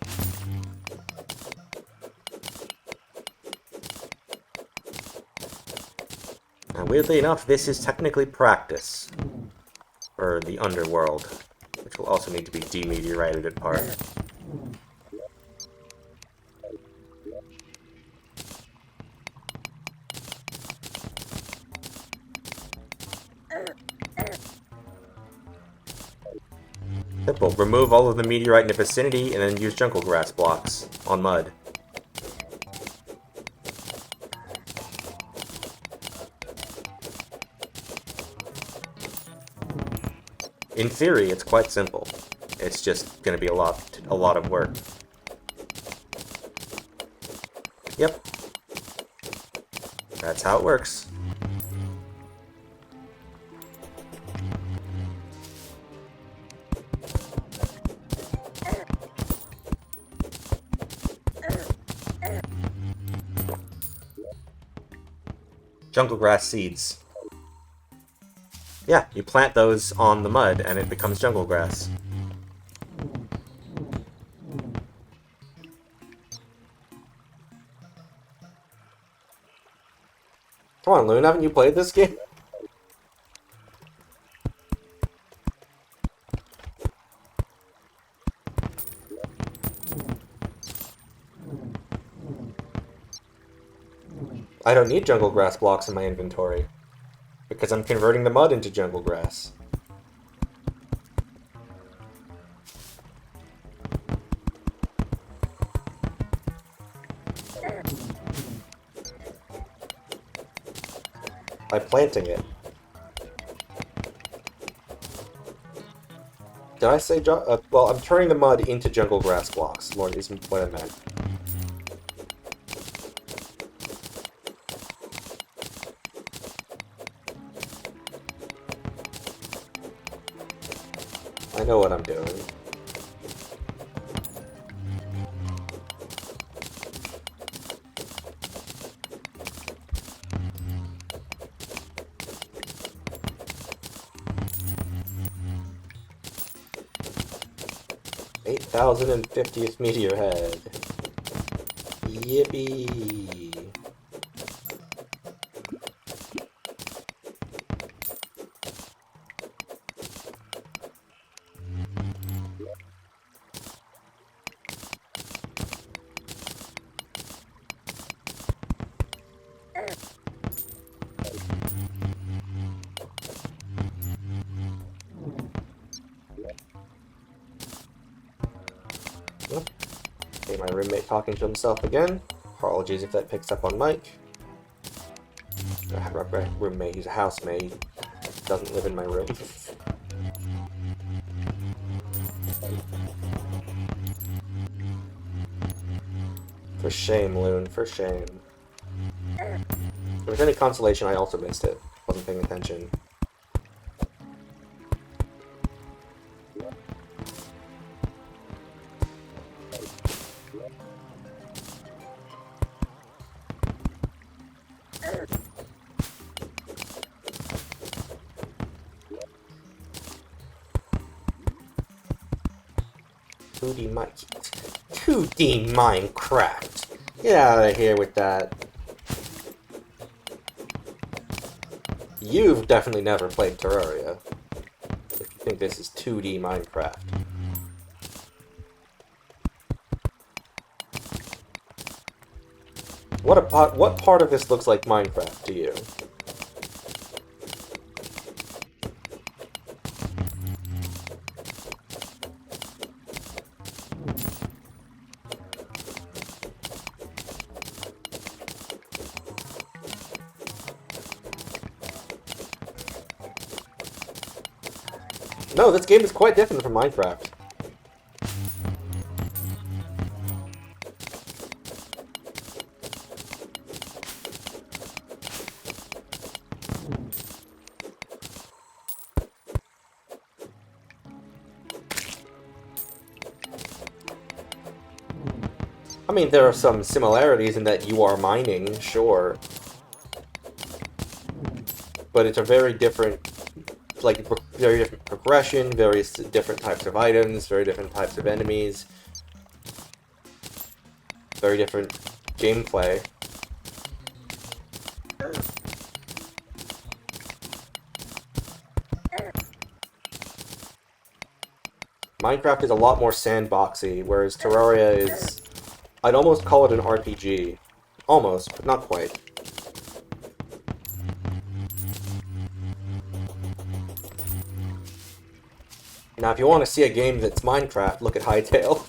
And weirdly enough, this is technically practice for the underworld, which will also need to be demeteorited in part. Simple. Remove all of the meteorite in the vicinity and then use jungle grass blocks on mud. In theory, it's quite simple. It's just going to be a lot of work. Yep. That's how it works. Jungle grass seeds. Yeah, you plant those on the mud and it becomes jungle grass. Come on, Loon, haven't you played this game? I don't need jungle grass blocks in my inventory, because I'm converting the mud into jungle grass. By planting it. Did I say well, I'm turning the mud into jungle grass blocks, Lord, is what I meant. I know what I'm doing. $8,050th meteor head. Yippee! Okay, my roommate talking to himself again. Apologies if that picks up on mic. Roommate, he's a housemate. Doesn't live in my room. For shame, Loon, for shame. If there's any consolation, I also missed it. Wasn't paying attention. Two D Minecraft. Get out of here with that. You've definitely never played Terraria. If you think this is 2D Minecraft. What part of this looks like Minecraft to you? No, this game is quite different from Minecraft. I mean, there are some similarities in that you are mining, sure. But it's a very different, like, very different progression, various different types of items, very different types of enemies, very different gameplay. Minecraft is a lot more sandboxy, whereas Terraria is... I'd almost call it an RPG. Almost, but not quite. Now, if you want to see a game that's Minecraft, look at Hytale.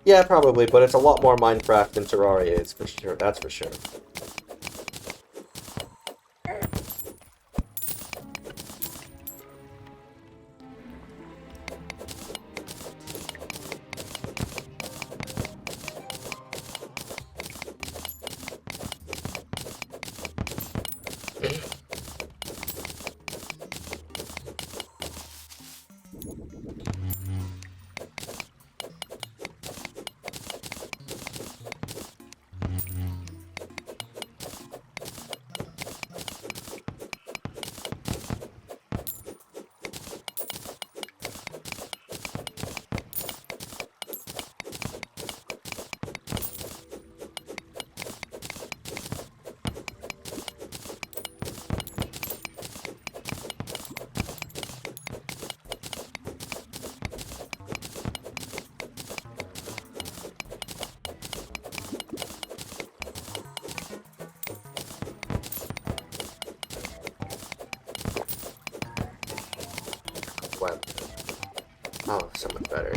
Yeah, probably, but it's a lot more Minecraft than Terraria is, for sure. That's for sure. web. Oh, so much better.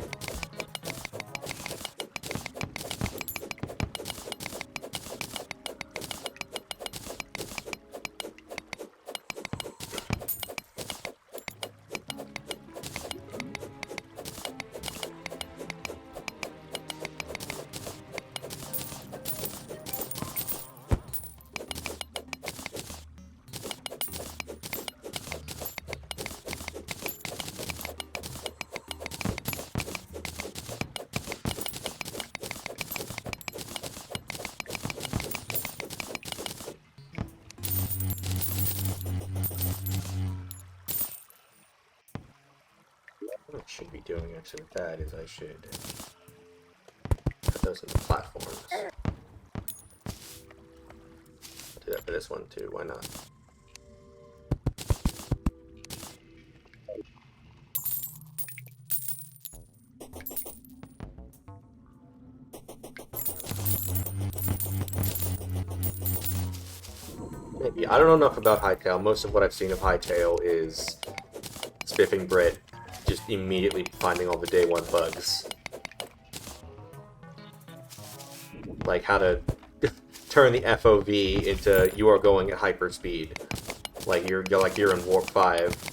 What I should be doing actually with that is I should put those into platforms. I'll do that for this one too, why not? Maybe. I don't know enough about Hytale. Most of what I've seen of Hytale is Spiffing Brit just immediately finding all the day one bugs. Like how to turn the FOV into you are going at hyperspeed. Like you're in Warp 5.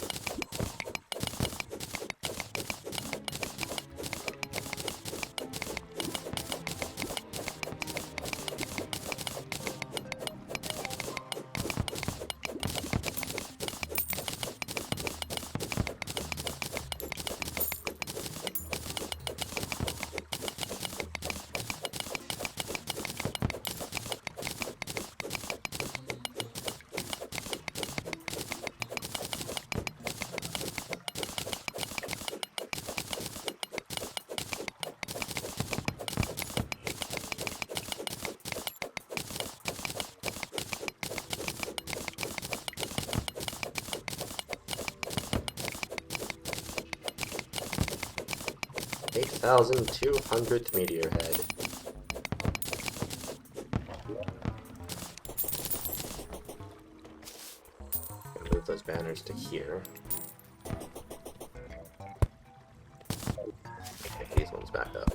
$8,200th meteor head. Gonna move those banners to here. Okay, these ones back up.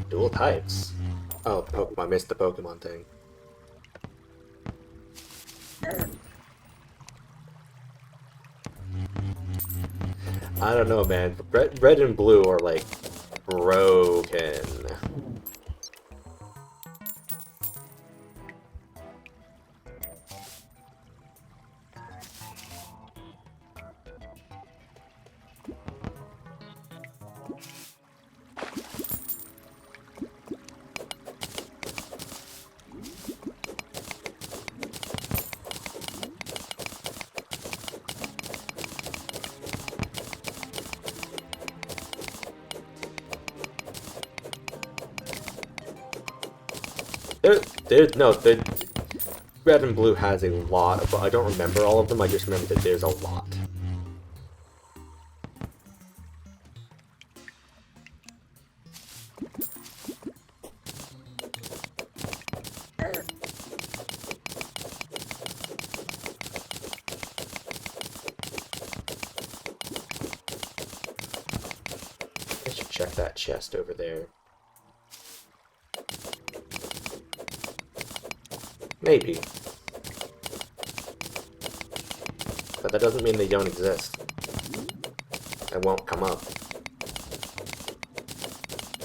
Dual types. Oh, I missed the Pokemon thing. I don't know, man. Red and blue are like broken. Red and blue has a lot, but I don't remember all of them. I just remember that there's a lot. I should check that chest over there. Maybe. But that doesn't mean they don't exist. They won't come up.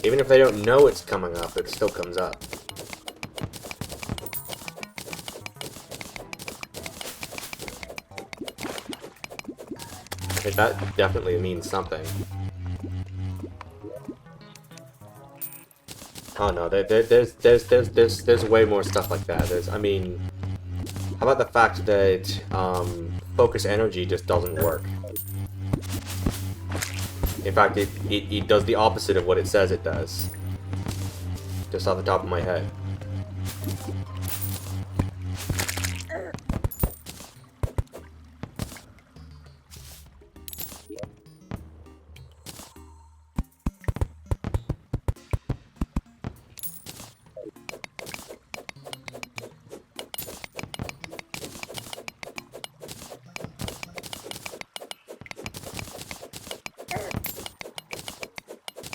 Even if they don't know it's coming up, it still comes up. That definitely means something. Oh no, there's way more stuff like that. I mean, how about the fact that focus energy just doesn't work? In fact, it does the opposite of what it says it does. Just off the top of my head.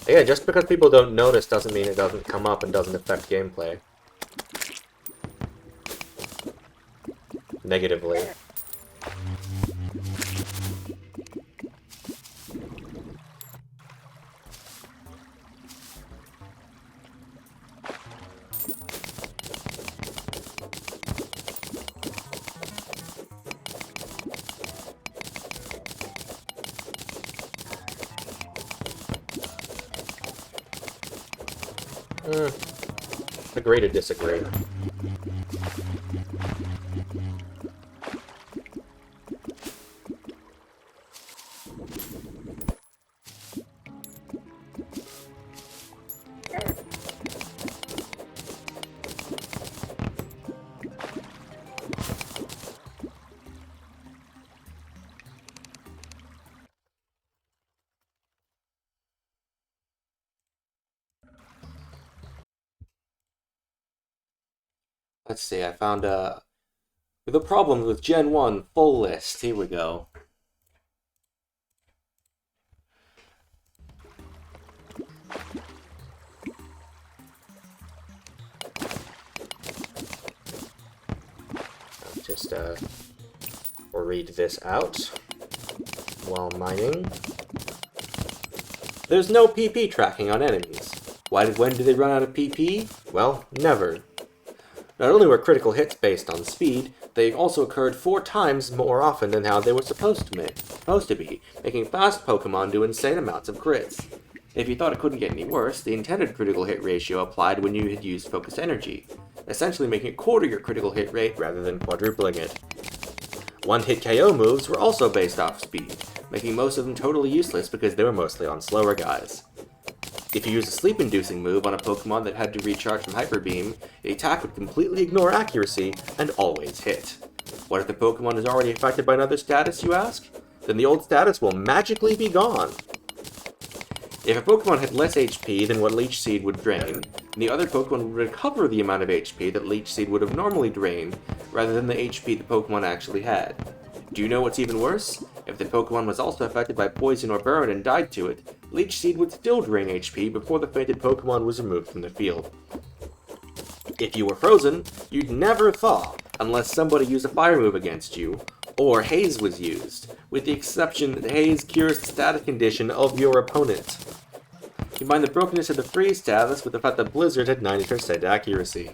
Yeah, just because people don't notice doesn't mean it doesn't come up and doesn't affect gameplay. Negatively. Agree to disagree. Let's see, I found the problem with Gen 1 full list. Here we go. I'll just read this out while mining. There's no PP tracking on enemies. When did they run out of PP? Well, never. Not only were critical hits based on speed, they also occurred 4 times more often than how they were supposed to be, making fast Pokemon do insane amounts of crits. If you thought it couldn't get any worse, the intended critical hit ratio applied when you had used Focus Energy, essentially making it quarter your critical hit rate rather than quadrupling it. One-hit KO moves were also based off speed, making most of them totally useless because they were mostly on slower guys. If you use a sleep-inducing move on a Pokemon that had to recharge from Hyper Beam, the attack would completely ignore accuracy and always hit. What if the Pokemon is already affected by another status, you ask? Then the old status will magically be gone. If a Pokemon had less HP than what Leech Seed would drain, the other Pokemon would recover the amount of HP that Leech Seed would have normally drained, rather than the HP the Pokemon actually had. Do you know what's even worse? If the Pokemon was also affected by poison or burn and died to it, Leech Seed would still drain HP before the fainted Pokemon was removed from the field. If you were frozen, you'd never thaw, unless somebody used a fire move against you, or Haze was used, with the exception that Haze cures the static condition of your opponent. Combine the brokenness of the freeze status with the fact that Blizzard had 90% accuracy.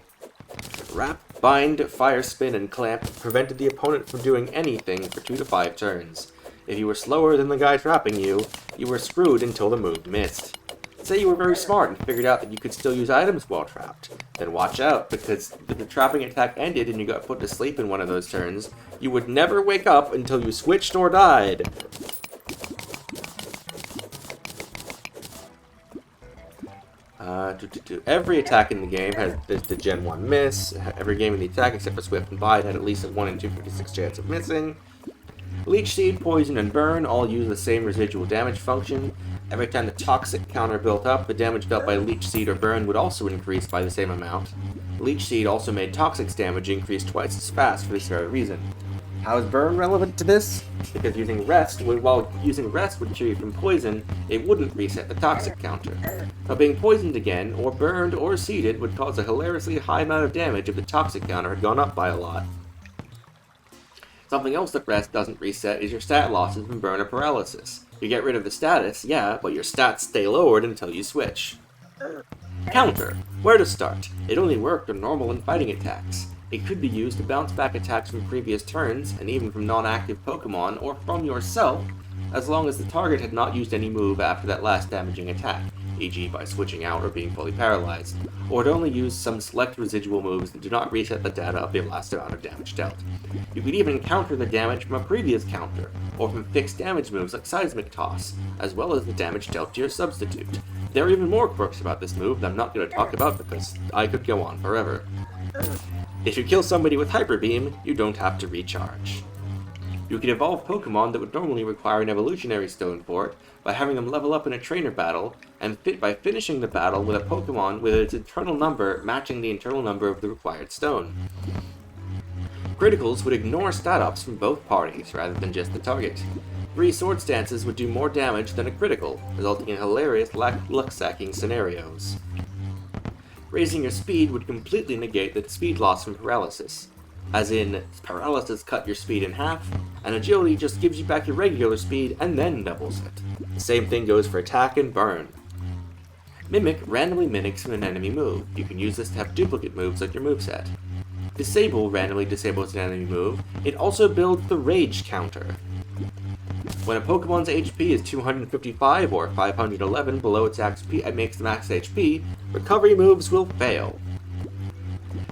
Wrap, Bind, Fire Spin, and Clamp prevented the opponent from doing anything for 2 to 5 turns. If you were slower than the guy trapping you, you were screwed until the move missed. Say you were very smart and figured out that you could still use items while trapped. Then watch out, because if the trapping attack ended and you got put to sleep in one of those turns, you would never wake up until you switched or died. Every attack in the game has the Gen 1 miss. Every game in the attack except for Swift and Bide had at least a 1 in 256 chance of missing. Leech Seed, Poison, and Burn all use the same residual damage function. Every time the Toxic counter built up, the damage dealt by Leech Seed or Burn would also increase by the same amount. Leech Seed also made Toxic's damage increase twice as fast for this very reason. How is Burn relevant to this? Because while using Rest would cure you from poison, it wouldn't reset the Toxic counter. But being poisoned again, or burned, or seeded would cause a hilariously high amount of damage if the Toxic counter had gone up by a lot. Something else that Rest doesn't reset is your stat losses from Burn or Paralysis. You get rid of the status, yeah, but your stats stay lowered until you switch. Counter. Where to start? It only worked on normal and fighting attacks. It could be used to bounce back attacks from previous turns, and even from non-active Pokemon, or from yourself, as long as the target had not used any move after that last damaging attack, e.g. by switching out or being fully paralyzed, or had only used some select residual moves that do not reset the data of the last amount of damage dealt. You could even counter the damage from a previous counter, or from fixed damage moves like Seismic Toss, as well as the damage dealt to your substitute. There are even more quirks about this move that I'm not going to talk about because I could go on forever. If you kill somebody with Hyper Beam, you don't have to recharge. You can evolve Pokemon that would normally require an evolutionary stone for it by having them level up in a trainer battle, and by finishing the battle with a Pokemon with its internal number matching the internal number of the required stone. Criticals would ignore stat-ups from both parties rather than just the target. 3 Sword Stances would do more damage than a critical, resulting in hilarious luck-sacking scenarios. Raising your speed would completely negate the speed loss from paralysis. As in, paralysis cut your speed in half, and agility just gives you back your regular speed and then doubles it. The same thing goes for attack and burn. Mimic randomly mimics an enemy move. You can use this to have duplicate moves like your moveset. Disable randomly disables an enemy move. It also builds the Rage counter. When a Pokemon's HP is 255 or 511 below its max HP, recovery moves will fail.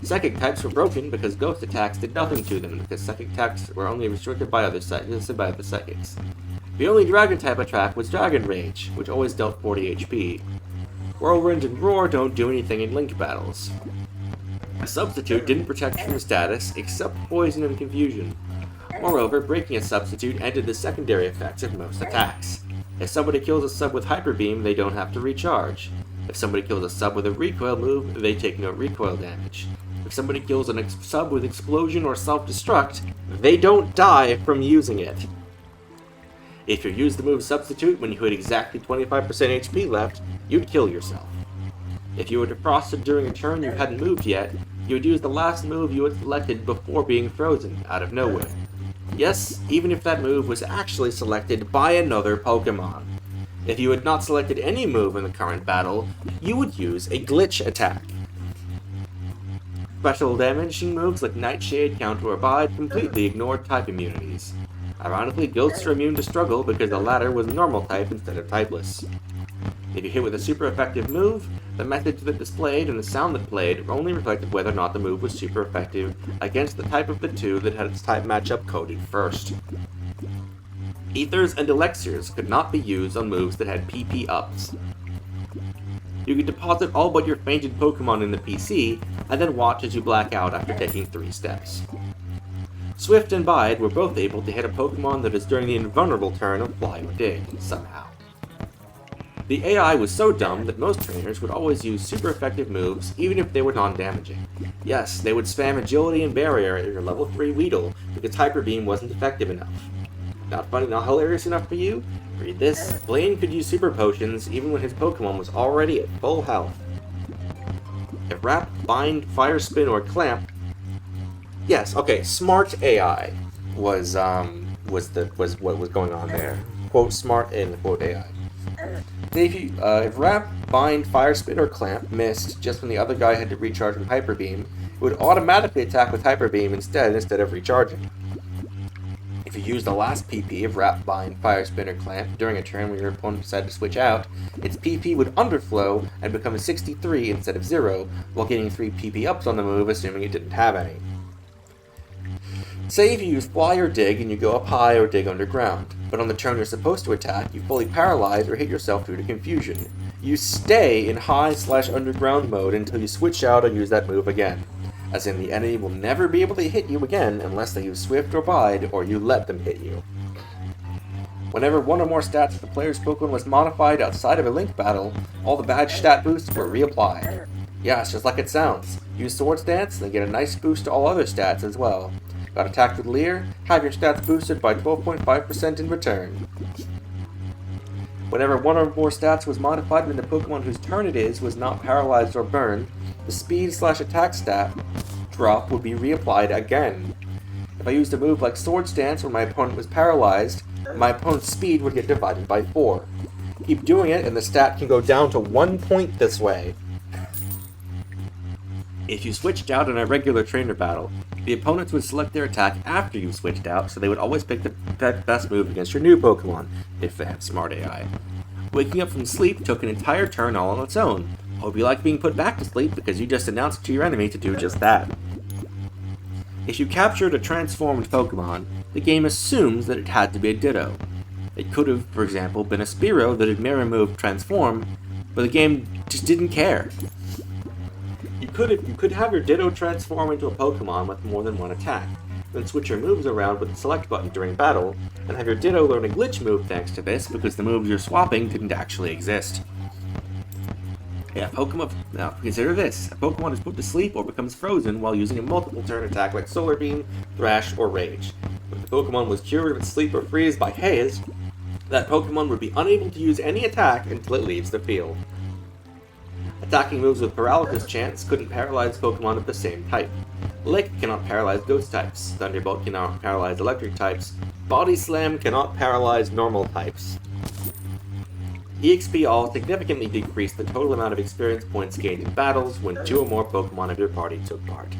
Psychic types were broken because ghost attacks did nothing to them, because psychic attacks were only restricted by other psychics. The only dragon type attack was Dragon Rage, which always dealt 40 HP. Whirlwind and Roar don't do anything in Link battles. A substitute didn't protect from status, except poison and confusion. Moreover, breaking a substitute ended the secondary effects of most attacks. If somebody kills a sub with Hyper Beam, they don't have to recharge. If somebody kills a sub with a recoil move, they take no recoil damage. If somebody kills a sub with Explosion or Self-Destruct, they don't die from using it. If you use the move Substitute when you had exactly 25% HP left, you'd kill yourself. If you were defrosted during a turn you hadn't moved yet, you would use the last move you had selected before being frozen, out of nowhere. Yes, even if that move was actually selected by another Pokemon. If you had not selected any move in the current battle, you would use a glitch attack. Special damaging moves like Nightshade, Counter, or Bide completely ignored type immunities. Ironically, Ghosts are immune to Struggle because the latter was normal type instead of typeless. If you hit with a super effective move, the message that displayed and the sound that played only reflected whether or not the move was super effective against the type of the two that had its type matchup coded first. Ethers and Elixirs could not be used on moves that had PP ups. You could deposit all but your fainted Pokemon in the PC, and then watch as you black out after taking 3 steps. Swift and Bide were both able to hit a Pokemon that is during the invulnerable turn of Fly or Dig, somehow. The AI was so dumb that most trainers would always use super effective moves even if they were non-damaging. Yes, they would spam Agility and Barrier at your level 3 Weedle because Hyper Beam wasn't effective enough. Not funny, not hilarious enough for you? Read this. Blaine could use super potions even when his Pokemon was already at full health. If Wrap, Bind, Fire Spin, or Clamp... Yes, okay, smart AI was what was going on there. Quote smart and quote AI. If Wrap, Bind, Fire Spin, or Clamp missed just when the other guy had to recharge with Hyper Beam, it would automatically attack with Hyper Beam instead of recharging. If you use the last PP of Wrap, Bind, Fire Spin, or Clamp during a turn when your opponent decided to switch out, its PP would underflow and become a 63 instead of 0, while getting 3 PP ups on the move assuming it didn't have any. Say if you use Fly or Dig and you go up high or dig underground, but on the turn you're supposed to attack, you fully paralyze or hit yourself due to confusion. You stay in high/underground mode until you switch out or use that move again. As in, the enemy will never be able to hit you again unless they use Swift or Bide or you let them hit you. Whenever one or more stats of the player's Pokemon was modified outside of a Link battle, all the bad stat boosts were reapplied. Yeah, it's just like it sounds. Use Swords Dance and get a nice boost to all other stats as well. Got attacked with Leer? Have your stats boosted by 12.5% in return. Whenever one or more stats was modified when the Pokemon whose turn it is was not paralyzed or burned, the speed/attack stat drop would be reapplied again. If I used a move like Swords Dance when my opponent was paralyzed, my opponent's speed would get divided by 4. Keep doing it and the stat can go down to 1 point this way. If you switched out in a regular trainer battle, The opponents would select their attack after you switched out, so they would always pick the best move against your new Pokemon, if they have smart AI. Waking up from sleep took an entire turn all on its own. Hope you like being put back to sleep because you just announced to your enemy to do just that. If you captured a transformed Pokemon, the game assumes that it had to be a Ditto. It could have, for example, been a Spearow that had mirror moved Transform, but the game just didn't care. You could have your Ditto transform into a Pokemon with more than one attack, then switch your moves around with the select button during battle, and have your Ditto learn a glitch move thanks to this because the moves you're swapping didn't actually exist. Now consider this. A Pokemon is put to sleep or becomes frozen while using a multiple turn attack like Solar Beam, Thrash, or Rage. If the Pokemon was cured of its sleep or freeze by Haze, that Pokemon would be unable to use any attack until it leaves the field. Attacking moves with Paralysis Chance couldn't paralyze Pokemon of the same type. Lick cannot paralyze Ghost types, Thunderbolt cannot paralyze Electric types, Body Slam cannot paralyze normal types. EXP all significantly decreased the total amount of experience points gained in battles when 2 or more Pokemon of your party took part.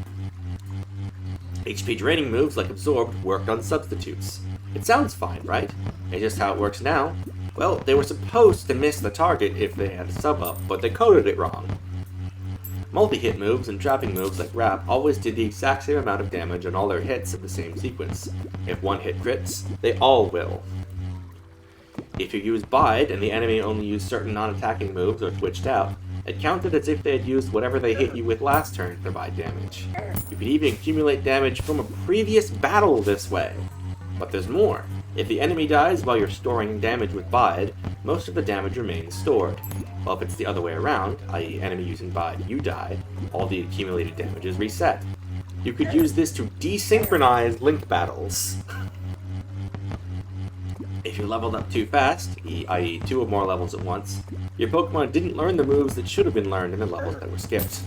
HP draining moves like Absorb worked on substitutes. It sounds fine, right? It's just how it works now. Well, they were supposed to miss the target if they had a sub up, but they coded it wrong. Multi-hit moves and trapping moves like Wrap always did the exact same amount of damage on all their hits of the same sequence. If one hit crits, they all will. If you used Bide and the enemy only used certain non-attacking moves or switched out, it counted as if they had used whatever they hit you with last turn to provide damage. You could even accumulate damage from a previous battle this way. But there's more. If the enemy dies while you're storing damage with Bide, most of the damage remains stored. While if it's the other way around, i.e. enemy using Bide, you die, all the accumulated damage is reset. You could use this to desynchronize Link battles. If you leveled up too fast, i.e. 2 or more levels at once, your Pokemon didn't learn the moves that should have been learned in the levels that were skipped.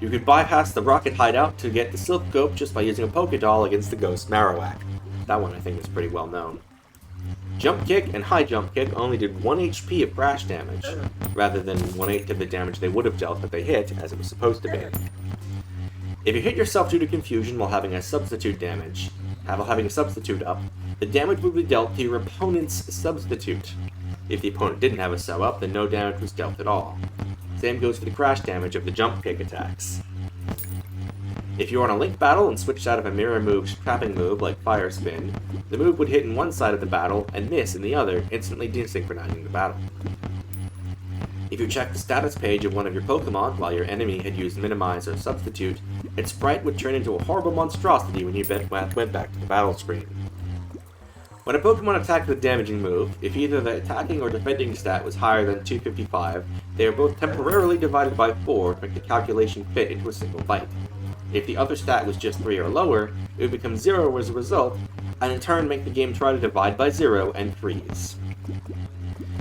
You could bypass the Rocket Hideout to get the Silph Gope just by using a Pokédoll against the Ghost Marowak. That one I think is pretty well known. Jump Kick and High Jump Kick only did 1 HP of crash damage, rather than 1/8 of the damage they would have dealt if they hit, as it was supposed to be. If you hit yourself due to confusion while having a substitute up, the damage would be dealt to your opponent's substitute. If the opponent didn't have a sub up, then no damage was dealt at all. Same goes for the crash damage of the Jump Kick attacks. If you were on a Link battle and switched out of a mirror move's trapping move like Fire Spin, the move would hit in one side of the battle and miss in the other, instantly desynchronizing the battle. If you checked the status page of one of your Pokemon while your enemy had used Minimize or Substitute, its sprite would turn into a horrible monstrosity when you went back to the battle screen. When a Pokemon attacked with a damaging move, if either the attacking or defending stat was higher than 255, they are both temporarily divided by 4 to make the calculation fit into a single bite. If the other stat was just 3 or lower, it would become 0 as a result, and in turn make the game try to divide by 0 and freeze.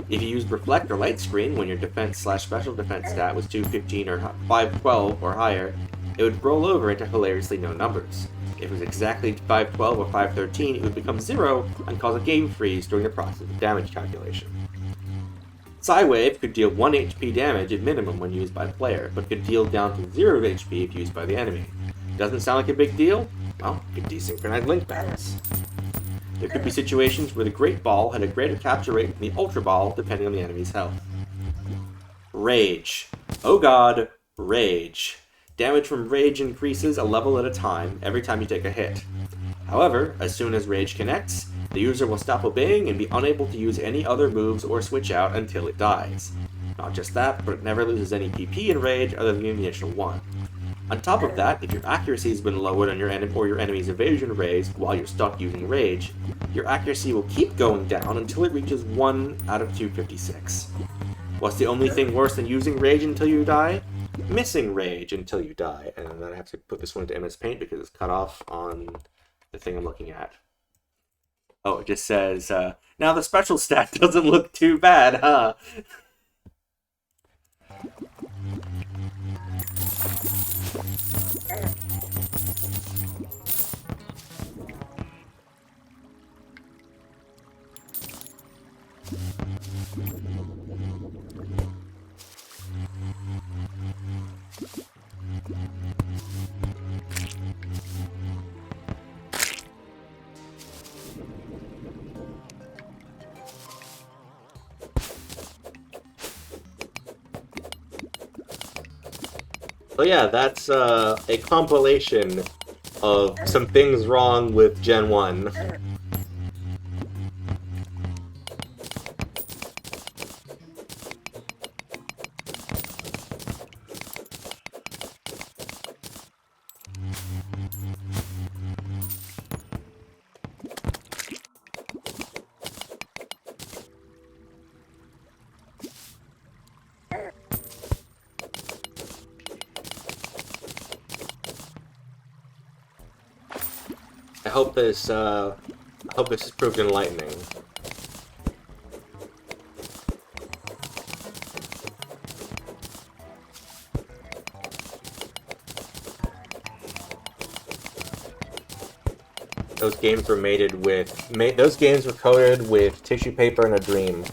If you used Reflect or Light Screen when your defense/special defense stat was 215 or 512 or higher, it would roll over into hilariously no numbers. If it was exactly 512 or 513, it would become 0 and cause a game freeze during the process of damage calculation. Psywave could deal 1 HP damage at minimum when used by the player, but could deal down to 0 HP if used by the enemy. Doesn't sound like a big deal? Well, you could desynchronize Link battles. There could be situations where the Great Ball had a greater capture rate than the Ultra Ball, depending on the enemy's health. Rage. Oh god, Rage. Damage from Rage increases a level at a time every time you take a hit. However, as soon as Rage connects, the user will stop obeying and be unable to use any other moves or switch out until it dies. Not just that, but it never loses any PP in Rage other than the initial one. On top of that, if your accuracy has been lowered on your enemy's evasion raised while you're stuck using Rage, your accuracy will keep going down until it reaches 1 out of 256. What's the only thing worse than using Rage until you die? Missing Rage until you die. And then I have to put this one into MS Paint because it's cut off on the thing I'm looking at. Oh, it just says, now the special stat doesn't look too bad, huh? So yeah, that's a compilation of some things wrong with Gen 1. I hope this has proved enlightening. Those games were those games were coded with tissue paper and a dream.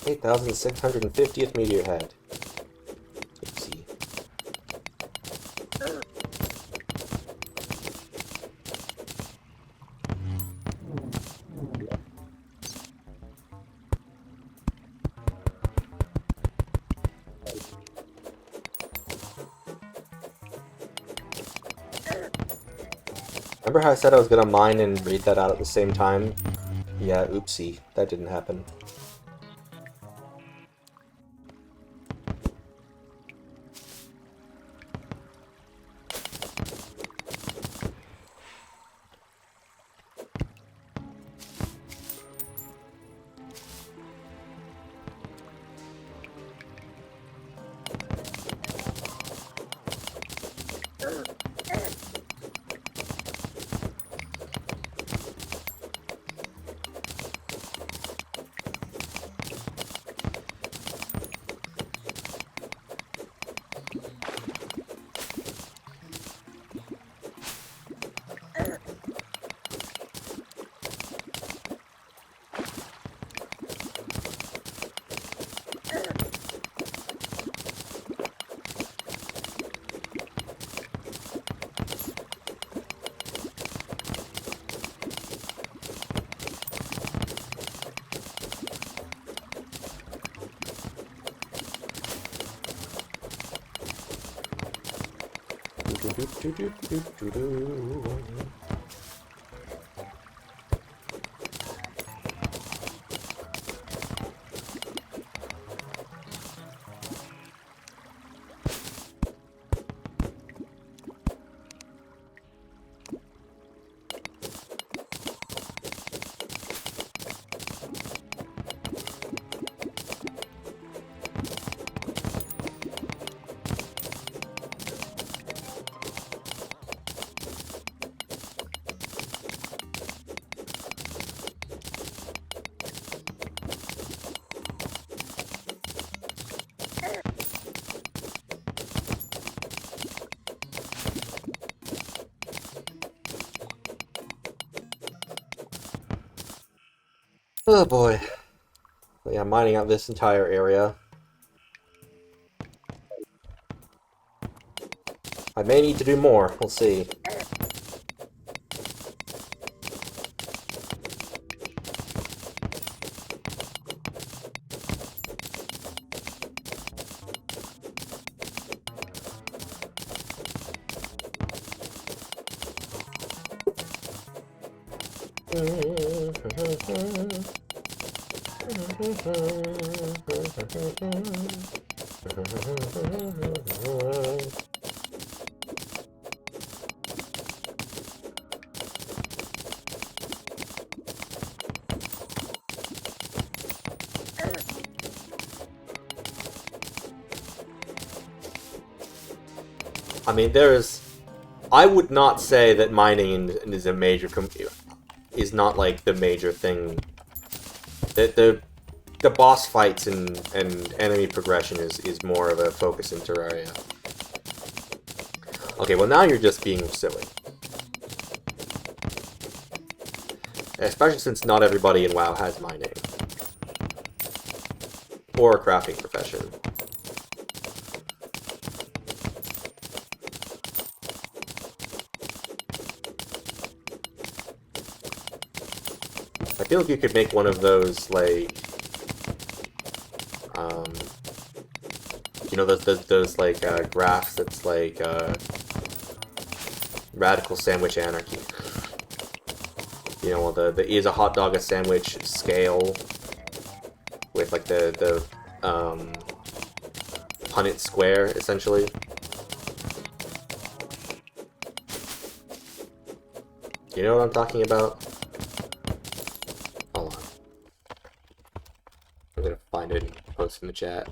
$8,650th meteor head. Oopsie. Remember how I said I was gonna mine and read that out at the same time? Yeah, oopsie. That didn't happen. Oh boy. But yeah, mining out this entire area. I may need to do more. We'll see. I mean, there's I would not say that mining is a major is not like the major thing. The boss fights and enemy progression is more of a focus in Terraria. Okay, well now you're just being silly. Especially since not everybody in WoW has mining. Or a crafting profession. I feel like you could make one of those, like, you know, those like, graphs that's like, radical sandwich anarchy. You know, the is a hot dog a sandwich scale with, like, the Punnett square, essentially. You know what I'm talking about? Hold on. I'm gonna find it and post in the chat.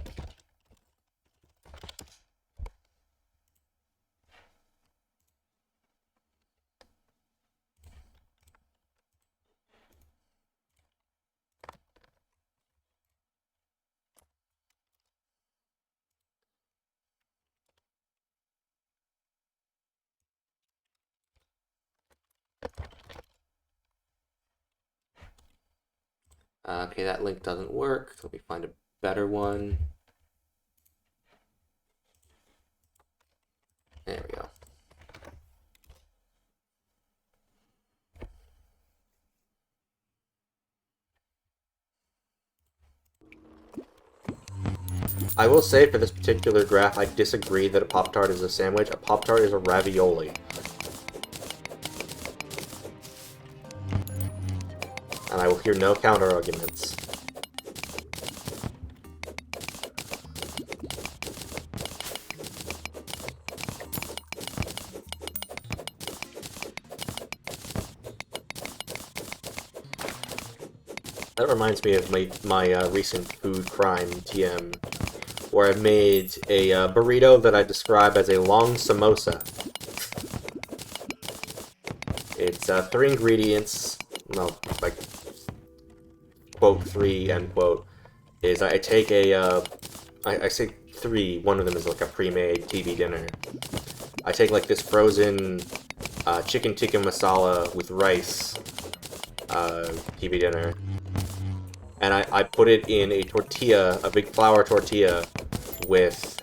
Okay, that link doesn't work. Let me find a better one. There we go. I will say for this particular graph, I disagree that a Pop-Tart is a sandwich. A Pop-Tart is a ravioli. And I will hear no counter-arguments. That reminds me of my recent food crime TM, where I made a burrito that I describe as a long samosa. It's 3 ingredients, well, like, quote 3, end quote, is I take a, I say 3, one of them is like a pre-made TV dinner. I take like this frozen chicken tikka masala with rice TV dinner, and I put it in a tortilla, a big flour tortilla, with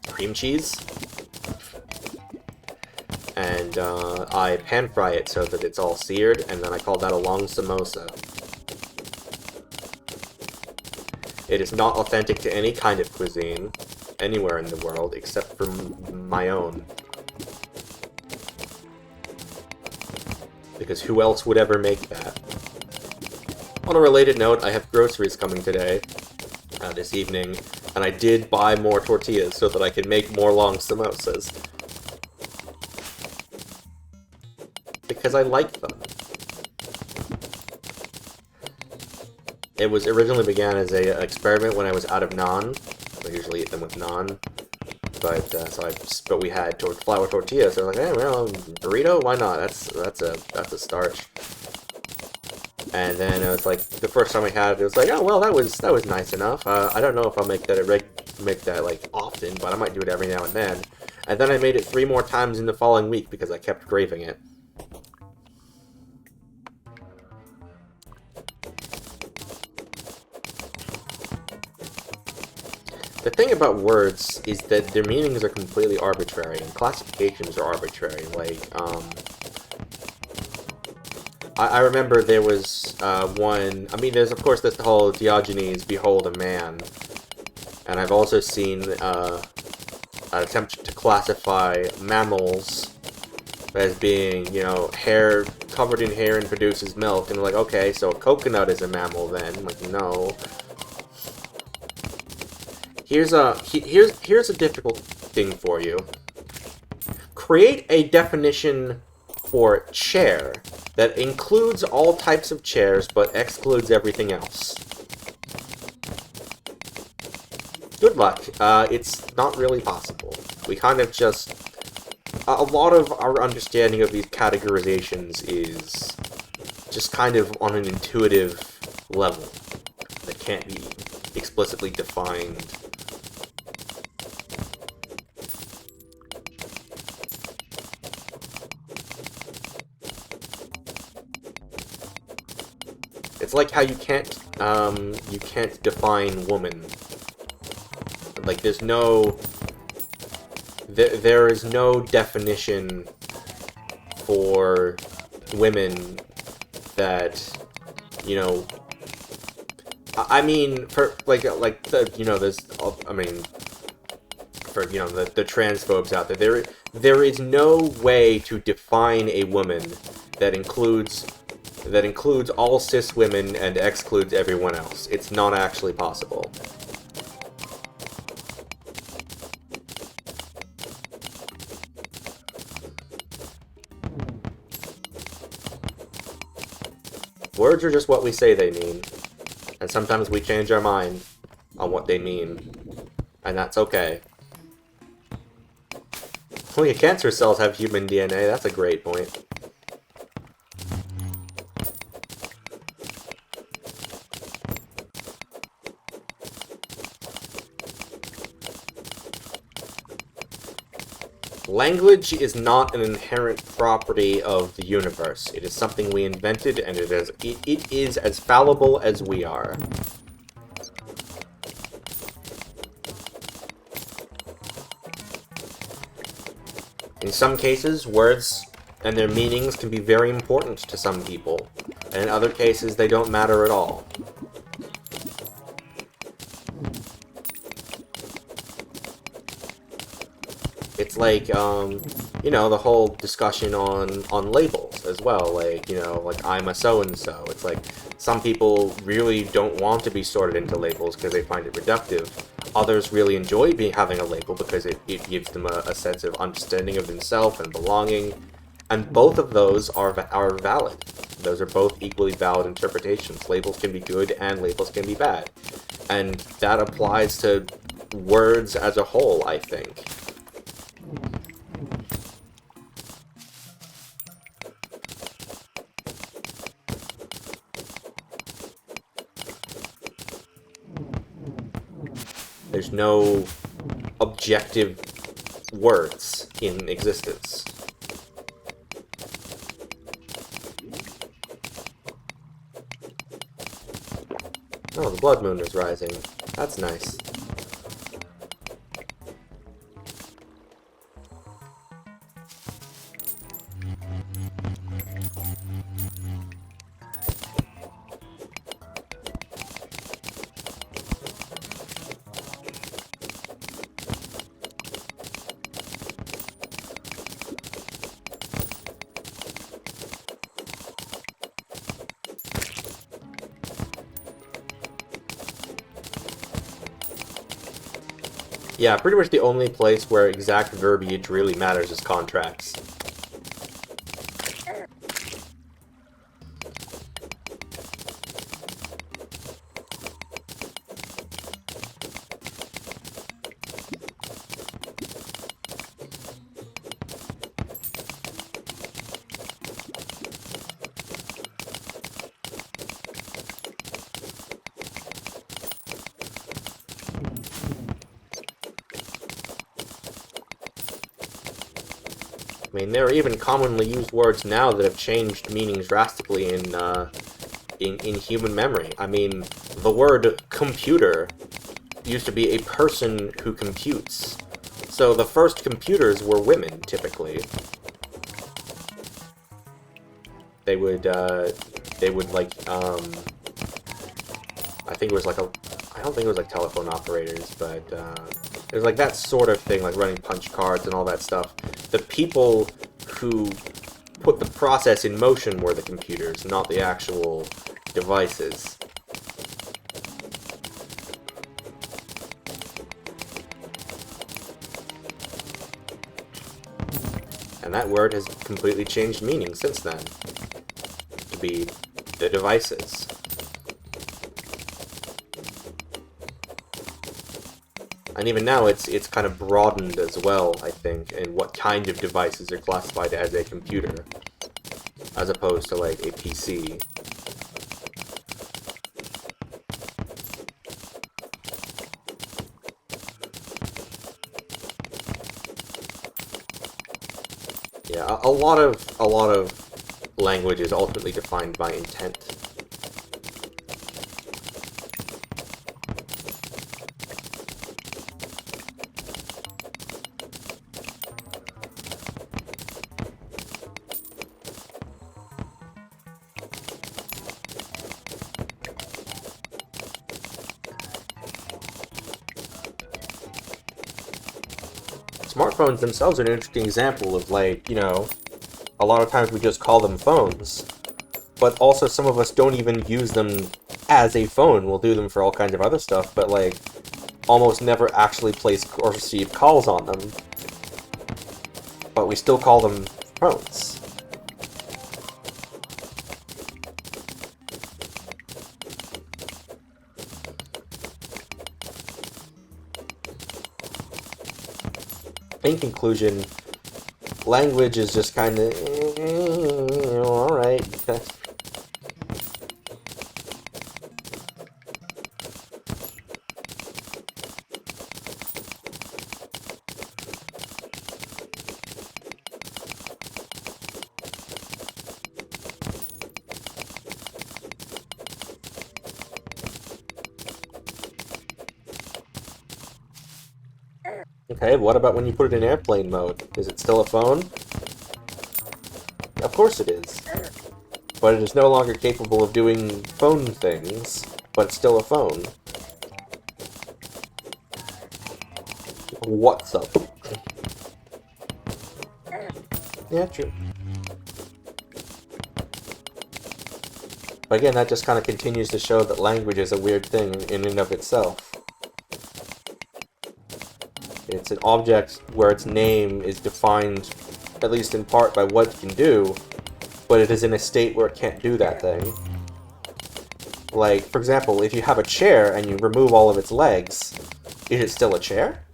cream cheese, and I pan fry it so that it's all seared, and then I call that a long samosa. It is not authentic to any kind of cuisine anywhere in the world except for my own. Because who else would ever make that? On a related note, I have groceries coming today, this evening, and I did buy more tortillas so that I could make more long samosas. Because I like them. It was originally began as an experiment when I was out of naan. I usually eat them with naan, but we had flour tortillas. So I was like, hey, well, burrito, why not? That's a starch. And then it was like the first time I had it, it was like, oh well, that was nice enough. I don't know if I'll make that like often, but I might do it every now and then. And then I made it 3 more times in the following week because I kept craving it. The thing about words is that their meanings are completely arbitrary, and classifications are arbitrary. Like, I remember there was one. I mean, there's of course this whole Diogenes "Behold a Man," and I've also seen an attempt to classify mammals as being, you know, hair covered in hair and produces milk, and like, okay, so a coconut is a mammal then? I'm like, no. Here's a difficult thing for you. Create a definition for chair that includes all types of chairs but excludes everything else. Good luck. It's not really possible. We kind of just a lot of our understanding of these categorizations is just kind of on an intuitive level that can't be explicitly defined. It's like how you can't define woman. Like, there's no... There is no definition for women that, you know... I mean, for, like the, you know, there's... I mean, for, you know, the transphobes out there, there is no way to define a woman that includes all cis women and excludes everyone else. It's not actually possible. Words are just what we say they mean, and sometimes we change our mind on what they mean, and that's okay. Oh yeah, cancer cells have human DNA, that's a great point. Language is not an inherent property of the universe. It is something we invented, and it is as fallible as we are. In some cases, words and their meanings can be very important to some people, and in other cases, they don't matter at all. It's like, you know, the whole discussion on labels as well. Like, you know, like, I'm a so-and-so. It's like, some people really don't want to be sorted into labels because they find it reductive. Others really enjoy having a label because it gives them a sense of understanding of themselves and belonging. And both of those are valid. Those are both equally valid interpretations. Labels can be good and labels can be bad. And that applies to words as a whole, I think. There's no objective words in existence. Oh, the blood moon is rising. That's nice. Yeah, pretty much the only place where exact verbiage really matters is contracts. I mean, there are even commonly used words now that have changed meanings drastically in human memory. I mean, the word computer used to be a person who computes. So the first computers were women, typically. They would like, I think it was like I don't think it was like telephone operators, but, it was like that sort of thing, like running punch cards and all that stuff. The people who put the process in motion were the computers, not the actual devices. And that word has completely changed meaning since then, to be the devices. And even now, it's kind of broadened as well, I think, in what kind of devices are classified as a computer, as opposed to, like, a PC. Yeah, a lot of language is ultimately defined by intent. Smartphones themselves are an interesting example of, like, you know, a lot of times we just call them phones, but also some of us don't even use them as a phone. We'll do them for all kinds of other stuff, but, like, almost never actually place or receive calls on them. But we still call them phones. In conclusion, language is just kind of, alright. Okay, what about when you put it in airplane mode? Is it still a phone? Of course it is. But it is no longer capable of doing phone things, but it's still a phone. What's up? Yeah, true. But again, that just kind of continues to show that language is a weird thing in and of itself. It's an object where its name is defined, at least in part, by what it can do, but it is in a state where it can't do that thing. Like, for example, if you have a chair and you remove all of its legs, is it still a chair?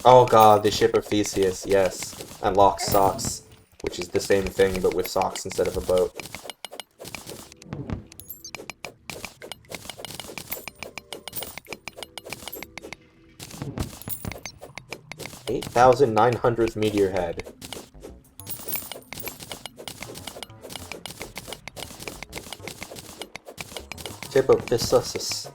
Oh god, the ship of Theseus, yes. And Locke's socks, which is the same thing but with socks instead of a boat. 8,900th meteor head. Tip of Theseus.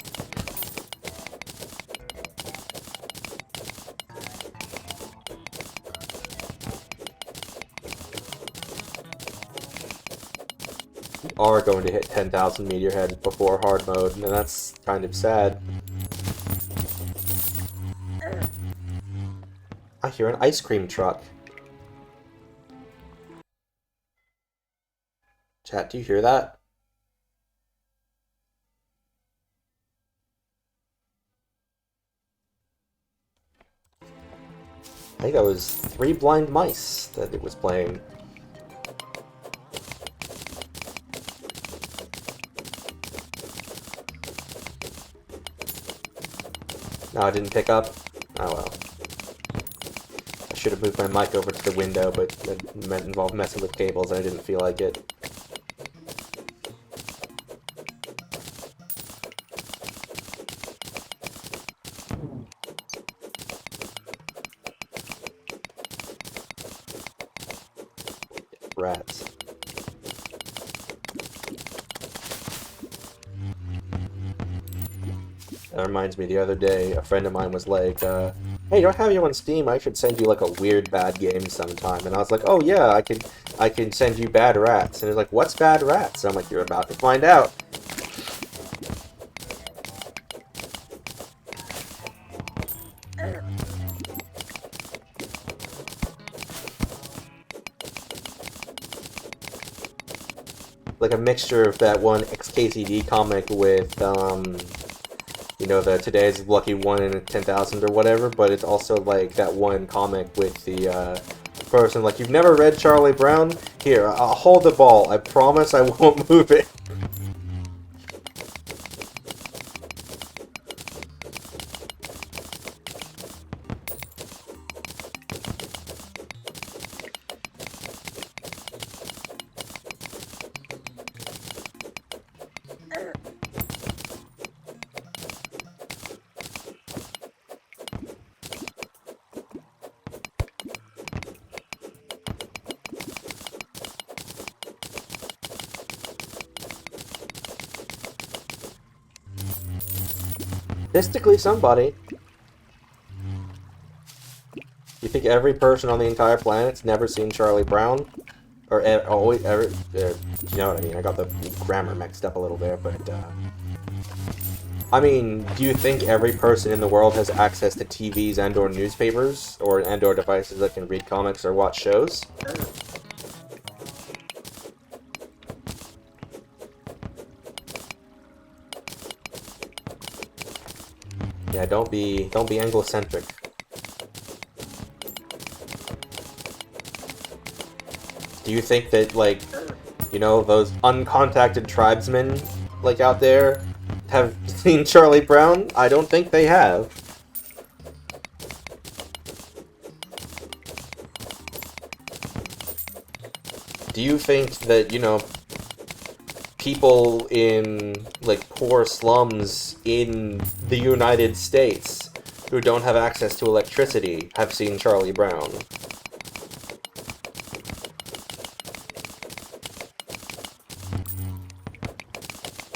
Are going to hit 10,000 meteor heads before hard mode, and that's kind of sad. I hear an ice cream truck. Chat, do you hear that? I think that was 3 blind mice that it was playing. No, I didn't pick up? Oh well. I should have moved my mic over to the window, but it involved messing with cables and I didn't feel like it. Rats. That reminds me, the other day, a friend of mine was like, hey, don't have you on Steam? I should send you, like, a weird bad game sometime. And I was like, oh yeah, I can send you Bad Rats. And he's like, what's Bad Rats? And I'm like, you're about to find out. Like a mixture of that one XKCD comic with, You know, the today's lucky 1 in 10,000 or whatever, but it's also like that one comic with the person like, you've never read Charlie Brown? Here, I'll hold the ball. I promise I won't move it. Statistically, somebody. You think every person on the entire planet's never seen Charlie Brown? Or always ever? You know what I mean? I got the grammar mixed up a little there, but I mean, do you think every person in the world has access to TVs and/or newspapers, or and/or devices that can read comics or watch shows? Yeah, don't be Anglo-centric. Do you think that, like, you know, those uncontacted tribesmen, like, out there have seen Charlie Brown? I don't think they have. Do you think that, you know, people in, like, poor slums in the United States who don't have access to electricity have seen Charlie Brown?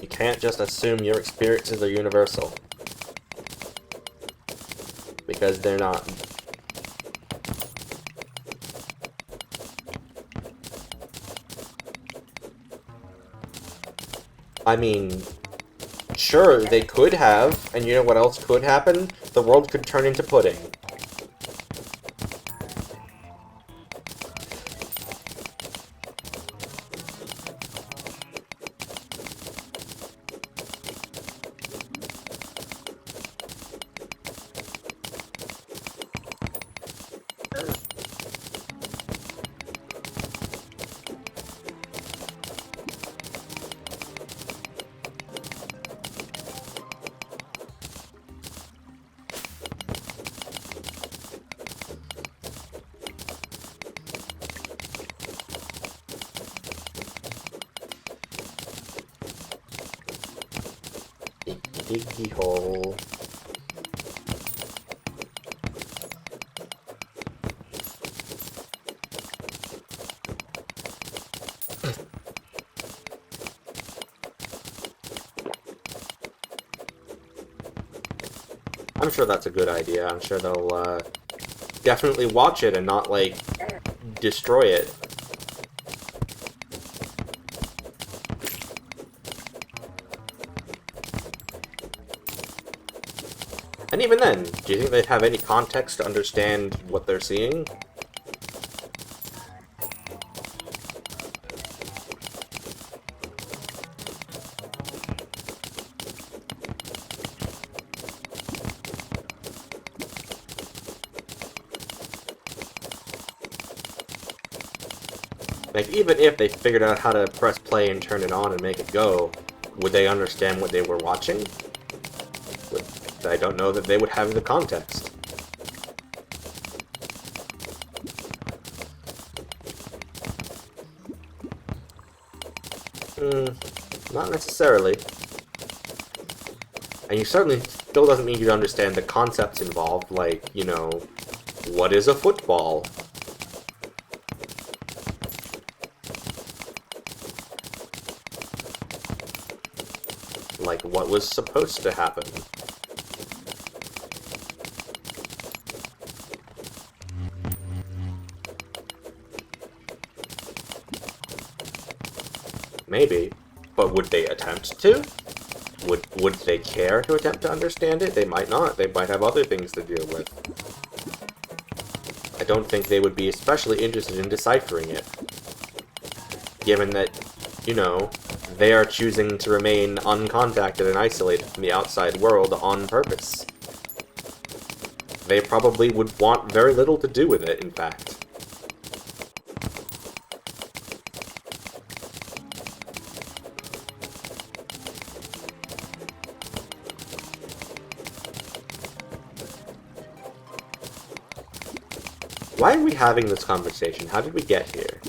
You can't just assume your experiences are universal. Because they're not. I mean, sure, they could have, and you know what else could happen? The world could turn into pudding. Diggy hole. I'm sure that's a good idea. I'm sure they'll definitely watch it and not, like, destroy it. And even then, do you think they'd have any context to understand what they're seeing? Like, even if they figured out how to press play and turn it on and make it go, would they understand what they were watching? I don't know that they would have the context. Not necessarily. And you certainly still doesn't mean you'd understand the concepts involved, like, you know, what is a football? Like, what was supposed to happen? Maybe, but would they attempt to? Would they care to attempt to understand it? They might not. They might have other things to deal with. I don't think they would be especially interested in deciphering it. Given that, you know, they are choosing to remain uncontacted and isolated from the outside world on purpose. They probably would want very little to do with it, in fact. Why are we having this conversation? How did we get here?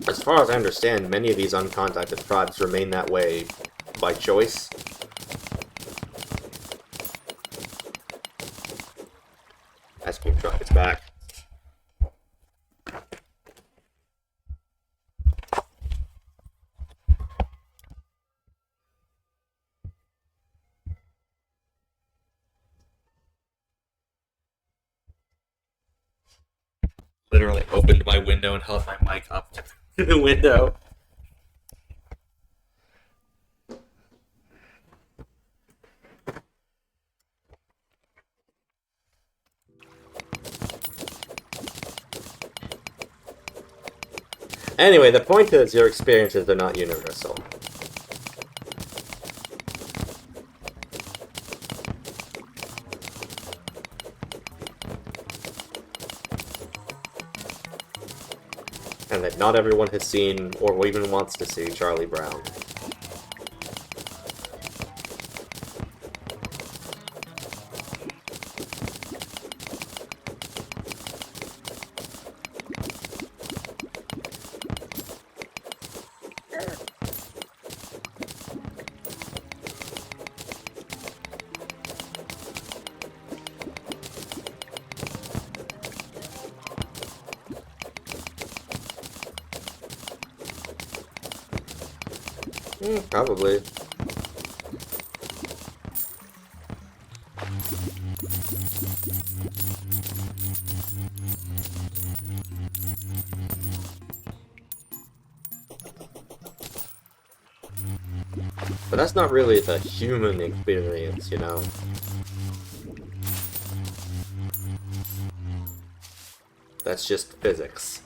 As far as I understand, many of these uncontacted tribes remain that way by choice. Ice cream truck is back. Literally opened my window and held my mic up to the window. Anyway, the point is your experiences are not universal. And that not everyone has seen, or even wants to see, Charlie Brown. Probably. But that's not really the human experience, you know? That's just physics.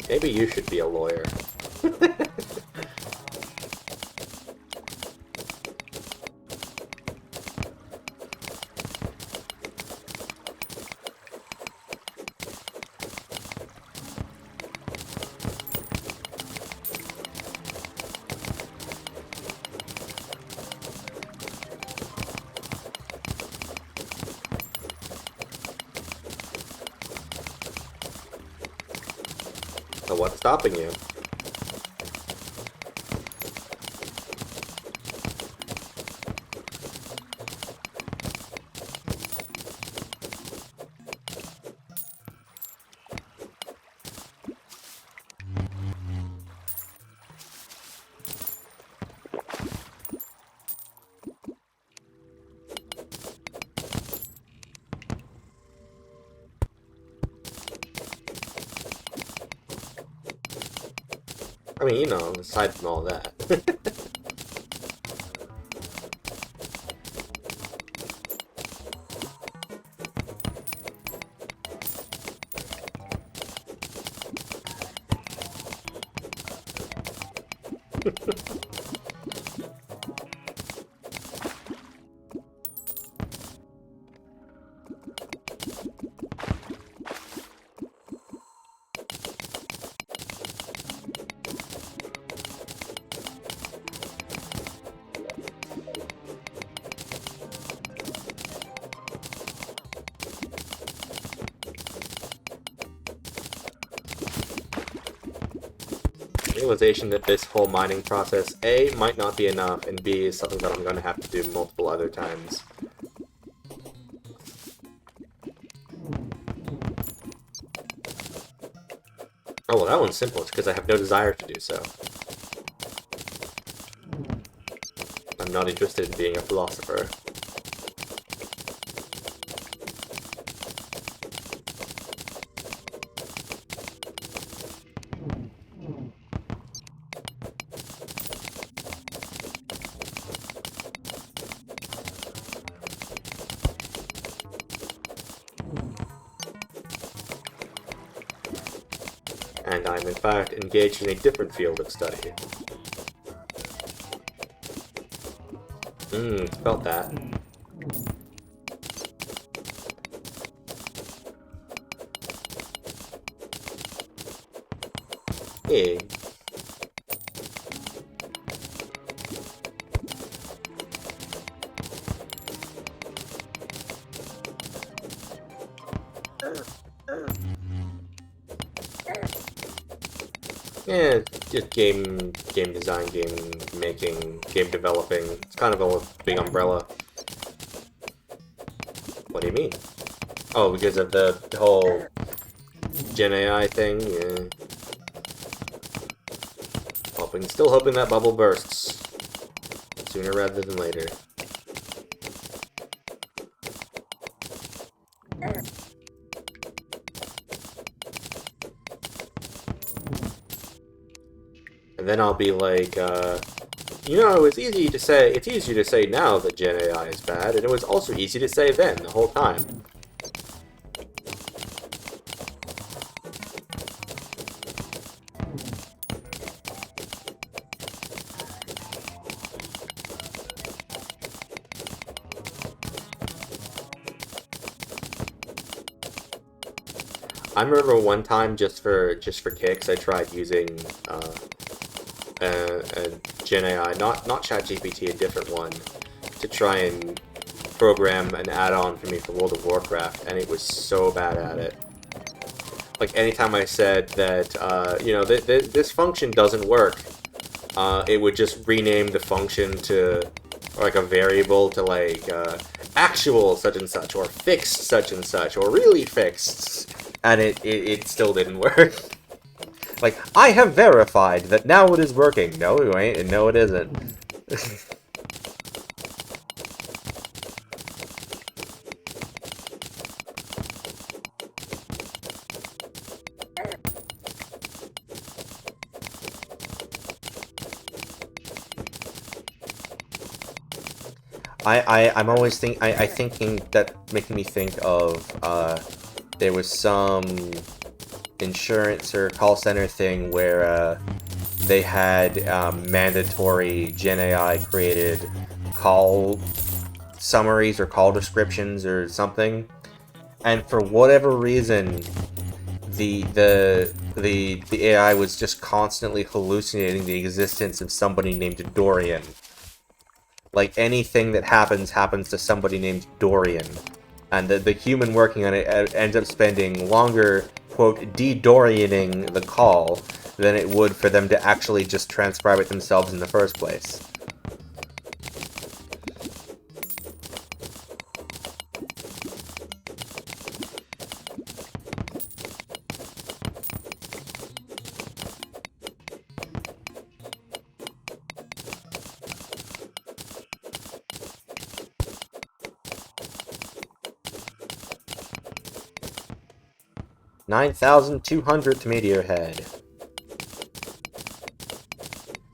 Maybe you should be a lawyer. So what's stopping you? I mean, you know, aside from all that. Realization that this whole mining process, A, might not be enough, and B, is something that I'm going to have to do multiple other times. Oh, well, that one's simple. It's because I have no desire to do so. I'm not interested in being a philosopher. And I'm in fact engaged in a different field of study. Felt that. Hey. Yeah, just game design, game making, game developing. It's kind of a big umbrella. What do you mean? Oh, because of the whole Gen AI thing? Yeah. Still hoping that bubble bursts. Sooner rather than later. And then I'll be like, you know, it's easy to say now that Gen AI is bad, and it was also easy to say then, the whole time. I remember one time, just for kicks, I tried using a Gen AI, not ChatGPT, a different one, to try and program an add-on for me for World of Warcraft, and it was so bad at it. Like, anytime I said that, you know, this function doesn't work, it would just rename the function to, like, a variable to, like, actual such and such, or fixed such and such, or really fixed, and it still didn't work. Like, I have verified that now it is working. No, it ain't, and no, it isn't. I'm always thinking that making me think of, there was some insurance or call center thing where, they had, mandatory Gen AI created call summaries or call descriptions or something, and for whatever reason, the AI was just constantly hallucinating the existence of somebody named Dorian. Like, anything that happens to somebody named Dorian. And the human working on it ends up spending longer, quote, de-Dorianing the call than it would for them to actually just transcribe it themselves in the first place. $9,200th Meteor head.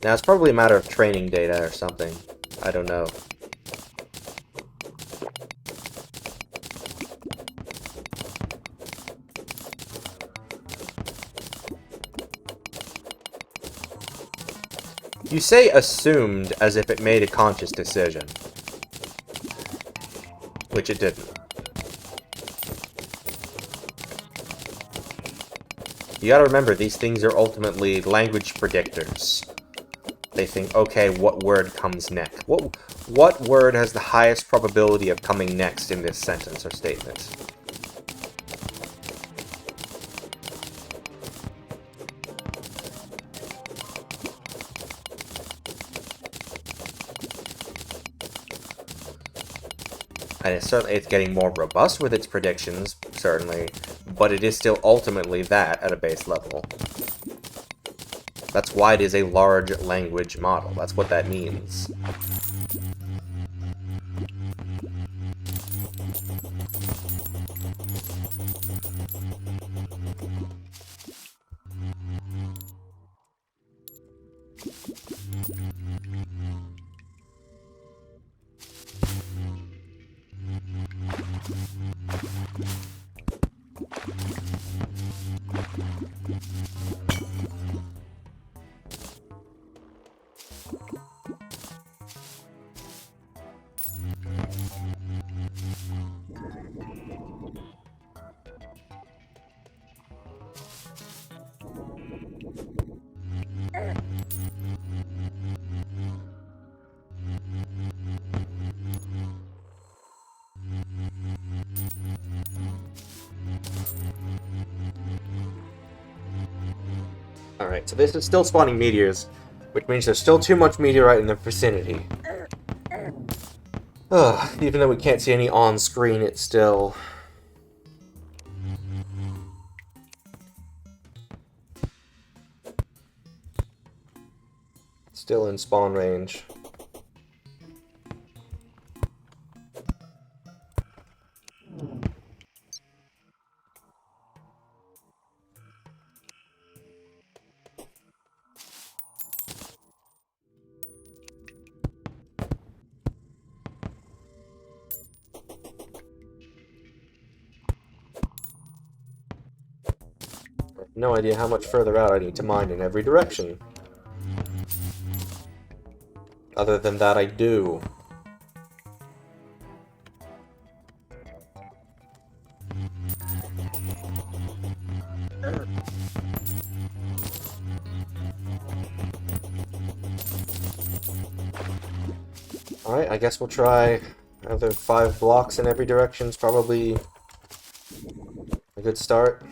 Now, it's probably a matter of training data or something. I don't know. You say assumed as if it made a conscious decision. Which it didn't. You gotta remember, these things are ultimately language predictors. They think, okay, what word comes next? What word has the highest probability of coming next in this sentence or statement? And it's getting more robust with its predictions, certainly, but it is still ultimately that at a base level. That's why it is a large language model. That's what that means. Alright, so this is still spawning meteors, which means there's still too much meteorite in the vicinity. Ugh, even though we can't see any on screen, it's still... still in spawn range. No idea how much further out I need to mine in every direction. Other than that, I do. Alright, I guess we'll try another 5 blocks in every direction. Is probably a good start.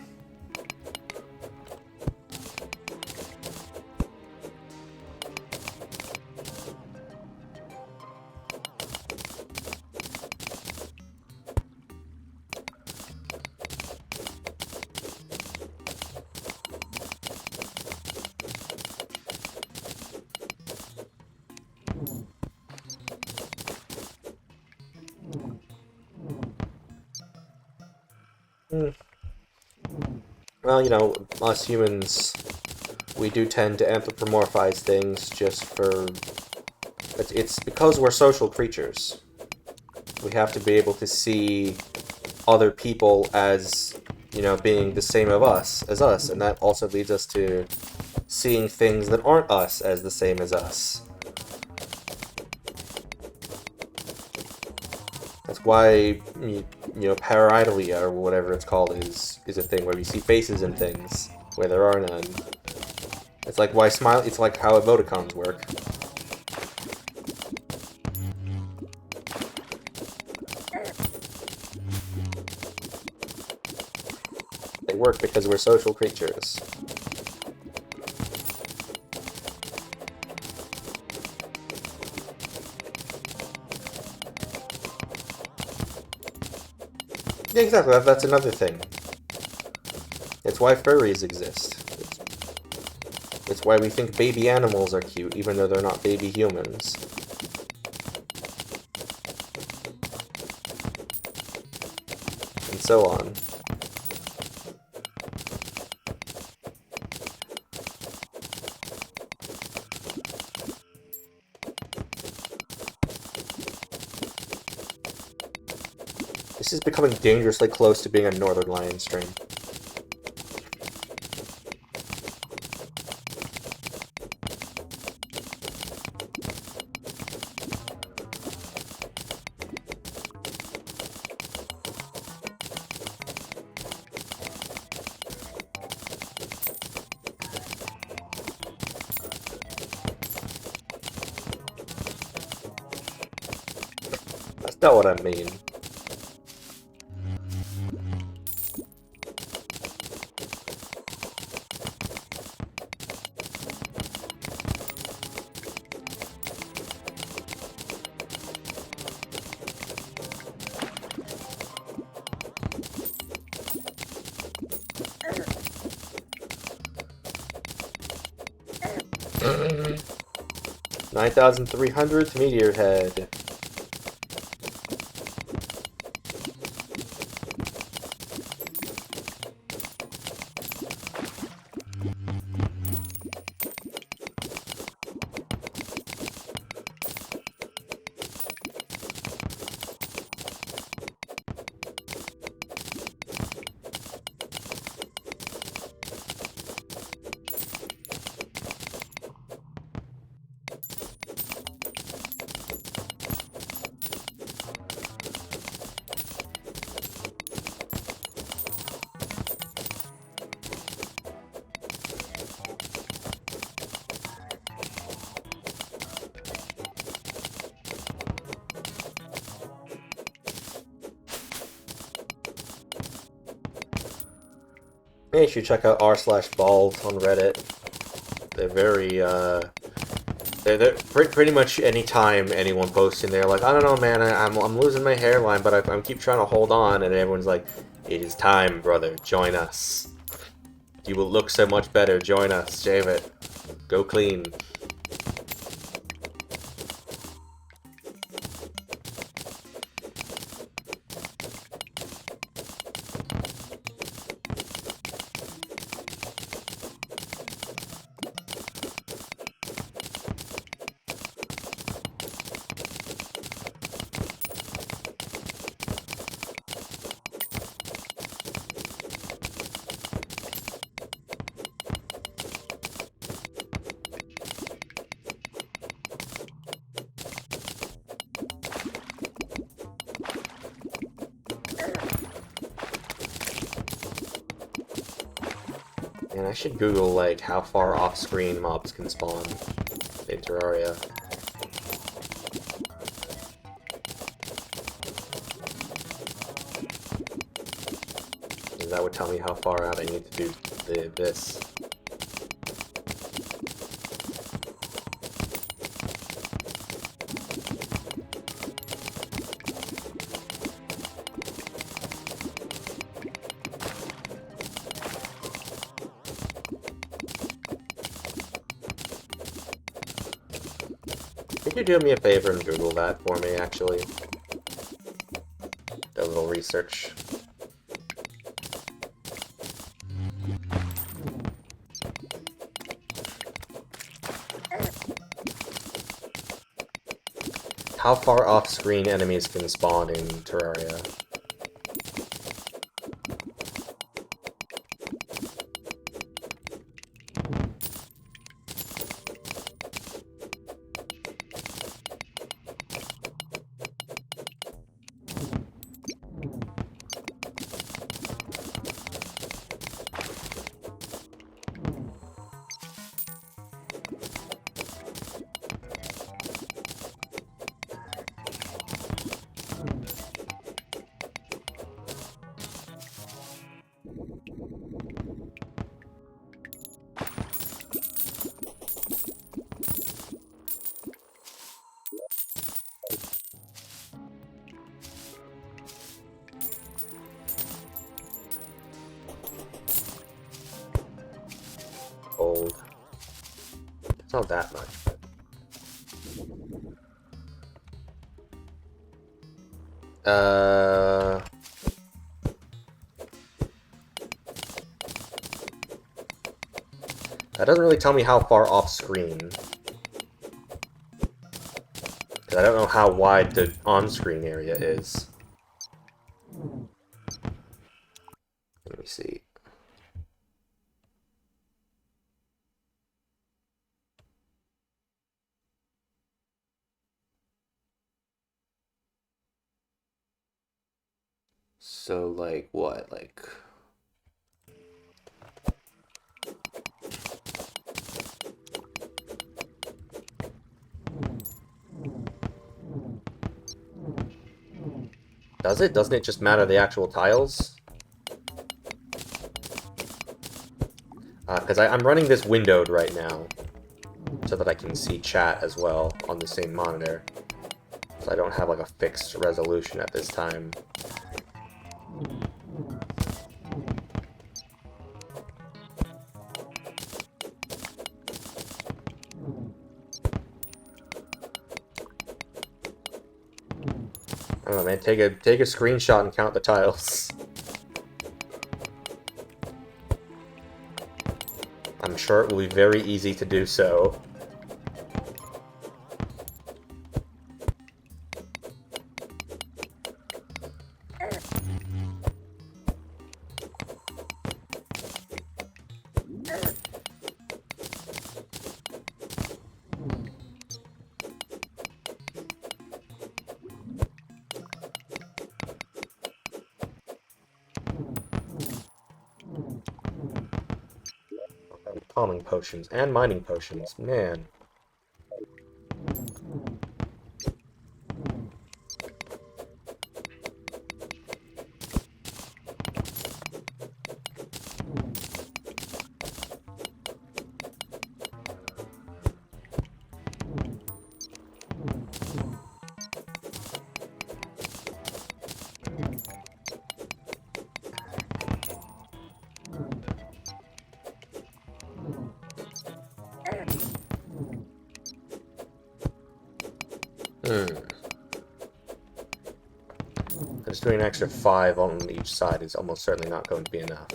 Well, you know, us humans, we do tend to anthropomorphize things just for... It's because we're social creatures. We have to be able to see other people as, you know, being the same as us, and that also leads us to seeing things that aren't us as the same as us. That's why, you know, pareidolia, or whatever it's called, is a thing where you see faces in things where there are none. It's like why smile. It's like how emoticons work. They work because we're social creatures. Yeah, exactly. That's another thing. It's why furries exist. It's why we think baby animals are cute, even though they're not baby humans. And so on. This is becoming dangerously close to being a Northern Lion stream. That's not what I mean. 9,300 to Meteor Head. Hey, you should check out r/balls on Reddit. They're very, they're pretty much any time anyone posts in there, like, I don't know, man, I'm losing my hairline, but I keep trying to hold on, and everyone's like, it is time, brother, join us. You will look so much better, join us, shave it. Go clean. And I should Google, like, how far off-screen mobs can spawn in Terraria. And that would tell me how far out I need to do this. Could you do me a favor and Google that for me, actually? Do a little research. How far off-screen enemies can spawn in Terraria? Old. It's not that much. That doesn't really tell me how far off screen. Because I don't know how wide the on-screen area is. Let me see. So, like, what? Like... Does it? Doesn't it just matter the actual tiles? Because I'm running this windowed right now, so that I can see chat as well on the same monitor. So I don't have, like, a fixed resolution at this time. Oh man, take a screenshot and count the tiles. I'm sure it will be very easy to do so. Calming potions and mining potions, man. Just doing an extra 5 on each side is almost certainly not going to be enough.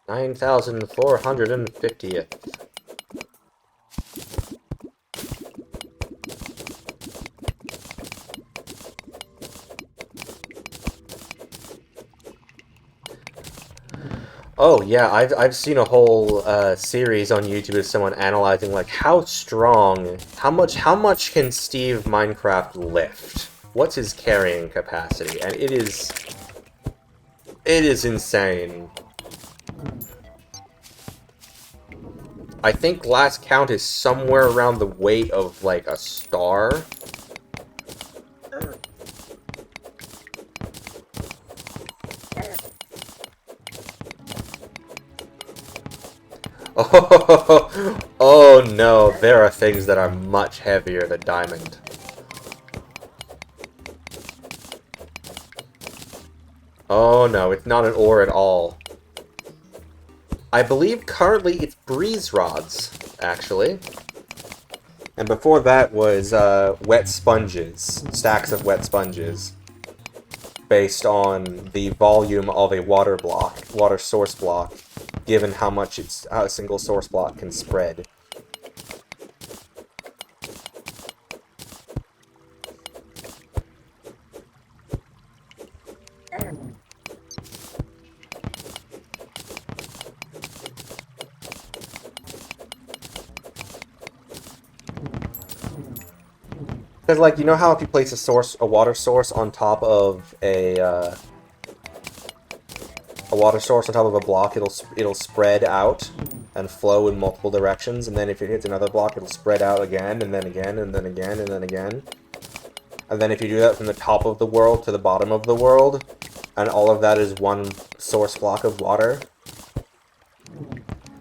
$9,450th. Oh yeah, I've seen a whole series on YouTube of someone analyzing like how strong, how much can Steve Minecraft lift? What's his carrying capacity? And it is insane. I think last count is somewhere around the weight of like a star. Oh, oh no, there are things that are much heavier than diamond. Oh no, it's not an ore at all. I believe currently it's breeze rods, actually. And before that was wet sponges, stacks of wet sponges, based on the volume of a water source block, given how much how a single source block can spread. Because, like, you know how if you place a water source on top of a water source on top of a block, it'll spread out and flow in multiple directions, and then if it hits another block, it'll spread out again, and then again, and then again, and then again. And then if you do that from the top of the world to the bottom of the world, and all of that is one source block of water,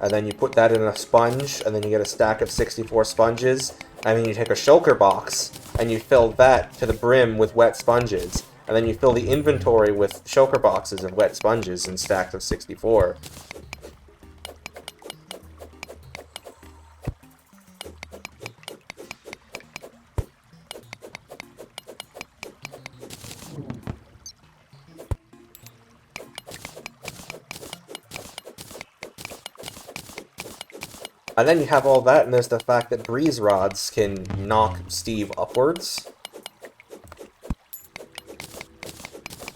and then you put that in a sponge, and then you get a stack of 64 sponges, and then you take a shulker box, and you fill that to the brim with wet sponges, and then you fill the inventory with shulker boxes of wet sponges and stacks of 64. And then you have all that, and there's the fact that breeze rods can knock Steve upwards.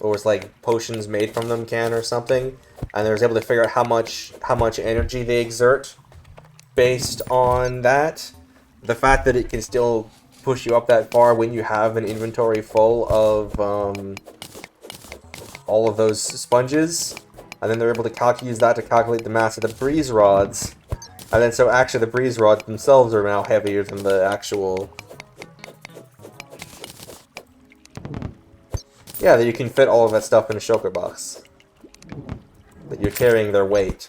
Or it's like potions made from them can or something. And they was able to figure out how much energy they exert based on that. The fact that it can still push you up that far when you have an inventory full of all of those sponges. And then they're able to use that to calculate the mass of the breeze rods. And then so actually the breeze rods themselves are now heavier than the actual Yeah, that you can fit all of that stuff in a shulker box. That you're carrying their weight.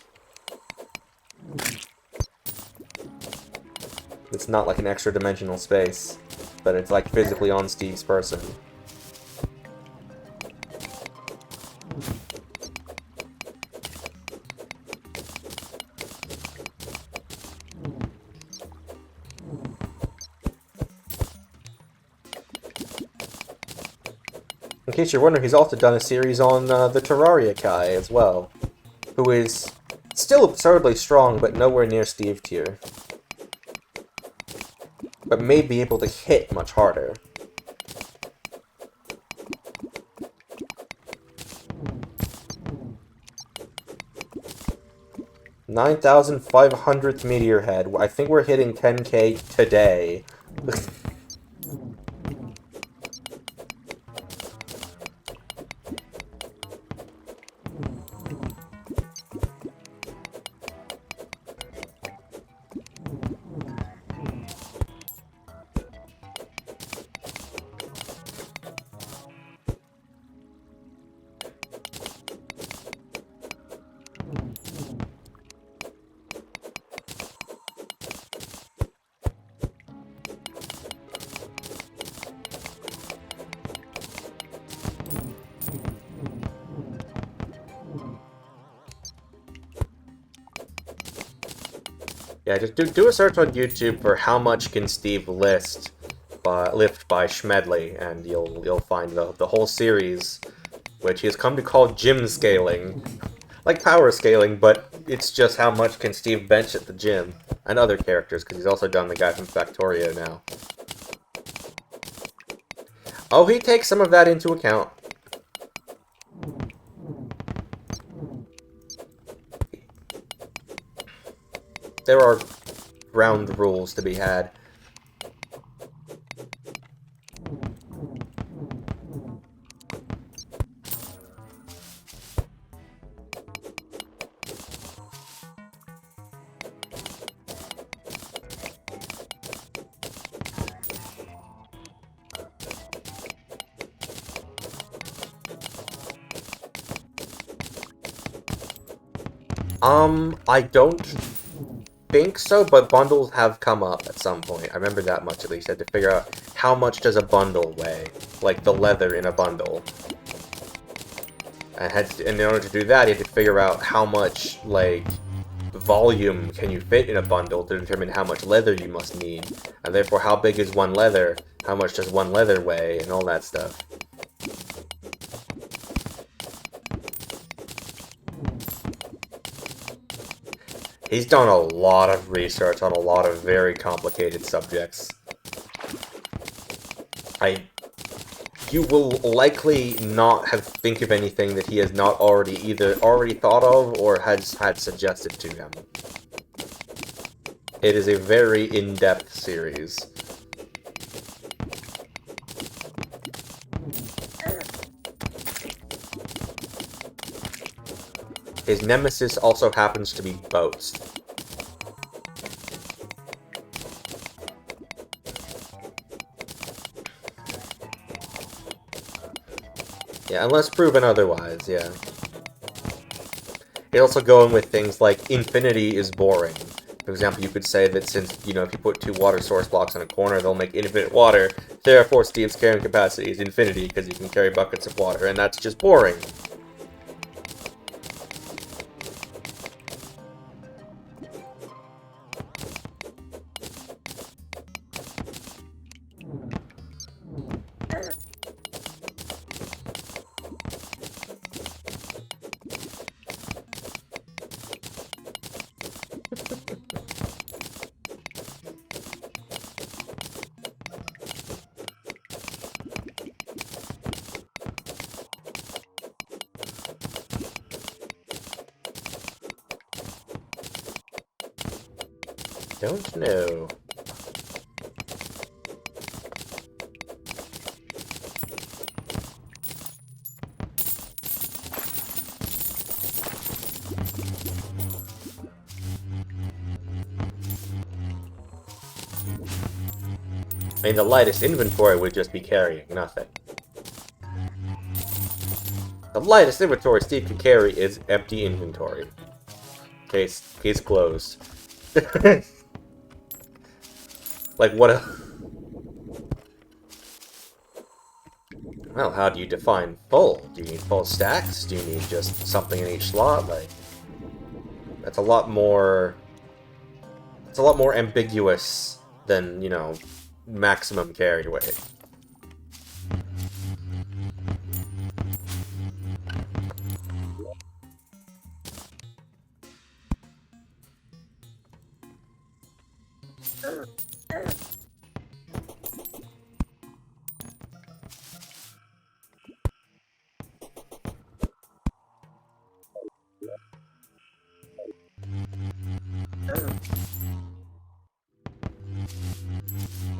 It's not like an extra dimensional space, but it's like physically on Steve's person. In case you're wondering, he's also done a series on the Terraria Kai as well, who is still absurdly strong, but nowhere near Steve tier. But may be able to hit much harder. $9,500th Meteor Head. I think we're hitting 10k today. Yeah, just do a search on YouTube for how much can Steve lift by Schmedley, and you'll find the whole series, which he has come to call gym scaling, like power scaling, but it's just how much can Steve bench at the gym, and other characters, because he's also done the guy from Factorio now. Oh, he takes some of that into account. There are ground rules to be had. I don't think so, but bundles have come up at some point. I remember that much at least. I had to figure out how much does a bundle weigh, like the leather in a bundle. And in order to do that, you had to figure out how much, like, volume can you fit in a bundle to determine how much leather you must need. And therefore, how big is one leather, how much does one leather weigh, and all that stuff. He's done a lot of research on a lot of very complicated subjects. You will likely not have think of anything that he has not either already thought of or has had suggested to him. It is a very in-depth series. His nemesis also happens to be boats. Yeah, unless proven otherwise, yeah. He's also going with things like infinity is boring. For example, you could say that since, you know, if you put 2 water source blocks in a corner, they'll make infinite water. Therefore, Steve's carrying capacity is infinity because you can carry buckets of water, and that's just boring. Don't know. I mean, the lightest inventory would just be carrying nothing. The lightest inventory Steve can carry is empty inventory. Case closed. Like, what a... Well, how do you define full? Do you need full stacks? Do you need just something in each slot? Like, that's a lot more... It's a lot more ambiguous than, you know, maximum carry weight.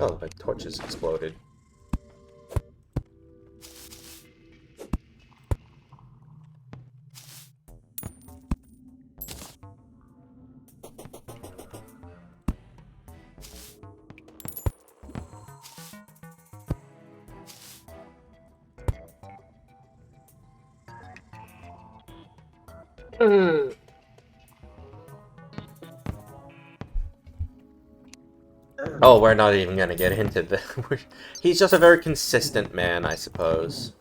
Oh, my torch has exploded. Oh, we're not even gonna get into this. He's just a very consistent man, I suppose.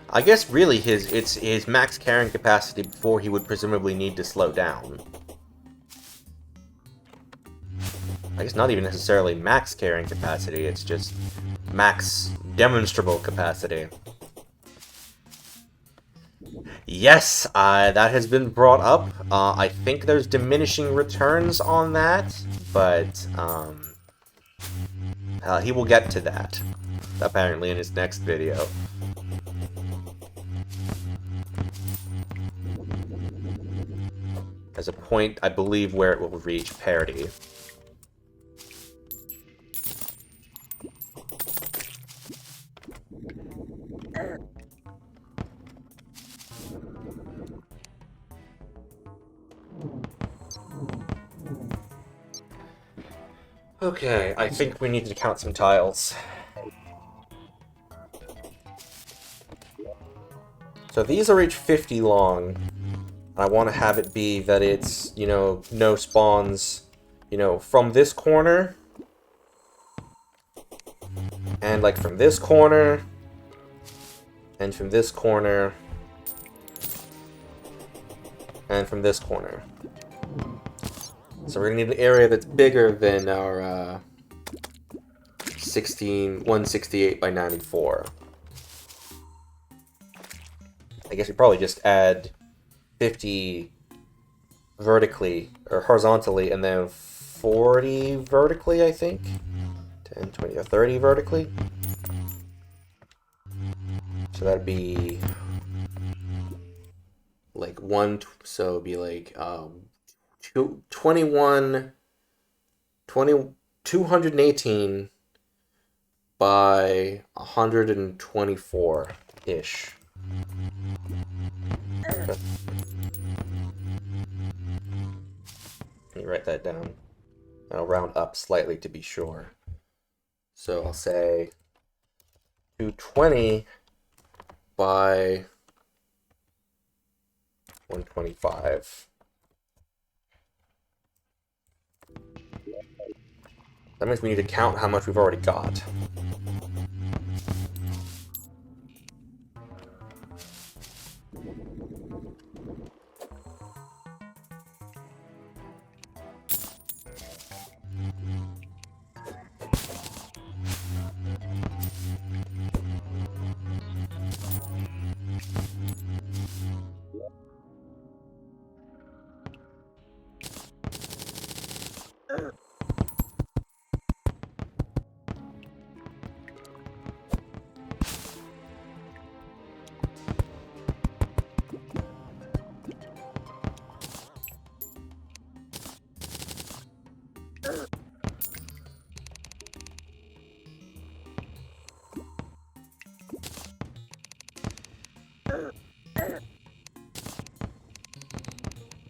I guess really it's his max carrying capacity before he would presumably need to slow down. I guess not even necessarily max carrying capacity, it's just max demonstrable capacity. Yes, that has been brought up. I think there's diminishing returns on that, but he will get to that, apparently, in his next video. There's a point, I believe, where it will reach parity. Okay, I think we need to count some tiles. So these are each 50 long. I want to have it be that it's, you know, no spawns, you know, from this corner. And, like, from this corner. And from this corner. And from this corner. So we're going to need an area that's bigger than our 168 by 94. I guess we probably just add 50 vertically, or horizontally, and then 40 vertically, I think? 10, 20, or 30 vertically? So that'd be like so it'd be like 218 by 124-ish. Okay. Let me write that down. I'll round up slightly to be sure. So I'll say 220 by 125. That means we need to count how much we've already got.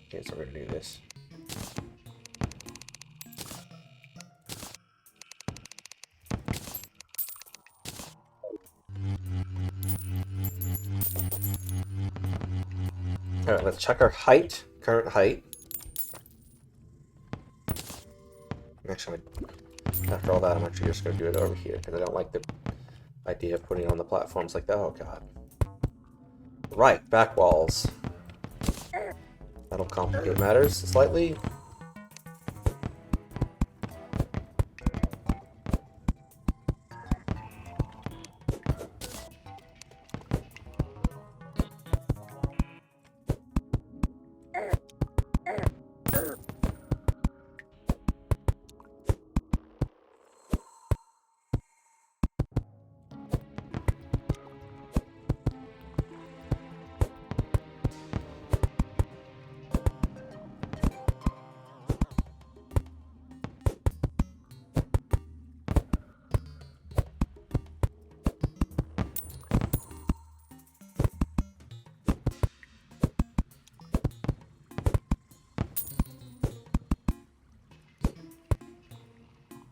Okay, so we're gonna do this. Alright, let's check our height. Current height. Actually, after all that, I'm actually just going to do it over here, because I don't like the idea of putting it on the platforms like that. Oh, God. Right, back walls. That'll complicate matters slightly.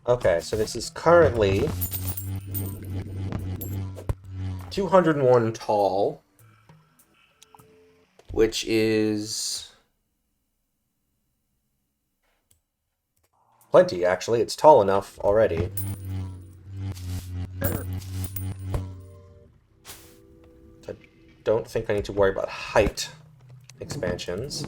Okay, so this is currently 201 tall, which is plenty, actually. It's tall enough already. I don't think I need to worry about height expansions.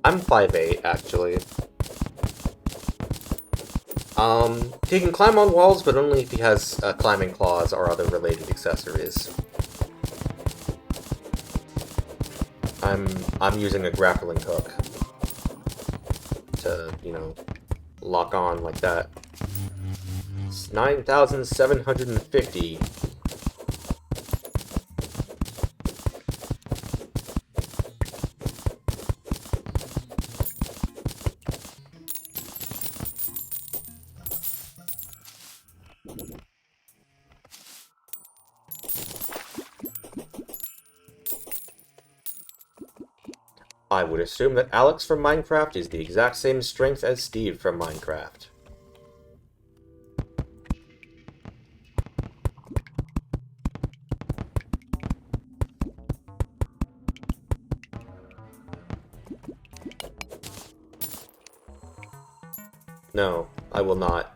I'm 5'8", actually. He can climb on walls, but only if he has climbing claws or other related accessories. I'm using a grappling hook to, you know, lock on like that. It's 9,750. I would assume that Alex from Minecraft is the exact same strength as Steve from Minecraft. No, I will not.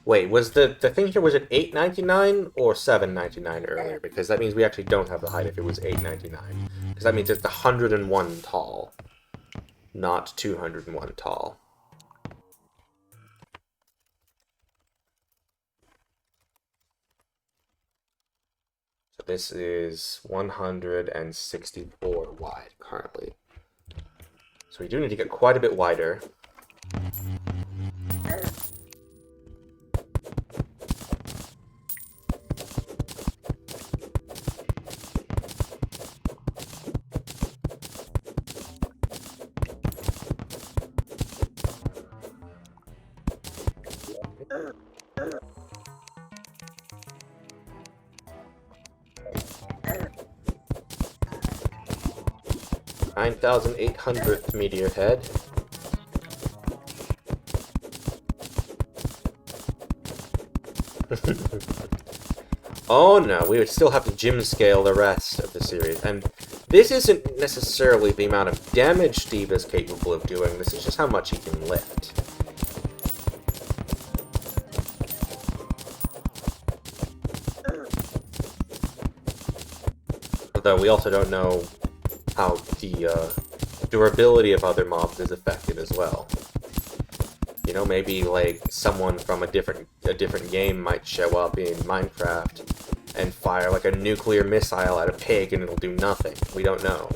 Wait, was the thing here, was it 899 or 799 earlier? Because that means we actually don't have the height if it was 899. Because that means it's 101 tall, not 201 tall. So this is 164 wide currently. So we do need to get quite a bit wider. 9,800th meteor head. Oh no, we would still have to gym scale the rest of the series. And this isn't necessarily the amount of damage Steve is capable of doing, this is just how much he can lift. Although we also don't know how the durability of other mobs is affected as well. You know, maybe like someone from a different game might show up in Minecraft and fire like a nuclear missile at a pig and it'll do nothing. We don't know.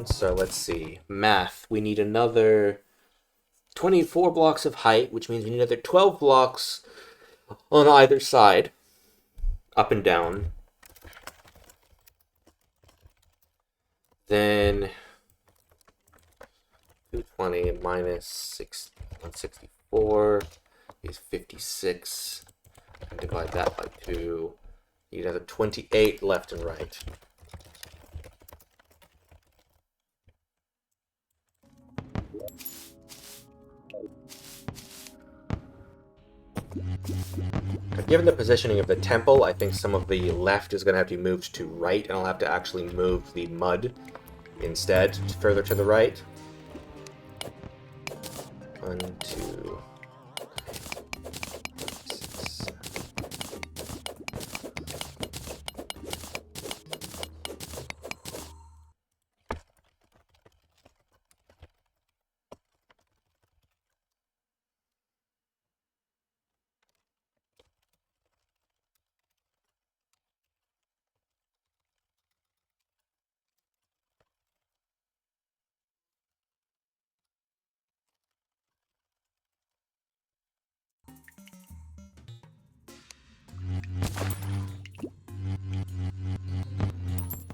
So let's see. Math. We need another 24 blocks of height, which means we need another 12 blocks on either side, up and down. Then 220 minus 164 is 56. And divide that by 2. You need another 28 left and right. Given the positioning of the temple, I think some of the left is going to have to be moved to right, and I'll have to actually move the mud instead further to the right. 1, 2, 6, 7.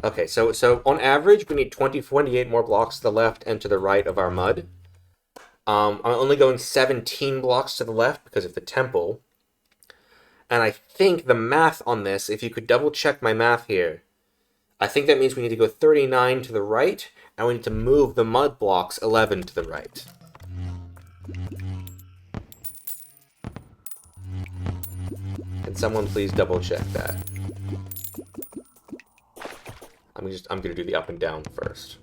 Okay, so on average, we need 28 more blocks to the left and to the right of our mud. I'm only going 17 blocks to the left because of the temple. And I think the math on this, if you could double check my math here, I think that means we need to go 39 to the right, and we need to move the mud blocks 11 to the right. Can someone please double check that? I'm gonna do the up and down first.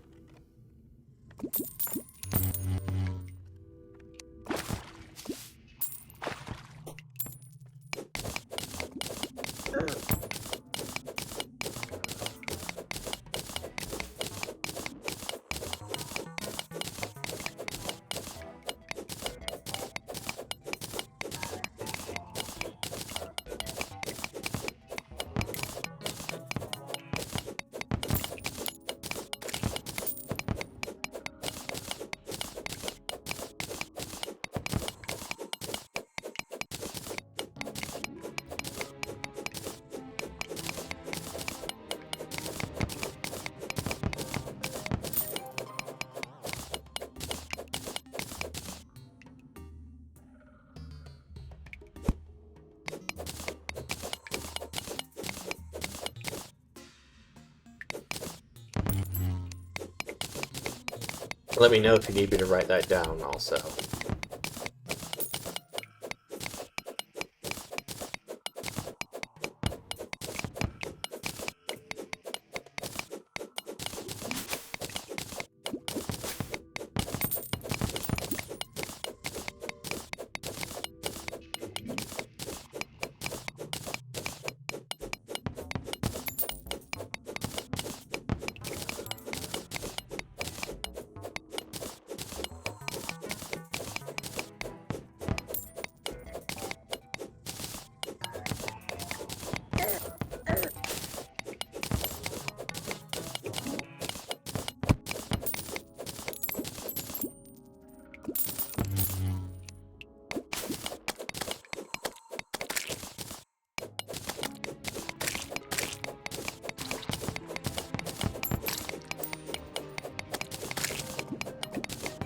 Let me know if you need me to write that down also.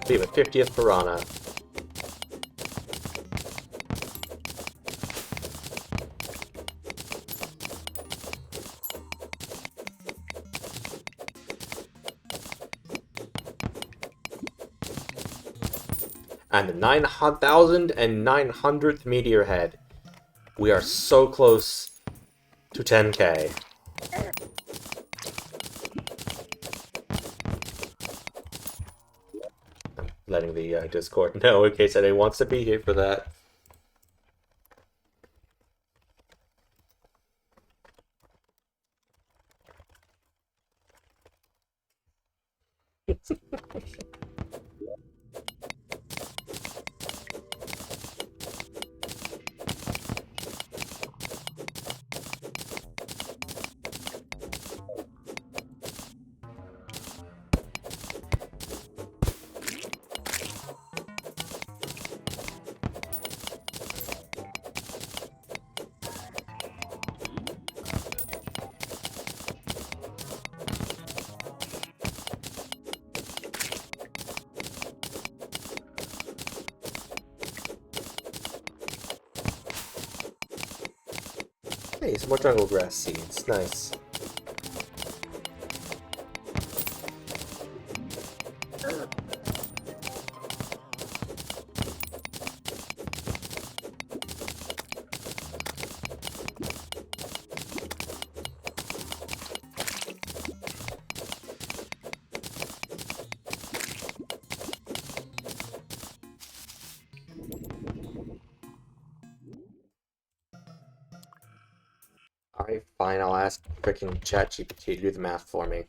Be the 50th piranha. And the 9,900th meteor head. We are so close to 10k. I'm letting the Discord know in case anyone wants to be here for that. Hey, some more jungle grass seeds. Nice. Alright, fine, I'll ask freaking ChatGPT to do the math for me.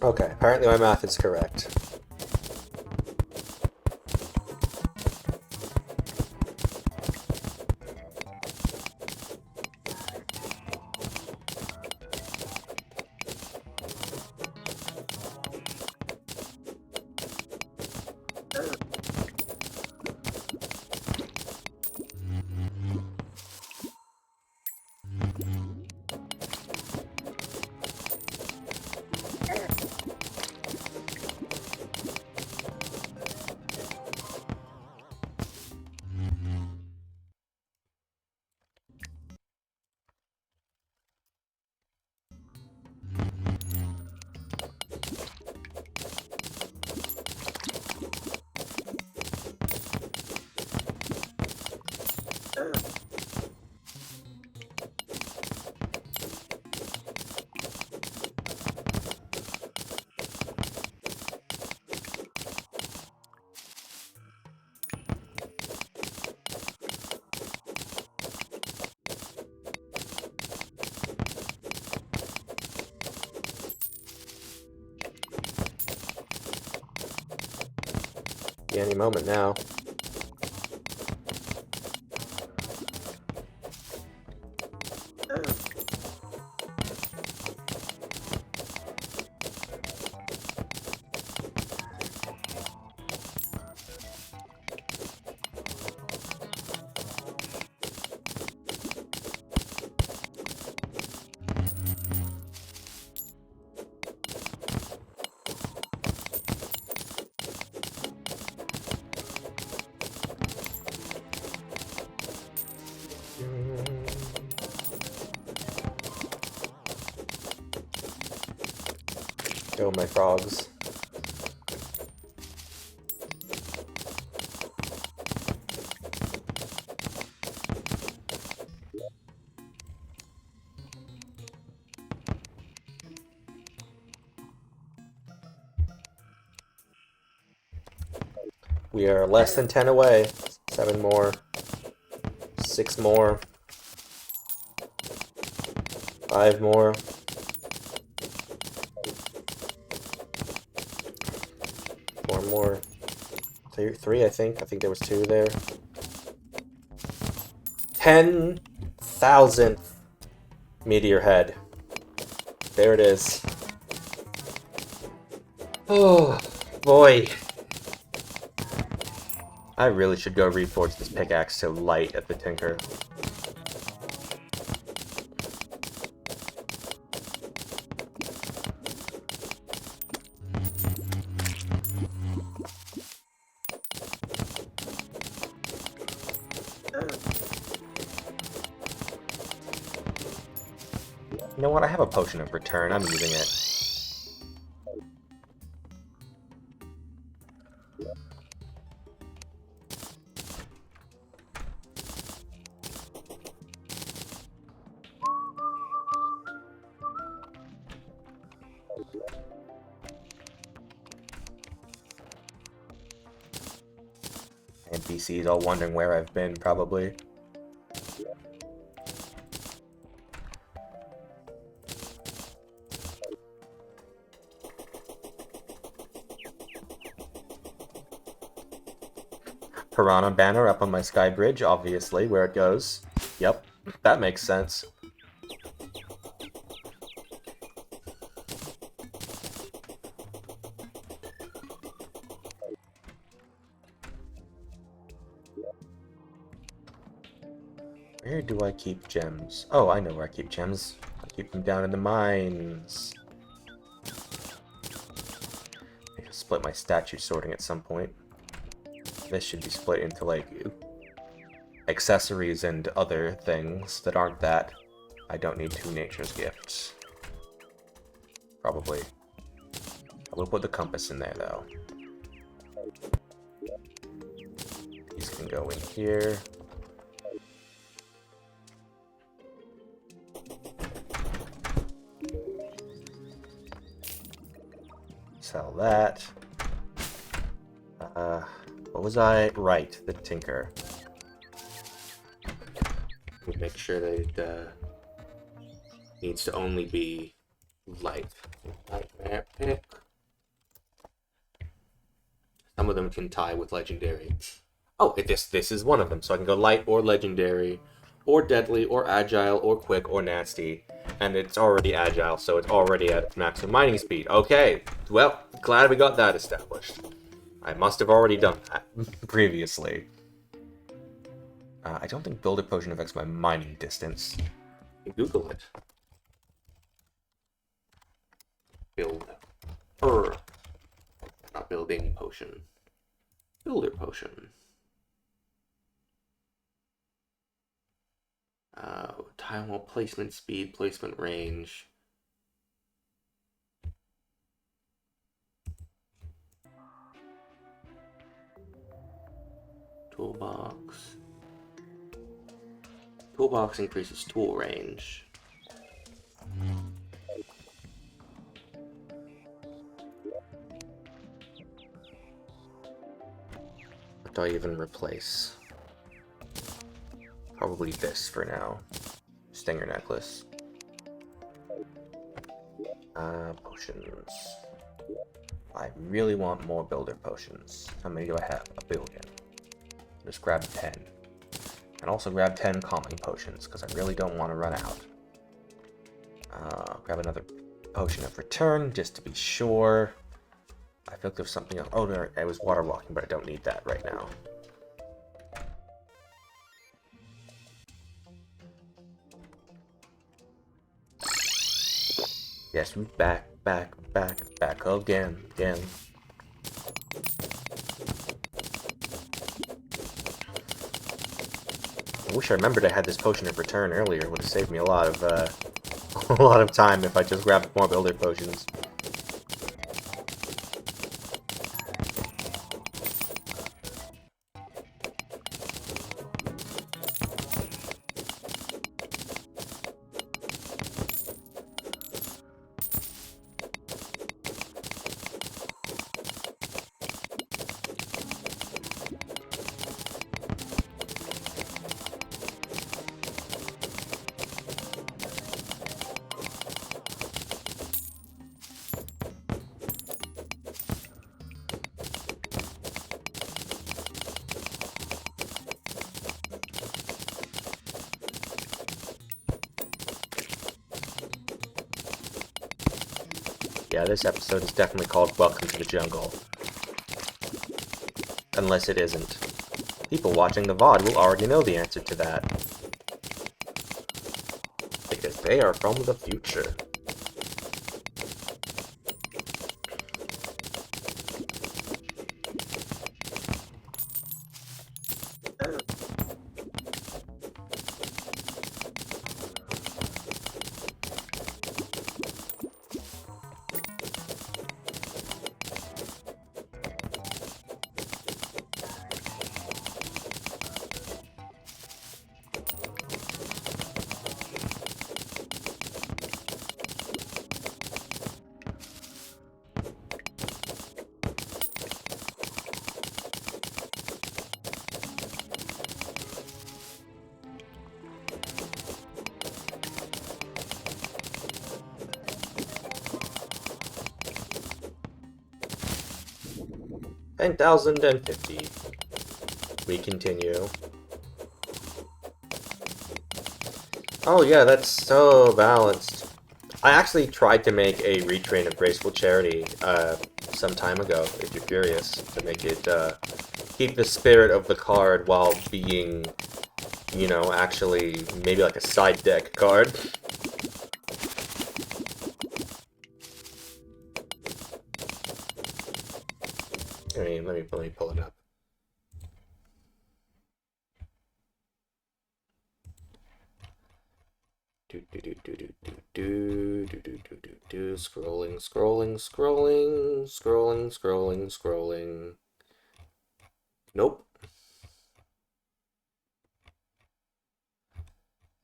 Okay, apparently my math is correct. Any moment now. Go, my frogs. We are less than 10 away. 7 more. 6 more. 5 more. 4 more. 3, I think. I think there was 2 there. 10,000th meteor head. There it is. Oh, boy. I really should go reforge this pickaxe to light at the tinker. You know what? I have a potion of return. I'm using it. NPCs all wondering where I've been, probably. Piranha banner up on my sky bridge, obviously, where it goes. Yep, that makes sense. Where do I keep gems? Oh, I know where I keep gems. I keep them down in the mines. I can split my statue sorting at some point. This should be split into, like, accessories and other things that aren't that. I don't need 2 nature's gifts. Probably. I will put the compass in there, though. These can go in here. Sell that. What was I? Right, the tinker. We'll make sure that it needs to only be light. Light pick. Some of them can tie with legendary. Oh, this is one of them. So I can go light or legendary, or deadly, or agile, or quick, or nasty. And it's already agile, so it's already at maximum mining speed. Okay, well, glad we got that established. I must have already done that previously. I don't think Builder Potion affects my mining distance. Google it. Not building potion. Builder Potion. Tile wall placement speed, placement range. Toolbox. Toolbox increases tool range. What do I even replace? Probably this for now. Stinger necklace. Potions. I really want more builder potions. How many do I have? 1 billion. Just grab 10. And also grab 10 calming potions, because I really don't want to run out. Grab another potion of return, just to be sure. I feel like there's something else. Oh, no, it was water walking, but I don't need that right now. Yes, back again. I wish I remembered I had this potion of return earlier. It would have saved me a lot of a lot of time if I just grabbed more builder potions. yeah, this episode is definitely called Welcome to the Jungle. Unless it isn't. People watching the VOD will already know the answer to that. Because they are from the future. $10,050. We continue. Oh yeah, that's so balanced. I actually tried to make a retrain of Graceful Charity some time ago, if you're curious, to make it keep the spirit of the card while being, you know, actually maybe like a side deck card. Let me pull it up. Scrolling. Nope.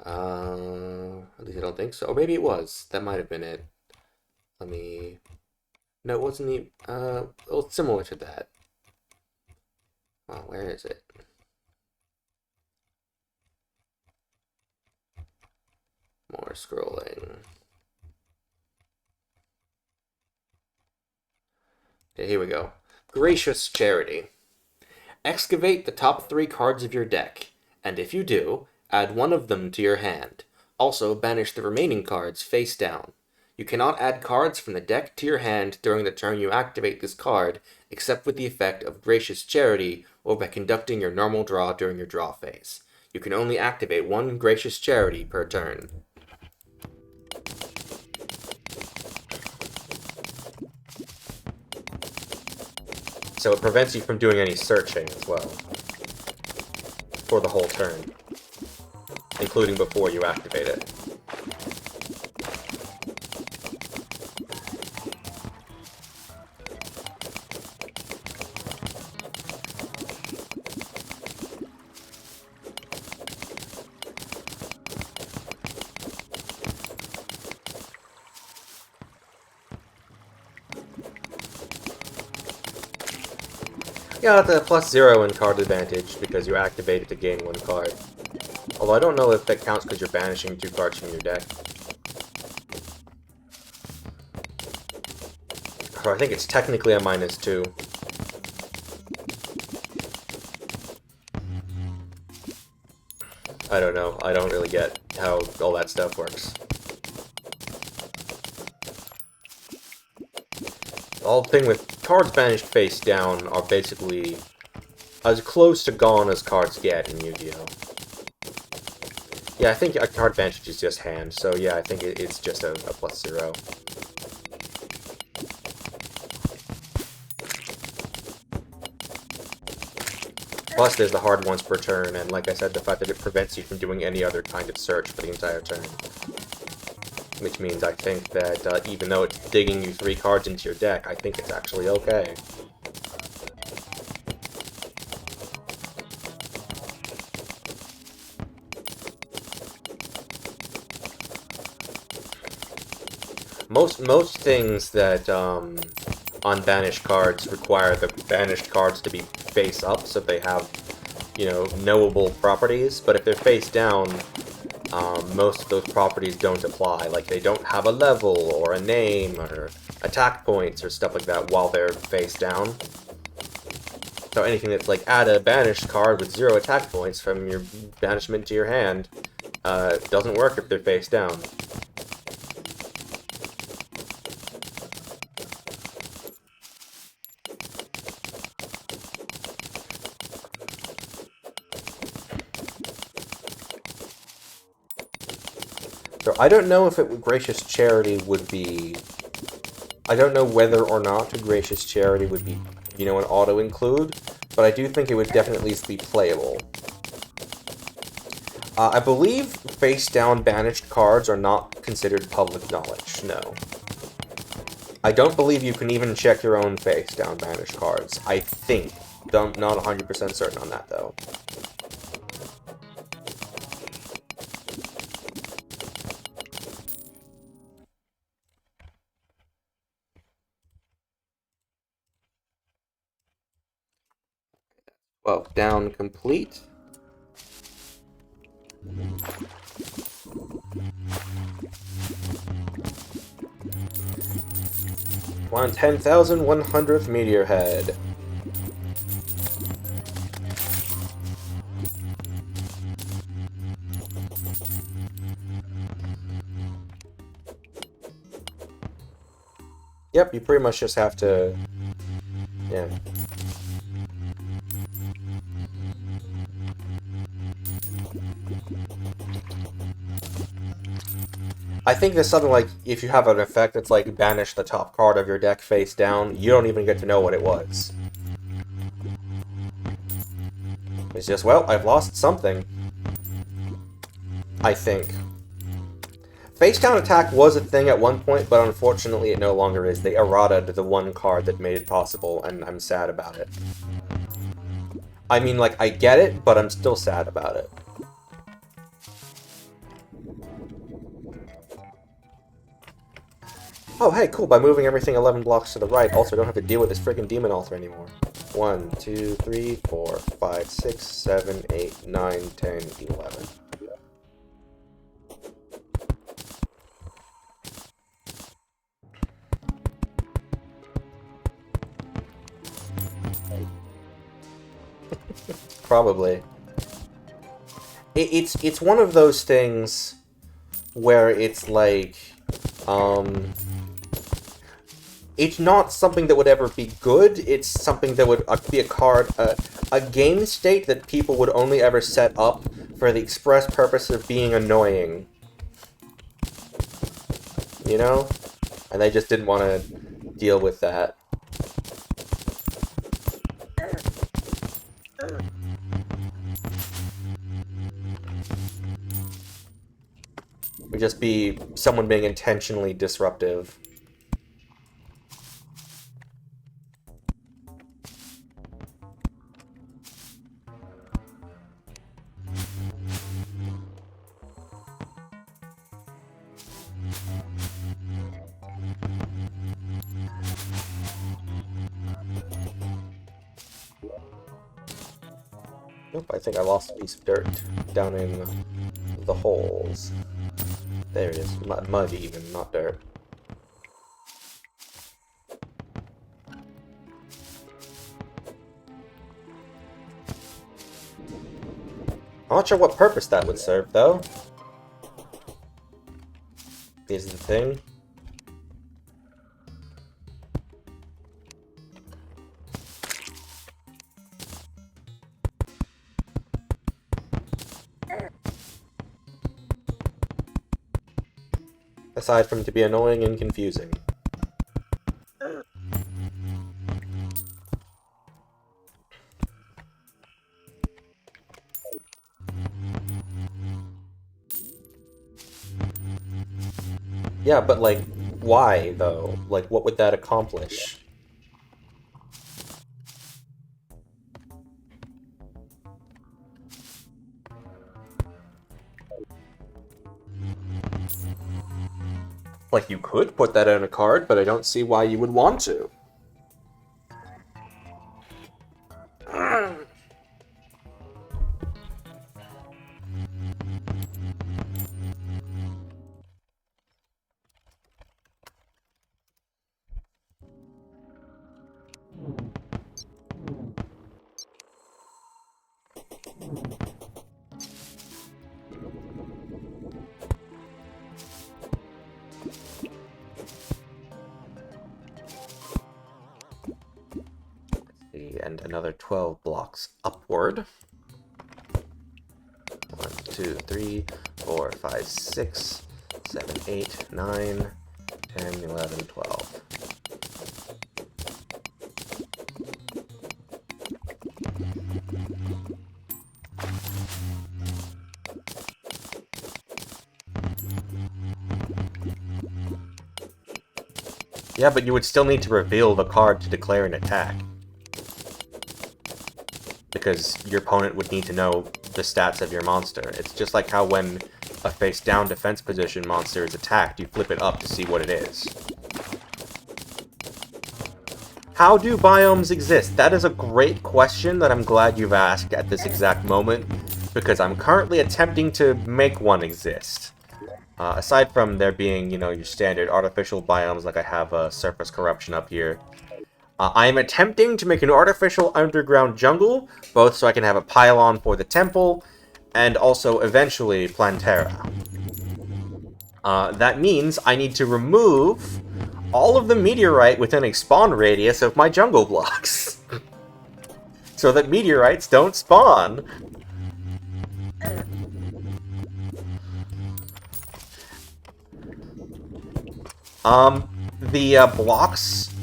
At least I don't think so. Or maybe it was. That might have been it. Let me... No, it wasn't even... well, similar to that. Oh, where is it? More scrolling. Okay, here we go. Gracious Charity. Excavate the top 3 cards of your deck, and if you do, add one of them to your hand. Also, banish the remaining cards face down. You cannot add cards from the deck to your hand during the turn you activate this card, except with the effect of Gracious Charity or by conducting your normal draw during your draw phase. You can only activate 1 Gracious Charity per turn. So it prevents you from doing any searching as well. For the whole turn. Including before you activate it. Yeah, it's a +0 in card advantage because you activate it to gain 1 card. Although I don't know if that counts because you're banishing 2 cards from your deck. Or I think it's technically a -2. I don't know. I don't really get how all that stuff works. The whole thing with cards banished face down are basically as close to gone as cards get in Yu-Gi-Oh! Yeah, I think a card banished is just hand, so yeah, I think it's just a +0. Plus, there's the hard ones per turn, and like I said, the fact that it prevents you from doing any other kind of search for the entire turn. Which means I think that even though it's digging you 3 cards into your deck, I think it's actually okay. Most things that unbanished cards require the banished cards to be face up, so they have, you know, knowable properties. But if they're face down, most of those properties don't apply. Like, they don't have a level, or a name, or attack points, or stuff like that while they're face down. So anything that's like, add a banished card with 0 attack points from your banishment to your hand, doesn't work if they're face down. So I don't know if Gracious Charity would be... I don't know whether or not Gracious Charity would be, you know, an auto-include, but I do think it would definitely at least be playable. I believe face-down banished cards are not considered public knowledge, no. I don't believe you can even check your own face-down banished cards. I think. Not 100% certain on that, though. Well, down complete. One 10,100th Meteor Head. Yep, you pretty much just have to... Yeah. I think there's something like, if you have an effect that's like, banish the top card of your deck face down, you don't even get to know what it was. It's just, well, I've lost something. I think. Face down attack was a thing at one point, but unfortunately it no longer is. They errataed the one card that made it possible, and I'm sad about it. I mean, like, I get it, but I'm still sad about it. Oh, hey, cool. By moving everything 11 blocks to the right, also don't have to deal with this freaking demon altar anymore. 1, 2, 3, 4, 5, 6, 7, 8, 9, 10, 11. Probably. It's one of those things where it's like, it's not something that would ever be good, it's something that would be a card, a game state that people would only ever set up for the express purpose of being annoying. You know? And they just didn't want to deal with that. It would just be someone being intentionally disruptive. Nope, I think I lost a piece of dirt down in the holes. There it is. Mud even, not dirt. I'm not sure what purpose that would serve, though. Is the thing. Aside from to be annoying and confusing. Yeah, but like, why, though? Like, what would that accomplish? Like, you could put that in a card, but I don't see why you would want to. And another 12 blocks upward. 1, 2, 3, 4, 5, 6, 7, 8, 9, 10, 11, 12. Yeah, but you would still need to reveal the card to declare an attack. Because your opponent would need to know the stats of your monster. It's just like how when a face-down defense position monster is attacked, you flip it up to see what it is. How do biomes exist? That is a great question that I'm glad you've asked at this exact moment, because I'm currently attempting to make one exist. Aside from there being, you know, your standard artificial biomes, like I have surface corruption up here, I am attempting to make an artificial underground jungle, both so I can have a pylon for the temple, and also eventually Plantera. That means I need to remove all of the meteorite within a spawn radius of my jungle blocks. So that meteorites don't spawn. The blocks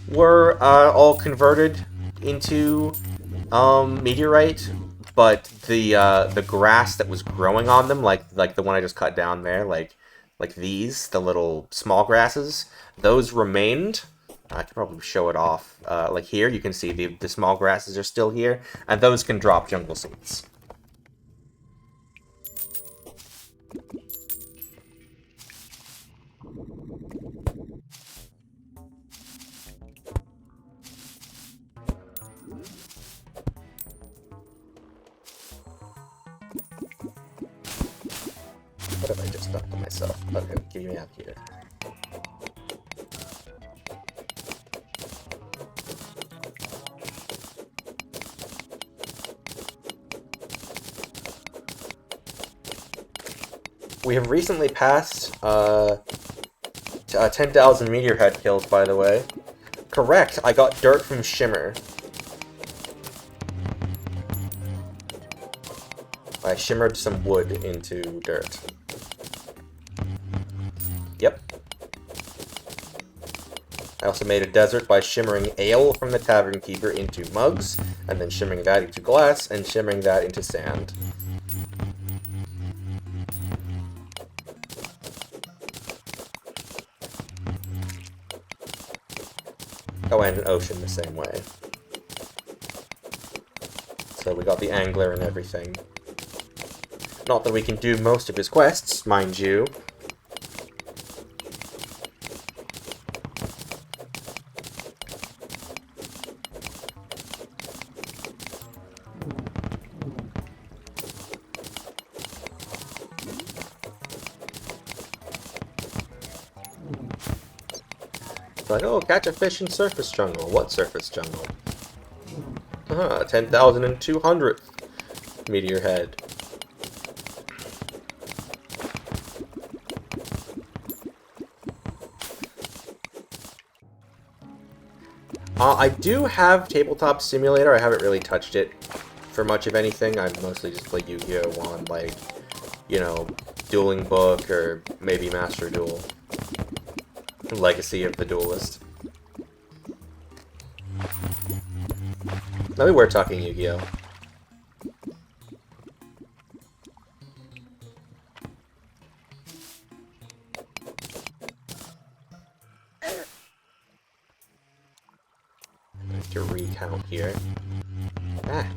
were all converted into meteorite, but the grass that was growing on them, like the one I just cut down there, like these, the little small grasses, those remained. I could probably show it off. Like here, you can see the small grasses are still here, and those can drop jungle seeds. What have I just done to myself? Okay, give me out here. We have recently passed 10,000 meteor head kills, by the way. Correct, I got dirt from Shimmer. I shimmered some wood into dirt. Yep. I also made a desert by shimmering ale from the Tavern Keeper into mugs, and then shimmering that into glass, and shimmering that into sand. Oh, and an ocean the same way. So we got the angler and everything. Not that we can do most of his quests, mind you. Like, oh, catch a fish in surface jungle. What surface jungle? 10,200 meteor head. I do have Tabletop Simulator. I haven't really touched it for much of anything. I mostly just play Yu-Gi-Oh! On, like, you know, Dueling Book or maybe Master Duel. Legacy of the Duelist. Maybe we're talking Yu-Gi-Oh! To recount here. Ah.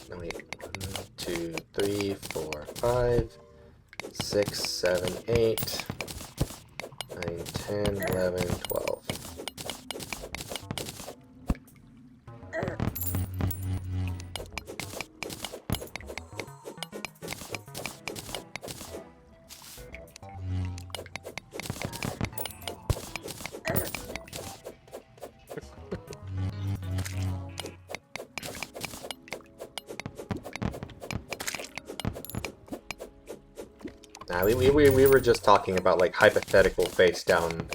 No, wait. 1, 2, 3, 4, 5, 6, 7, 8, 9, 10, 11, 12. Nah, we were just talking about, like, hypothetical face-down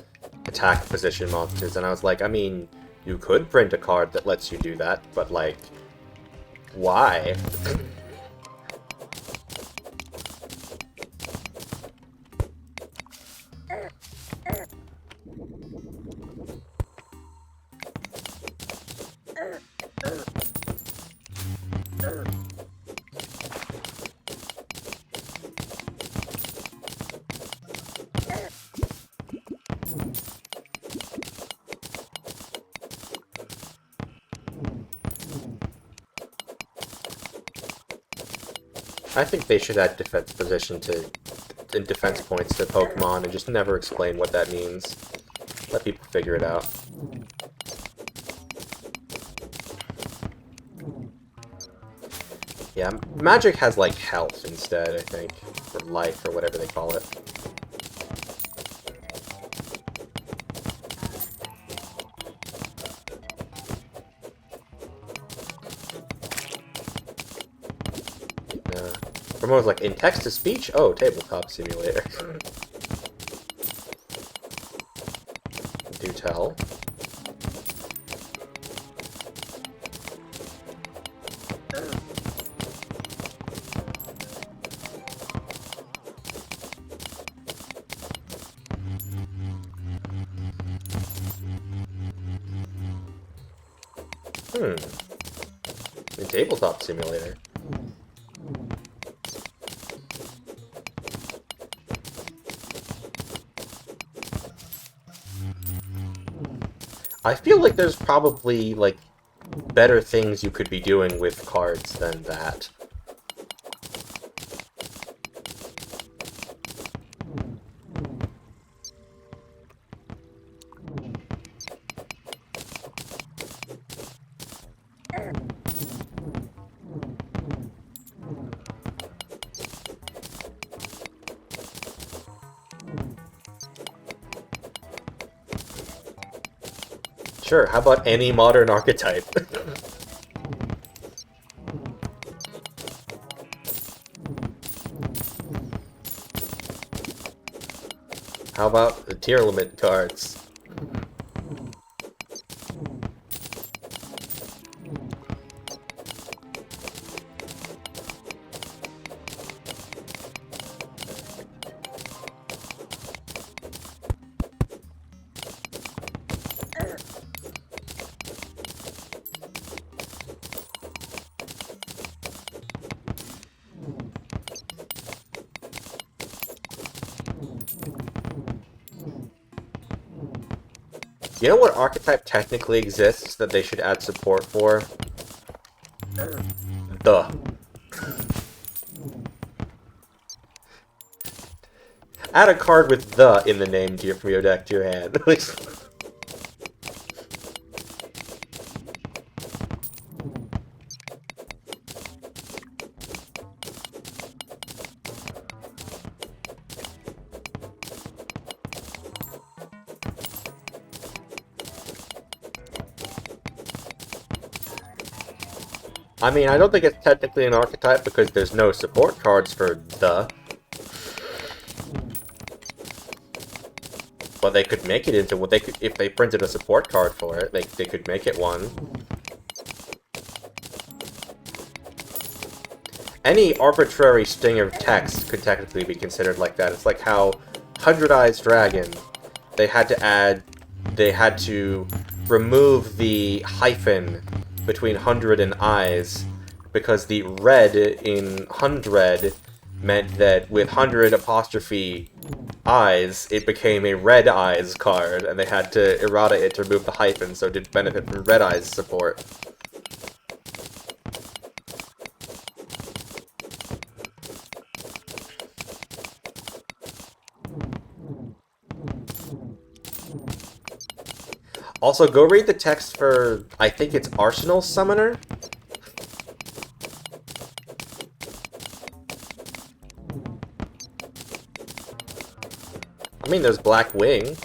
attack position monsters, and I was like, I mean, you could print a card that lets you do that, but, like, why? I think they should add defense position to and defense points to Pokemon and just never explain what that means. Let people figure it out. Yeah, magic has like health instead, I think. Or life, or whatever they call it. Ramon's like, in text-to-speech? Oh, tabletop simulator. Do tell. A tabletop simulator. I feel like there's probably, like, better things you could be doing with cards than that. Sure, how about any modern archetype? How about the tier limit cards? You know what archetype technically exists that they should add support for? The. Add a card with the in the name from your deck to your hand. I mean, I don't think it's technically an archetype because there's no support cards for the. But they could make it into what they could if they printed a support card for it. They could make it one. Any arbitrary string of text could technically be considered like that. It's like how 100 Eyes Dragon, they had to remove the hyphen between 100 and eyes because the red in 100 meant that with 100 apostrophe eyes, it became a red eyes card, and they had to errata it to remove the hyphen so it did benefit from red eyes support. Also, go read the text for, I think it's Arsenal Summoner? I mean, there's Black Wing.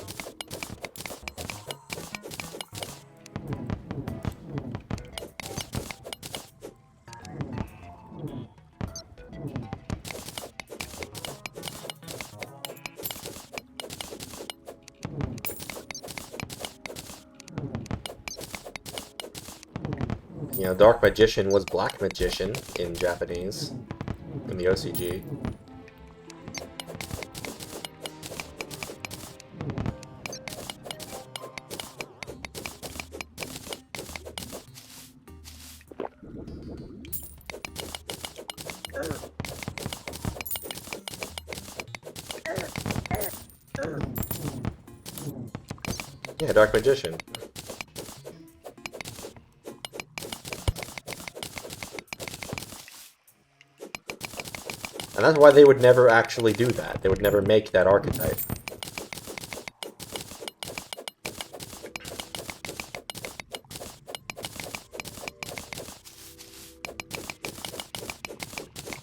You know, Dark Magician was Black Magician in Japanese, in the OCG. Yeah, Dark Magician. And that's why they would never actually do that. They would never make that archetype.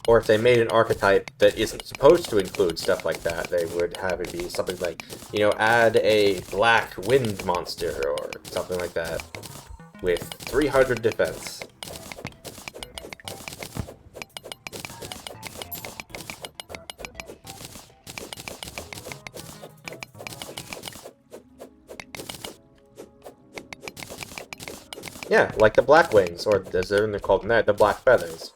Or if they made an archetype that isn't supposed to include stuff like that, they would have it be something like, you know, add a black wind monster or something like that with 300 defense. Yeah, like the black wings, or as they're called now, the black feathers.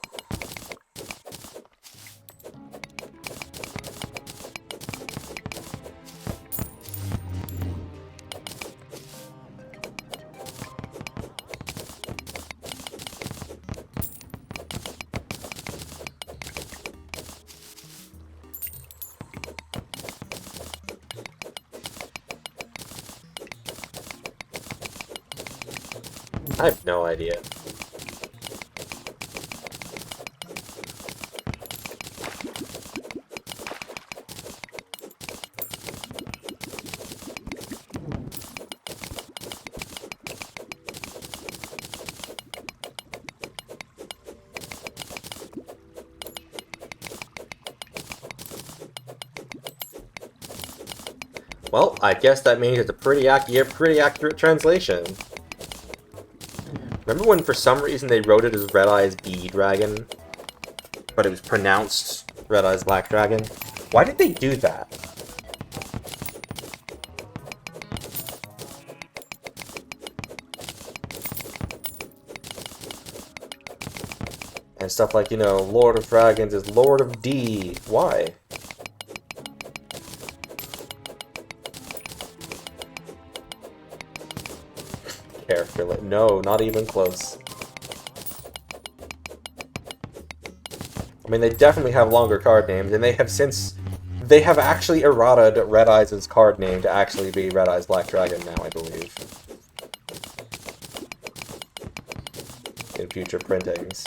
I have no idea. Well, I guess that means it's a pretty accurate translation. Remember when for some reason they wrote it as Red Eyes Bee Dragon, but it was pronounced Red Eyes Black Dragon? Why did they do that? And stuff like, you know, Lord of Dragons is Lord of D. Why? Character, no, not even close. I mean, they definitely have longer card names, and they have actually errataed Red Eyes' card name to actually be Red Eyes Black Dragon now, I believe. In future printings.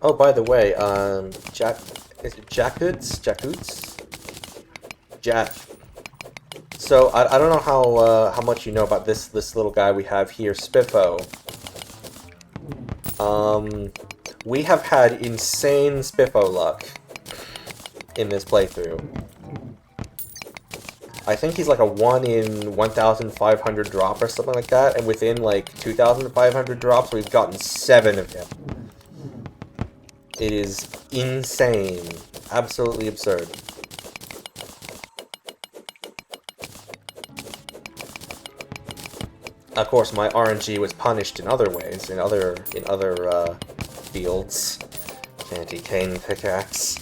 Oh, by the way, is it Jakoots? Jeff. So, I don't know how much you know about this little guy we have here, Spiffo. We have had insane Spiffo luck in this playthrough. I think he's like a 1 in 1,500 drop or something like that, and within like 2,500 drops, we've gotten 7 of him. It is insane. Absolutely absurd. Of course, my RNG was punished in other ways, in other fields. Candy cane pickaxe.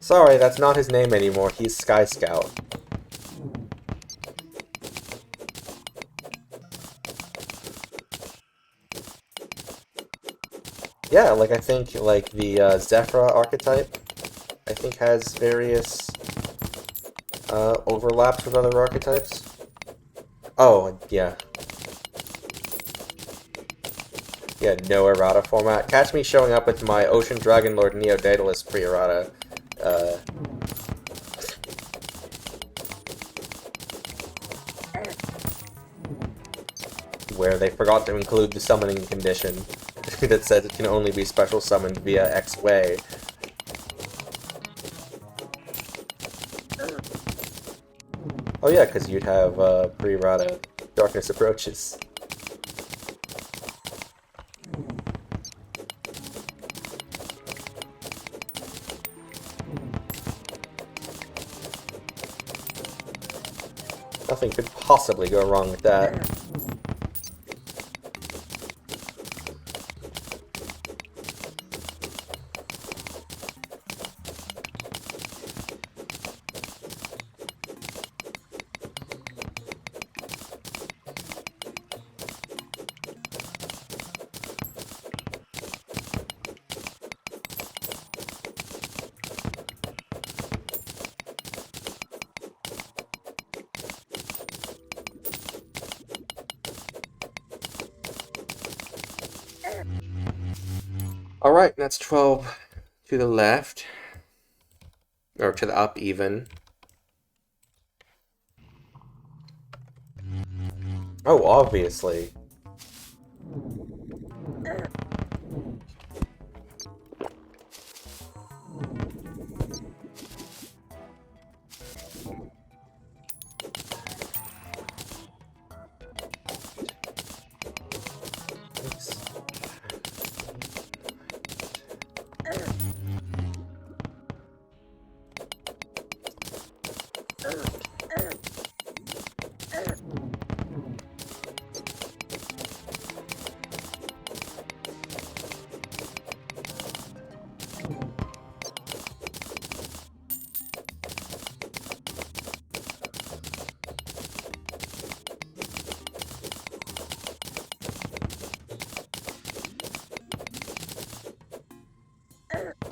Sorry, that's not his name anymore. He's Sky Scout. Yeah, like I think like the Zephyra archetype, I think has various overlaps with other archetypes. Oh, yeah. Yeah, no errata format. Catch me showing up with my Ocean Dragon Lord Neo Daedalus pre-errata. Where they forgot to include the summoning condition that said it can only be special summoned via X way. Oh yeah, because you'd have pre-errata darkness approaches. Nothing could possibly go wrong with that. Alright, that's 12 to the left. Or to the up, even. Oh, obviously.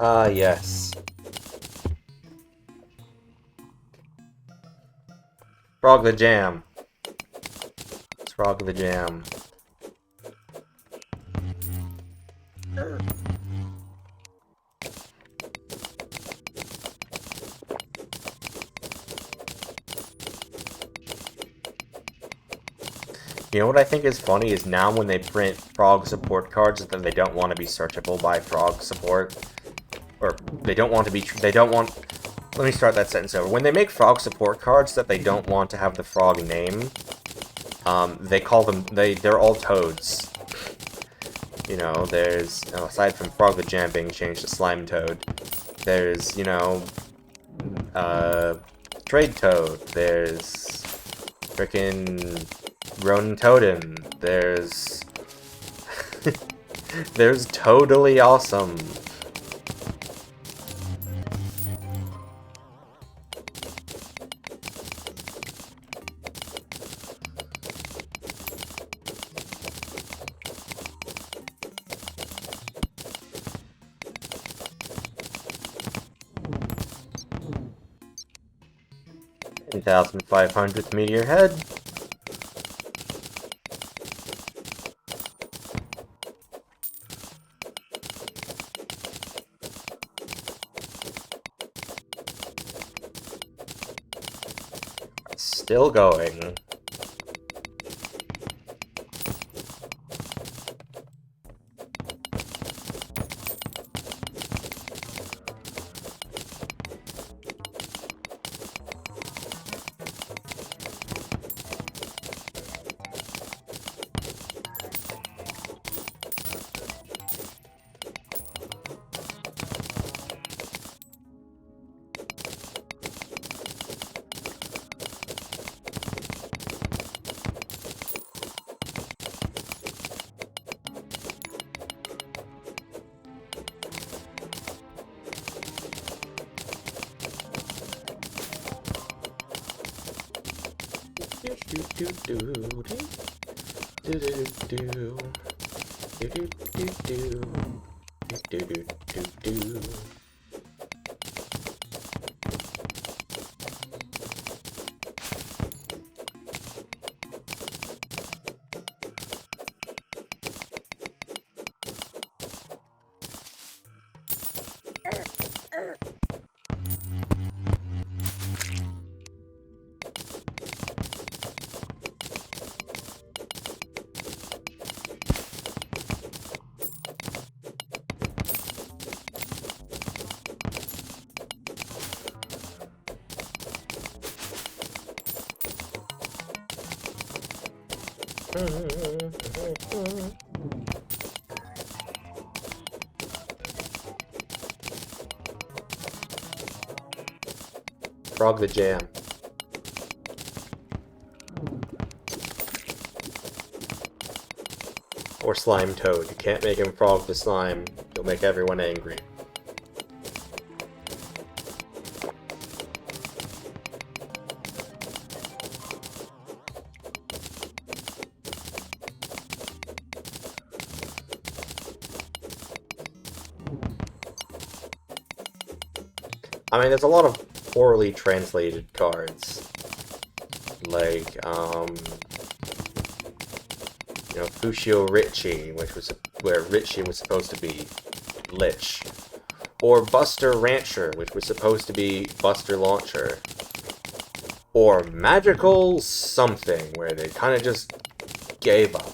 Ah, yes. Frog the jam. It's Frog the jam. You know what I think is funny is now when they print frog support cards that they don't want to be searchable by frog support. Or they don't want to be... They don't want... Let me start that sentence over. When they make frog support cards that they don't want to have the frog name, they call them... They're all toads. You know, there's... aside from Frog the Jam being changed to Slime Toad, there's, you know... Trade Toad. There's... Frickin' Ronin Totem. There's... there's Totally Awesome. $10,500th Meteor Head. Still going. Frog the Jam. Or Slime Toad. You can't make him frog the slime. You'll make everyone angry. I mean, there's a lot of poorly translated cards. Like, you know, Fushio Richie, which was where Richie was supposed to be Lich. Or Buster Rancher, which was supposed to be Buster Launcher. Or Magical something, where they kind of just gave up.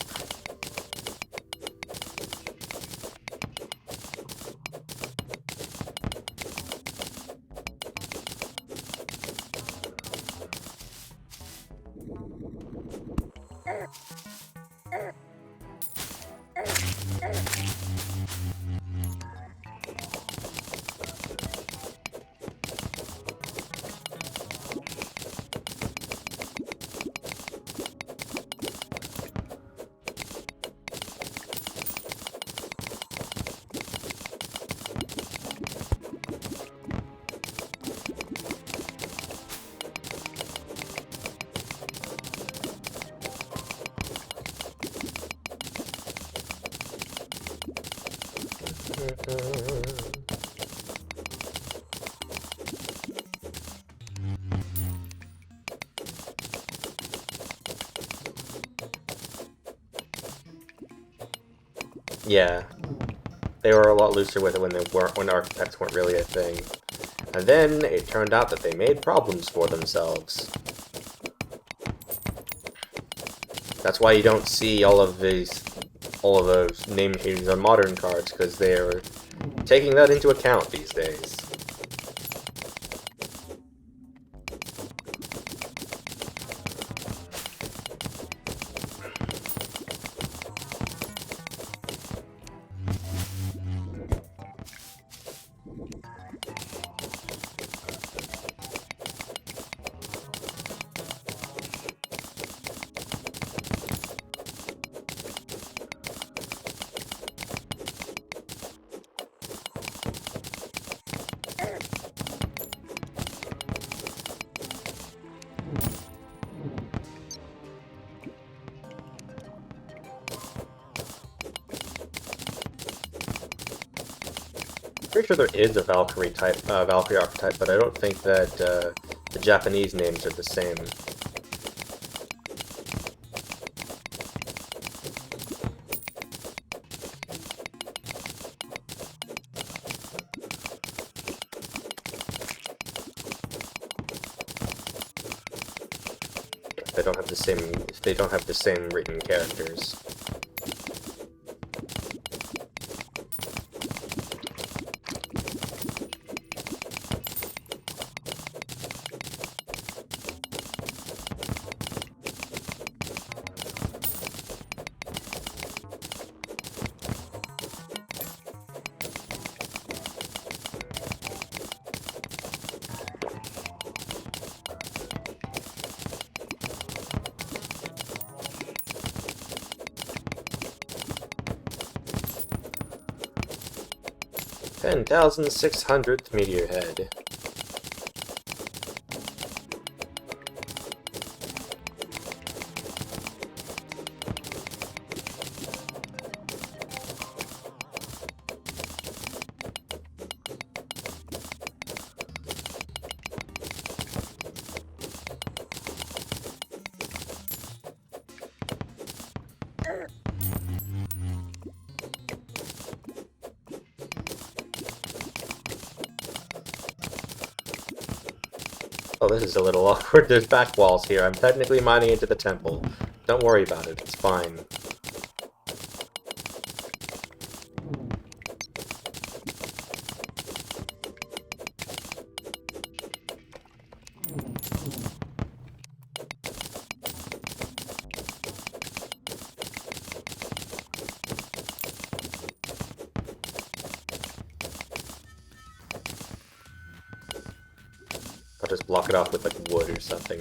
Yeah, they were a lot looser with it when architects weren't really a thing. And then it turned out that they made problems for themselves. That's why you don't see all of those name changes on modern cards, because they're taking that into account these days. Pretty sure there is a Valkyrie archetype, but I don't think that the Japanese names are the same. They don't have the same written characters. $10,600th Meteor Head. Oh, this is a little awkward. There's back walls here. I'm technically mining into the temple. Don't worry about it. It's fine. I'll just block it off with, like, wood or something.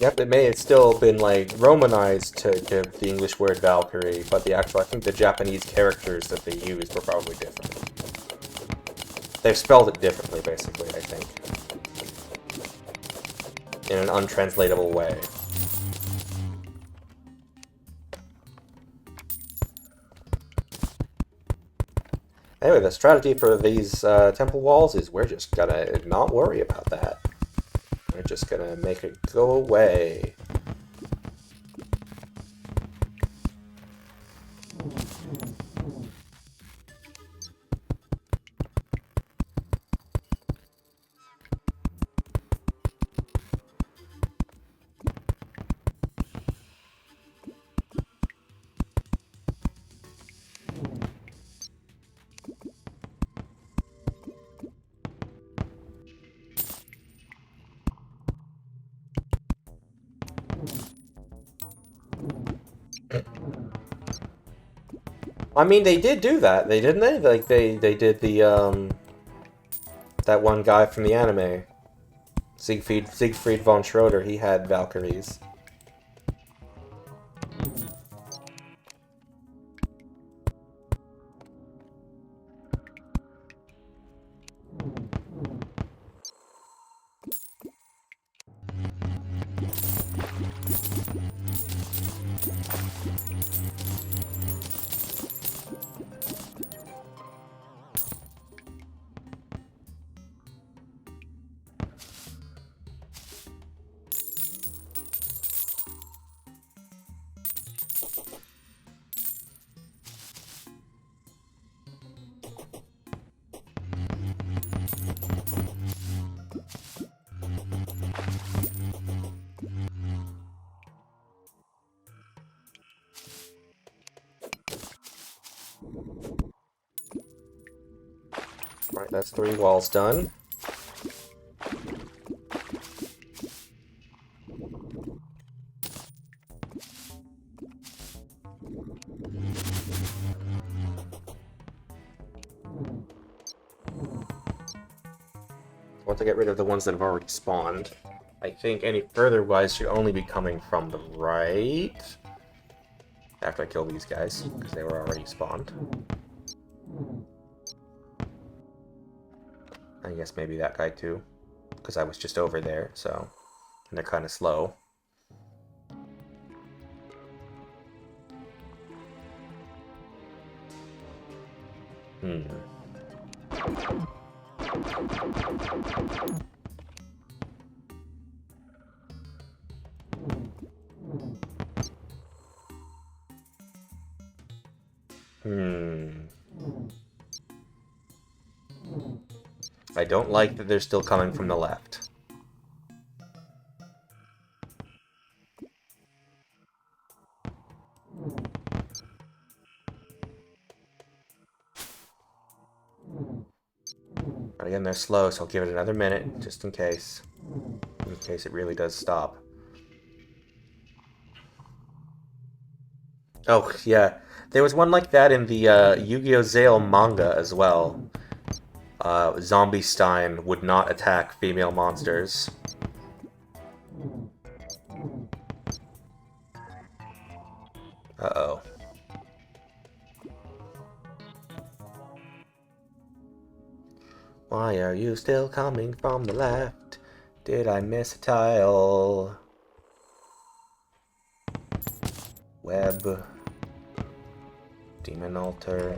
Yep, it may have still been like Romanized to give the English word Valkyrie, but the actual, I think the Japanese characters that they used were probably different. They've spelled it differently, basically, I think. In an untranslatable way. Anyway, the strategy for these temple walls is we're just gonna not worry about that. We're just gonna make it go away. I mean, they did do that, didn't they? Like, they did the, that one guy from the anime. Siegfried von Schroeder, he had Valkyries. Right, that's 3 walls done. Want to get rid of the ones that have already spawned. I think any further wise should only be coming from the right. After I kill these guys, because they were already spawned. I guess maybe that guy too, because I was just over there, so... And they're kind of slow. Hmm. I don't like that they're still coming from the left. But again, they're slow, so I'll give it another minute, just in case. In case it really does stop. Oh, yeah. There was one like that in the Yu-Gi-Oh! Zale manga as well. Zombie Stein would not attack female monsters. Uh-oh. Why are you still coming from the left? Did I miss a tile? Web. Demon Altar.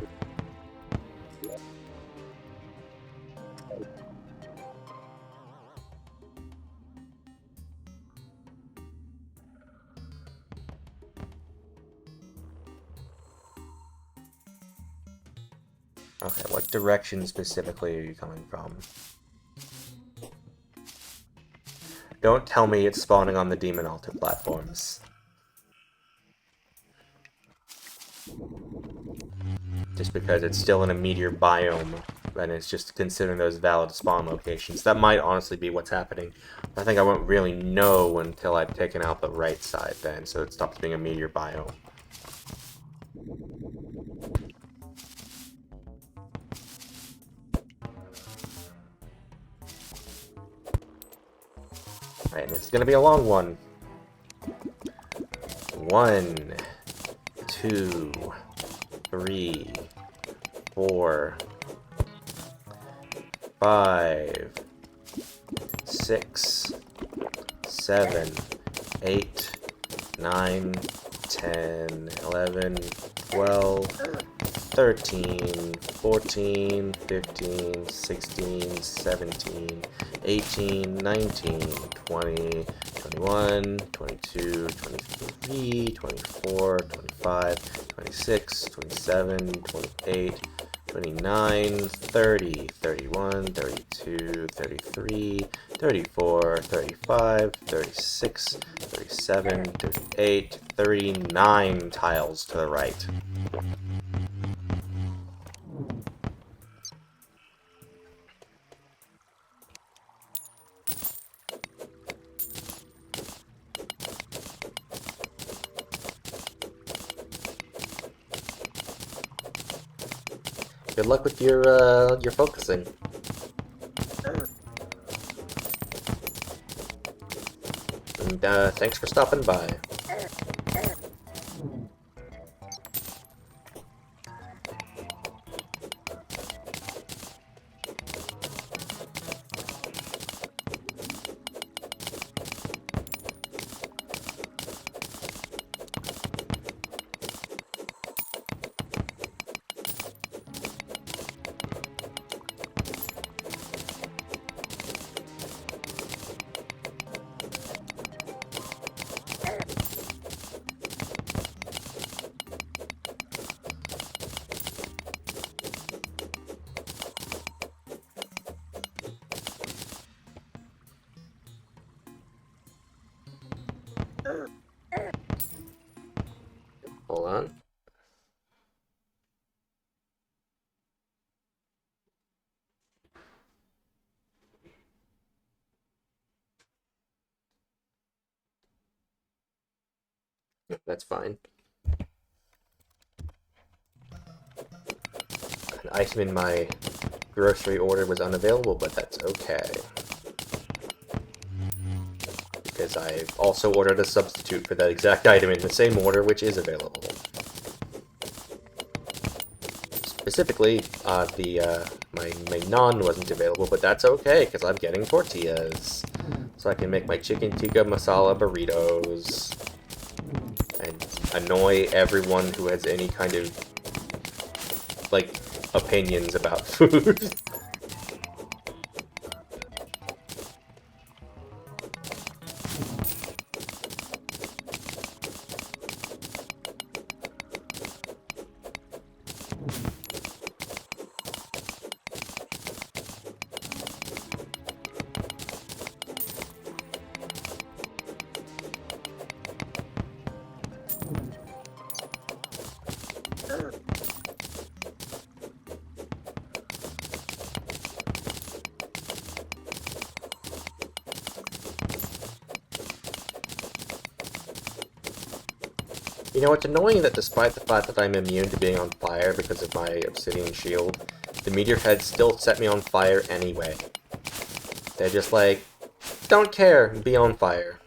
Okay, what direction specifically are you coming from? Don't tell me it's spawning on the Demon Altar platforms. Just because it's still in a meteor biome, and it's just considering those valid spawn locations. That might honestly be what's happening. I think I won't really know until I've taken out the right side then, so it stops being a meteor biome. Alright, this is gonna be a long one. 1, 2, 3, 4, 5, 6, 7, 8, 9, 10, 11, 12, 13, 14, 15, 16, 17, 18, 19, 20, 21, 22, 23, 24, 25, 26, 27, 28, 29, 30, 31, 32, 33, 34, 35, 36, 37, 38, 39 tiles to the right. Good luck with your focusing. And thanks for stopping by. Hold on. That's fine. An item in my grocery order was unavailable, but that's okay. Because I also ordered a substitute for that exact item in the same order, which is available. Specifically, my naan wasn't available, but that's okay, because I'm getting tortillas. So I can make my chicken tikka masala burritos and annoy everyone who has any kind of, like, opinions about food. You know, it's annoying that despite the fact that I'm immune to being on fire because of my obsidian shield, the meteor heads still set me on fire anyway. They're just like, don't care, be on fire.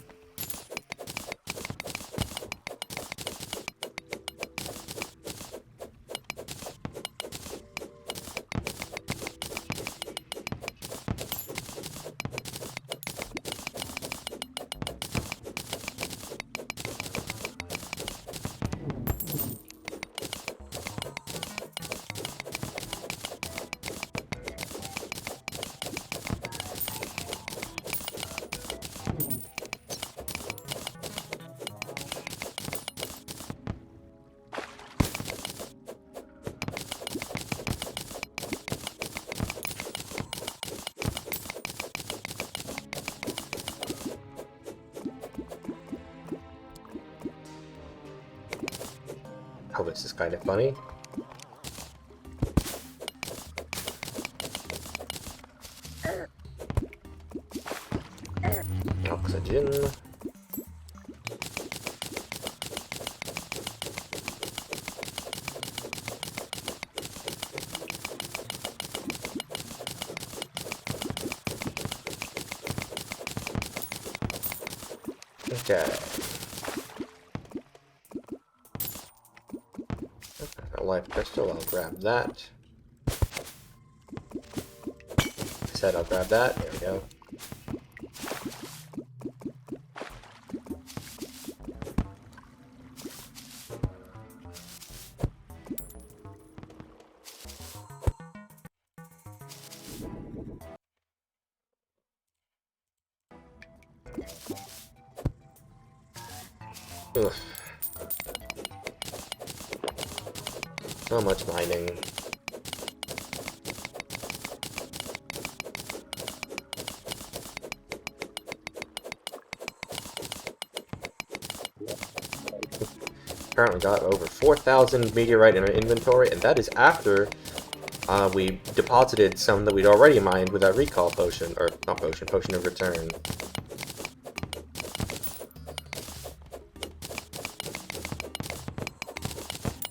Oh, this is kind of funny. Oxygen. Okay. crystal, I'll grab that. Said I'll grab that. There we go. Ugh. So much mining. Apparently got over 4,000 meteorite in our inventory, and that is after we deposited some that we'd already mined with that recall potion, or not potion, potion of return.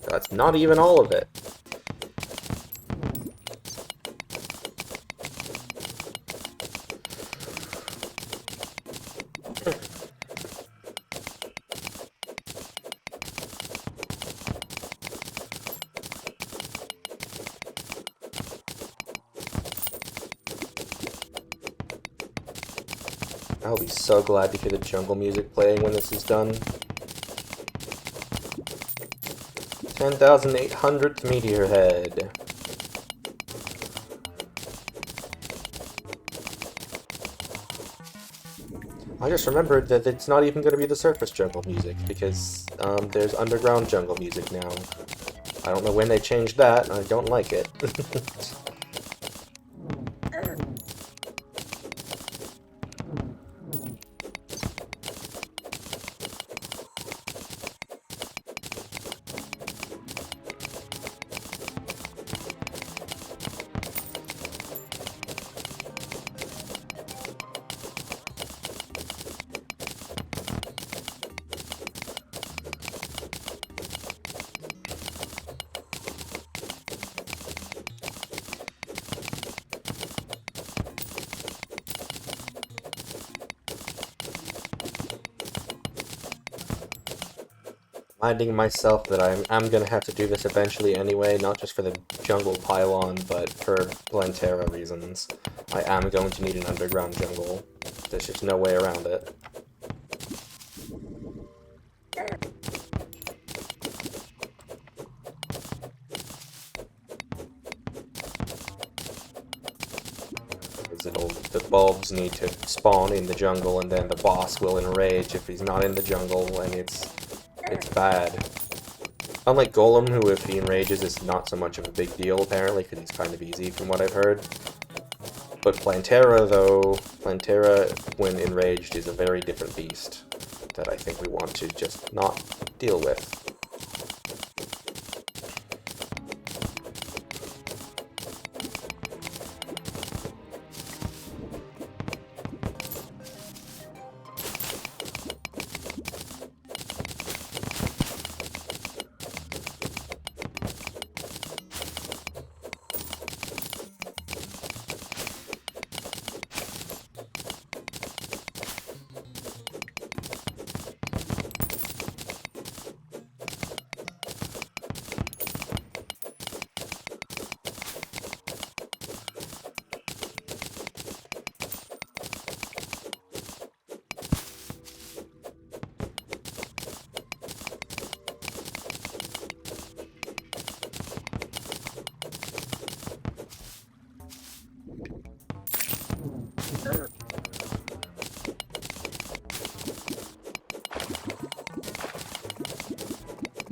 That's not even all of it. I'll be so glad to hear the jungle music playing when this is done. 10,800th meteor head. I just remembered that it's not even going to be the surface jungle music, because there's underground jungle music now. I don't know when they changed that, and I don't like it. Reminding myself that I'm gonna have to do this eventually anyway, not just for the jungle pylon, but for Plantera reasons. I am going to need an underground jungle. There's just no way around it. The bulbs need to spawn in the jungle, and then the boss will enrage if he's not in the jungle, and it's bad. Unlike Golem, who if he enrages is not so much of a big deal apparently, because he's kind of easy from what I've heard. But Plantera, though, Plantera when enraged is a very different beast that I think we want to just not deal with.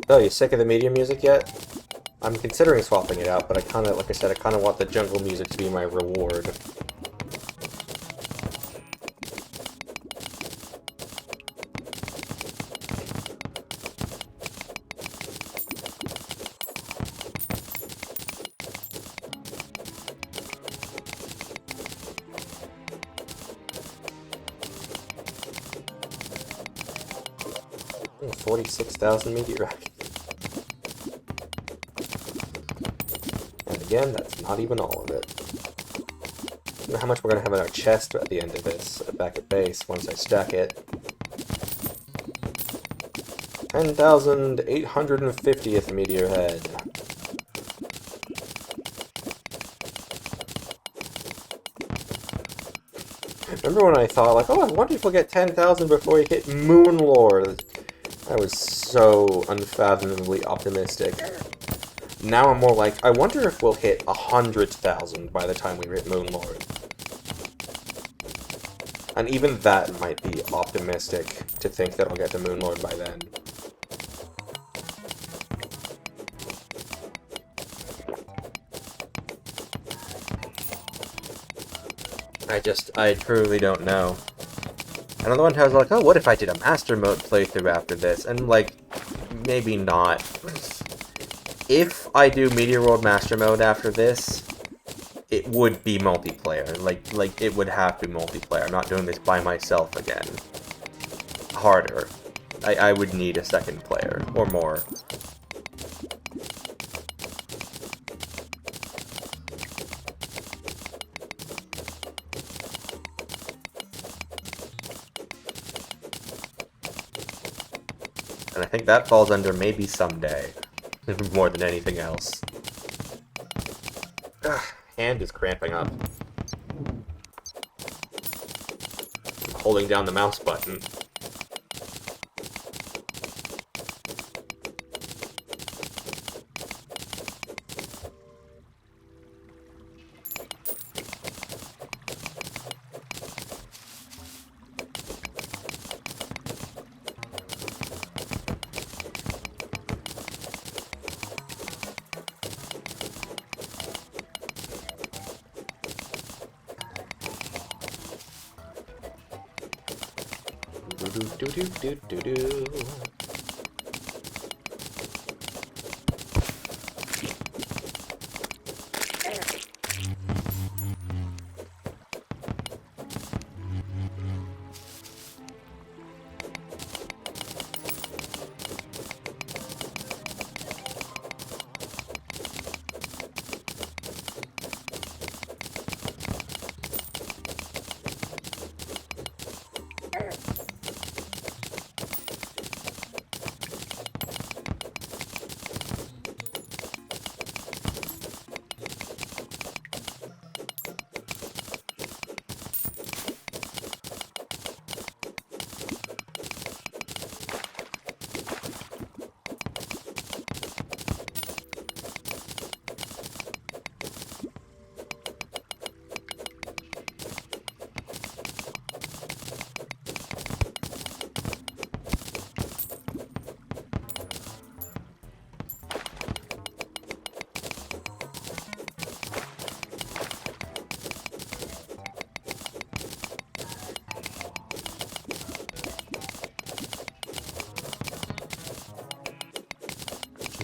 Oh, you sick of the meteor music yet? I'm considering swapping it out, but I kinda, like I said, I kinda want the jungle music to be my reward. Oh, 46,000 meteorite. And again, that's not even all of it. I don't know how much we're going to have in our chest at the end of this, back at base, once I stack it. 10,850th meteor head. Remember when I thought, like, oh, I wonder if we'll get 10,000 before we hit Moon Lord? I was so unfathomably optimistic. Now I'm more like, I wonder if we'll hit 100,000 by the time we hit Moon Lord. And even that might be optimistic to think that I'll get to Moon Lord by then. I truly don't know. Another one has like, oh, what if I did a Master Mode playthrough after this? And like, maybe not. If I do Meteor World Master Mode after this, it would be multiplayer. Like it would have to be multiplayer. I'm not doing this by myself again. Harder. I would need a second player, or more. And I think that falls under maybe someday, more than anything else. Ugh, hand is cramping up. I'm holding down the mouse button. Do-do-do-do-do-do.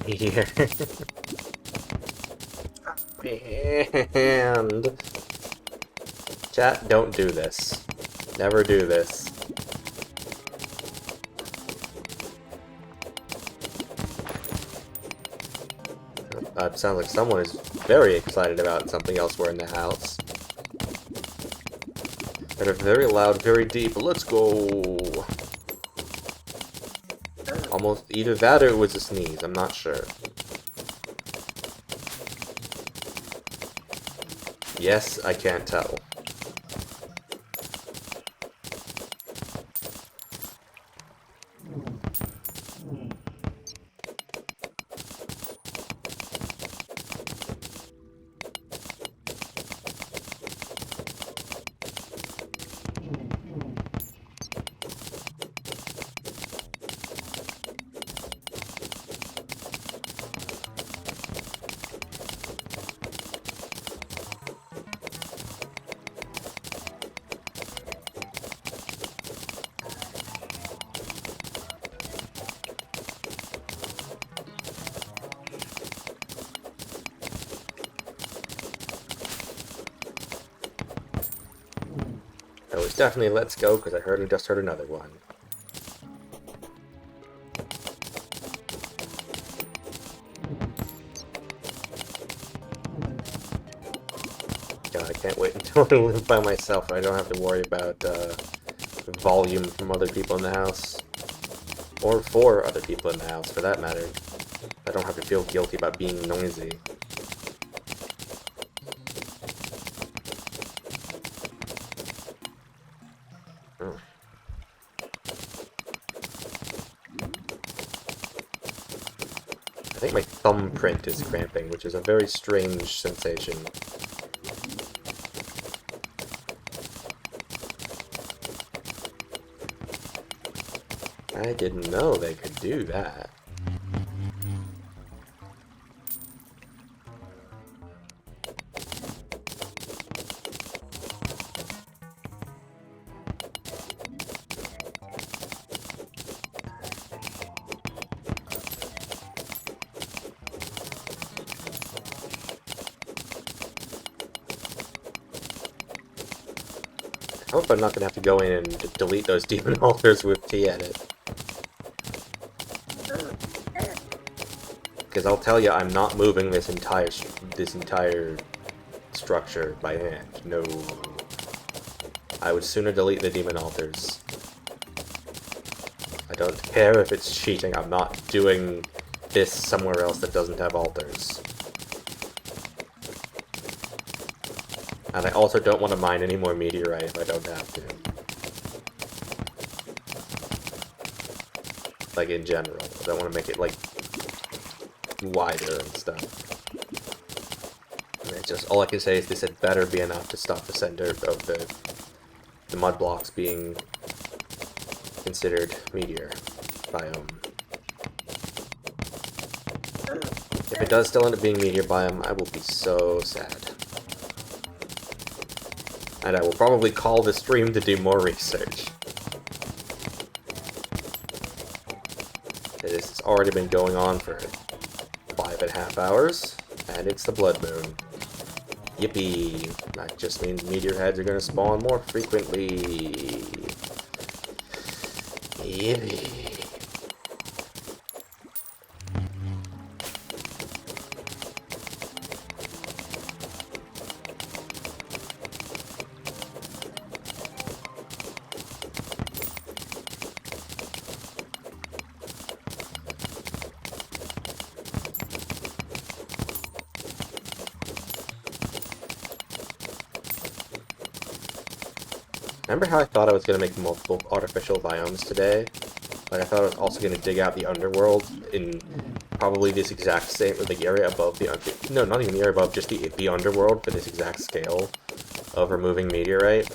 Here. And chat, don't do this. Never do this. It sounds like someone is very excited about something elsewhere in the house. They're very loud, very deep. Let's go. Almost either that or it was a sneeze. I'm not sure. Yes, I can't tell. It was definitely Let's Go, because I just heard another one. God, I can't wait until I live by myself and I don't have to worry about volume from other people in the house. Or for other people in the house, for that matter. I don't have to feel guilty about being noisy. I think my thumbprint is cramping, which is a very strange sensation. I didn't know they could do that. I hope I'm not gonna have to go in and delete those demon altars with T-Edit. Because I'll tell you, I'm not moving this entire structure by hand. No. I would sooner delete the demon altars. I don't care if it's cheating. I'm not doing this somewhere else that doesn't have altars. And I also don't want to mine any more meteorite if I don't have to. Like, in general. I don't want to make it, like, wider and stuff. And it's just, all I can say is this had better be enough to stop the center of the mud blocks being considered meteor biome. If it does still end up being meteor biome, I will be so sad. And I will probably call the stream to do more research. This has already been going on for 5.5 hours, and it's the blood moon. Yippee! That just means meteor heads are gonna spawn more frequently. Yippee! Remember how I thought I was going to make multiple artificial biomes today? Like, I thought I was also going to dig out the underworld in probably this exact same, the area above the no, not even the area above, just the underworld for this exact scale of removing meteorite,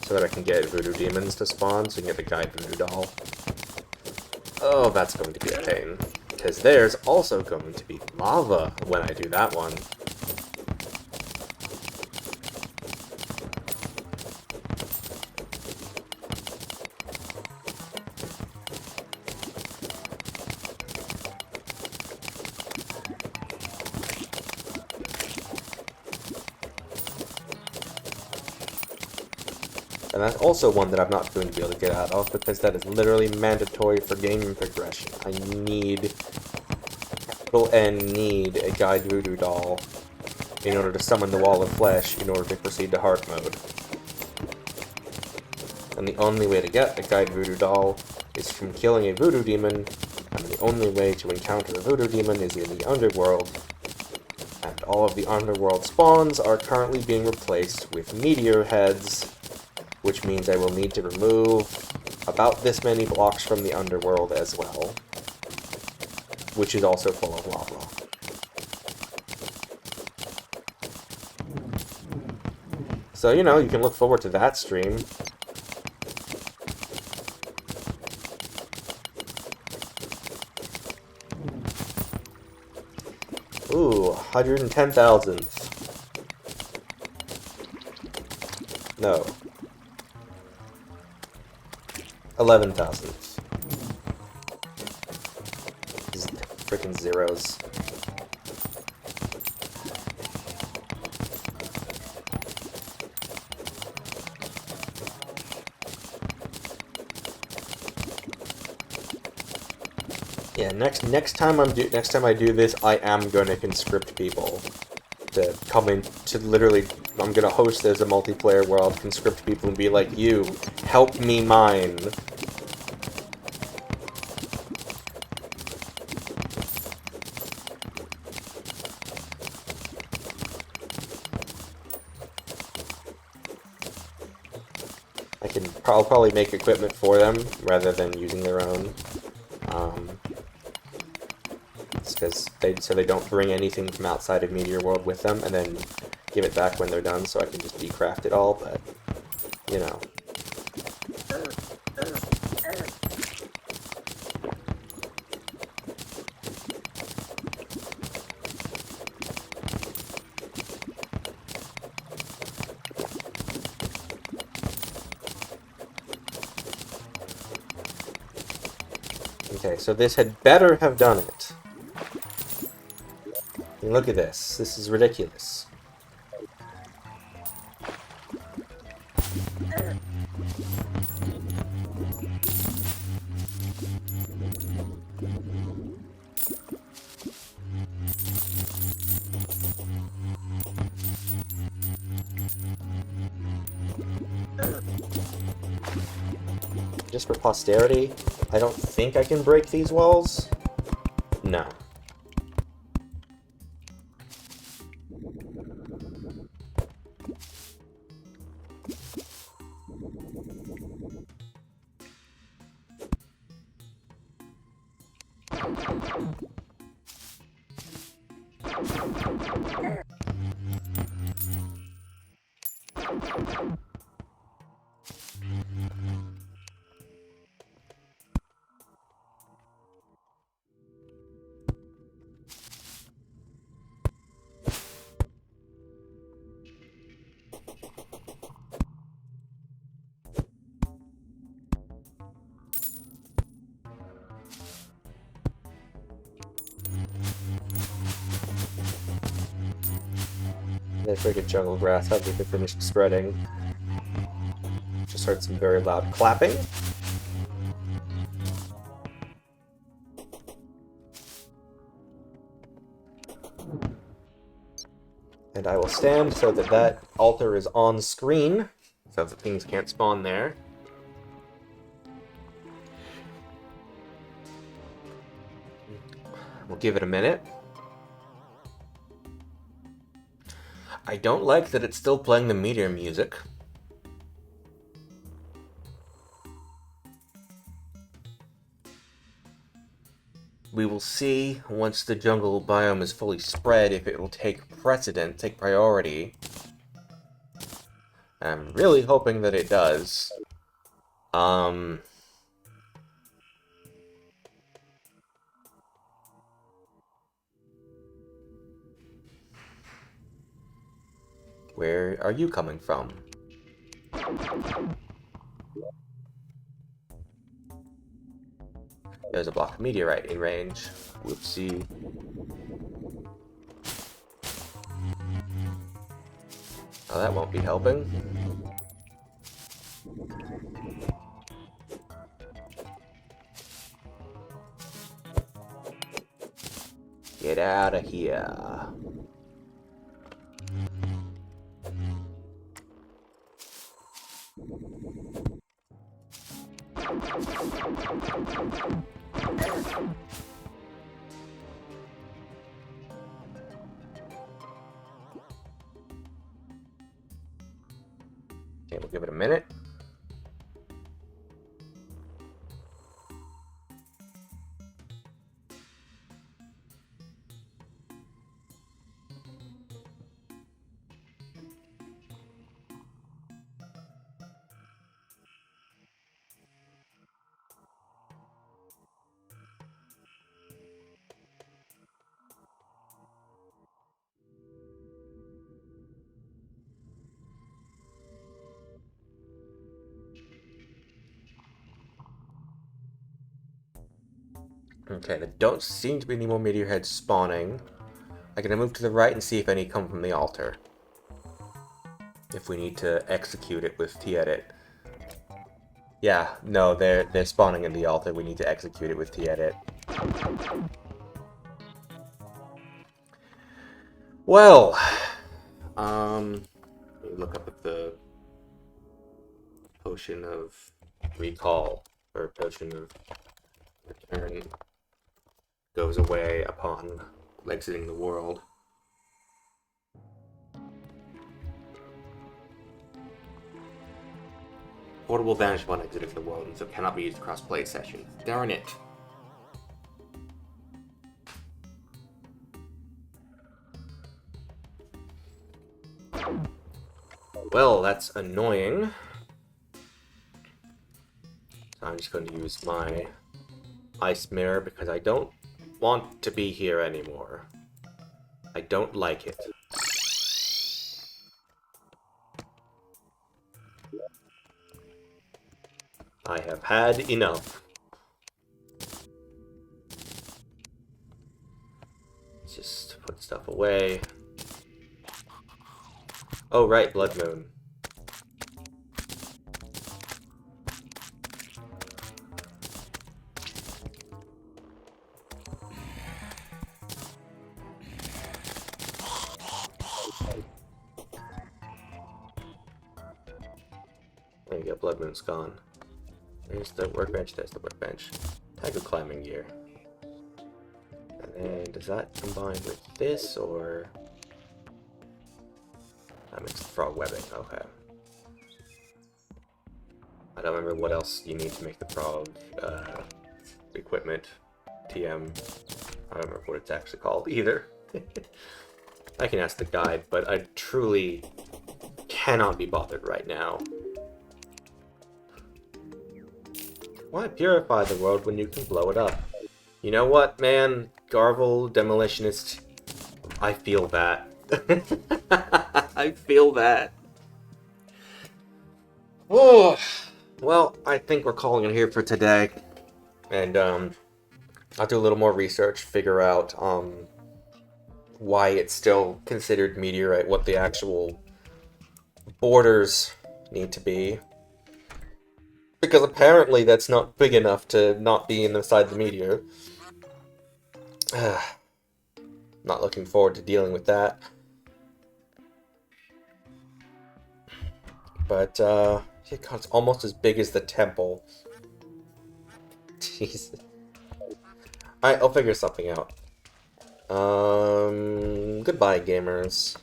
so that I can get voodoo demons to spawn, so I can get the guide voodoo doll. Oh, that's going to be a pain. Because there's also going to be lava when I do that one. And that's also one that I'm not going to be able to get out of, because that is literally mandatory for game progression. I need, capital N, need a guide voodoo doll in order to summon the wall of flesh in order to proceed to heart mode. And the only way to get a guide voodoo doll is from killing a voodoo demon, and the only way to encounter a voodoo demon is in the underworld. And all of the underworld spawns are currently being replaced with meteor heads, which means I will need to remove about this many blocks from the underworld as well, which is also full of lava. So, you know, you can look forward to that stream. Ooh, 110,000th. No. 11,000th. These freaking zeros. Yeah, next time I do this, I am gonna conscript people to come in to literally. I'm gonna host as a multiplayer where I'll conscript people and be like, "You, help me mine." I'll probably make equipment for them rather than using their own. because they don't bring anything from outside of Meteor World with them, and then give it back when they're done, so I can just decraft it all, but, you know. Okay, so this had better have done it. And look at this. This is ridiculous. Just for posterity, I don't think I can break these walls. No. That friggin' jungle grass hasn't even finished spreading. Just heard some very loud clapping. And I will stand so that that altar is on screen, so that things can't spawn there. We'll give it a minute. I don't like that it's still playing the Meteor music. We will see, once the jungle biome is fully spread, if it will take precedent, take priority. I'm really hoping that it does. Where are you coming from? There's a block of meteorite in range. Whoopsie. Oh, that won't be helping. Get out of here. Okay, we'll give it a minute. Okay, there don't seem to be any more meteor heads spawning. I'm gonna move to the right and see if any come from the altar. If we need to execute it with T-edit. Yeah, no, they're spawning in the altar. We need to execute it with T-edit. Well, let me look up at the potion of recall, or potion of return goes away upon exiting the world. Portable vanish upon exiting the world, and so cannot be used across play sessions. Darn it. Well, that's annoying. So I'm just going to use my ice mirror because I don't want to be here anymore. I don't like it. I have had enough. Just put stuff away. Oh, right, Blood Moon. There you go, Blood Moon's gone. There's the workbench, there's the workbench. Tiger climbing gear. And then, does that combine with this, or... That makes frog webbing, okay. I don't remember what else you need to make the frog equipment. TM. I don't remember what it's actually called either. I can ask the guide, but I truly cannot be bothered right now. Why purify the world when you can blow it up? You know what, man? Garvel, Demolitionist, I feel that. I feel that. Oh, well, I think we're calling it here for today. And, I'll do a little more research, figure out, why it's still considered meteorite, what the actual borders need to be. Because apparently that's not big enough to not be inside the meteor. Not looking forward to dealing with that. But, God, it's almost as big as the temple. Jesus. Alright, I'll figure something out. Goodbye, gamers.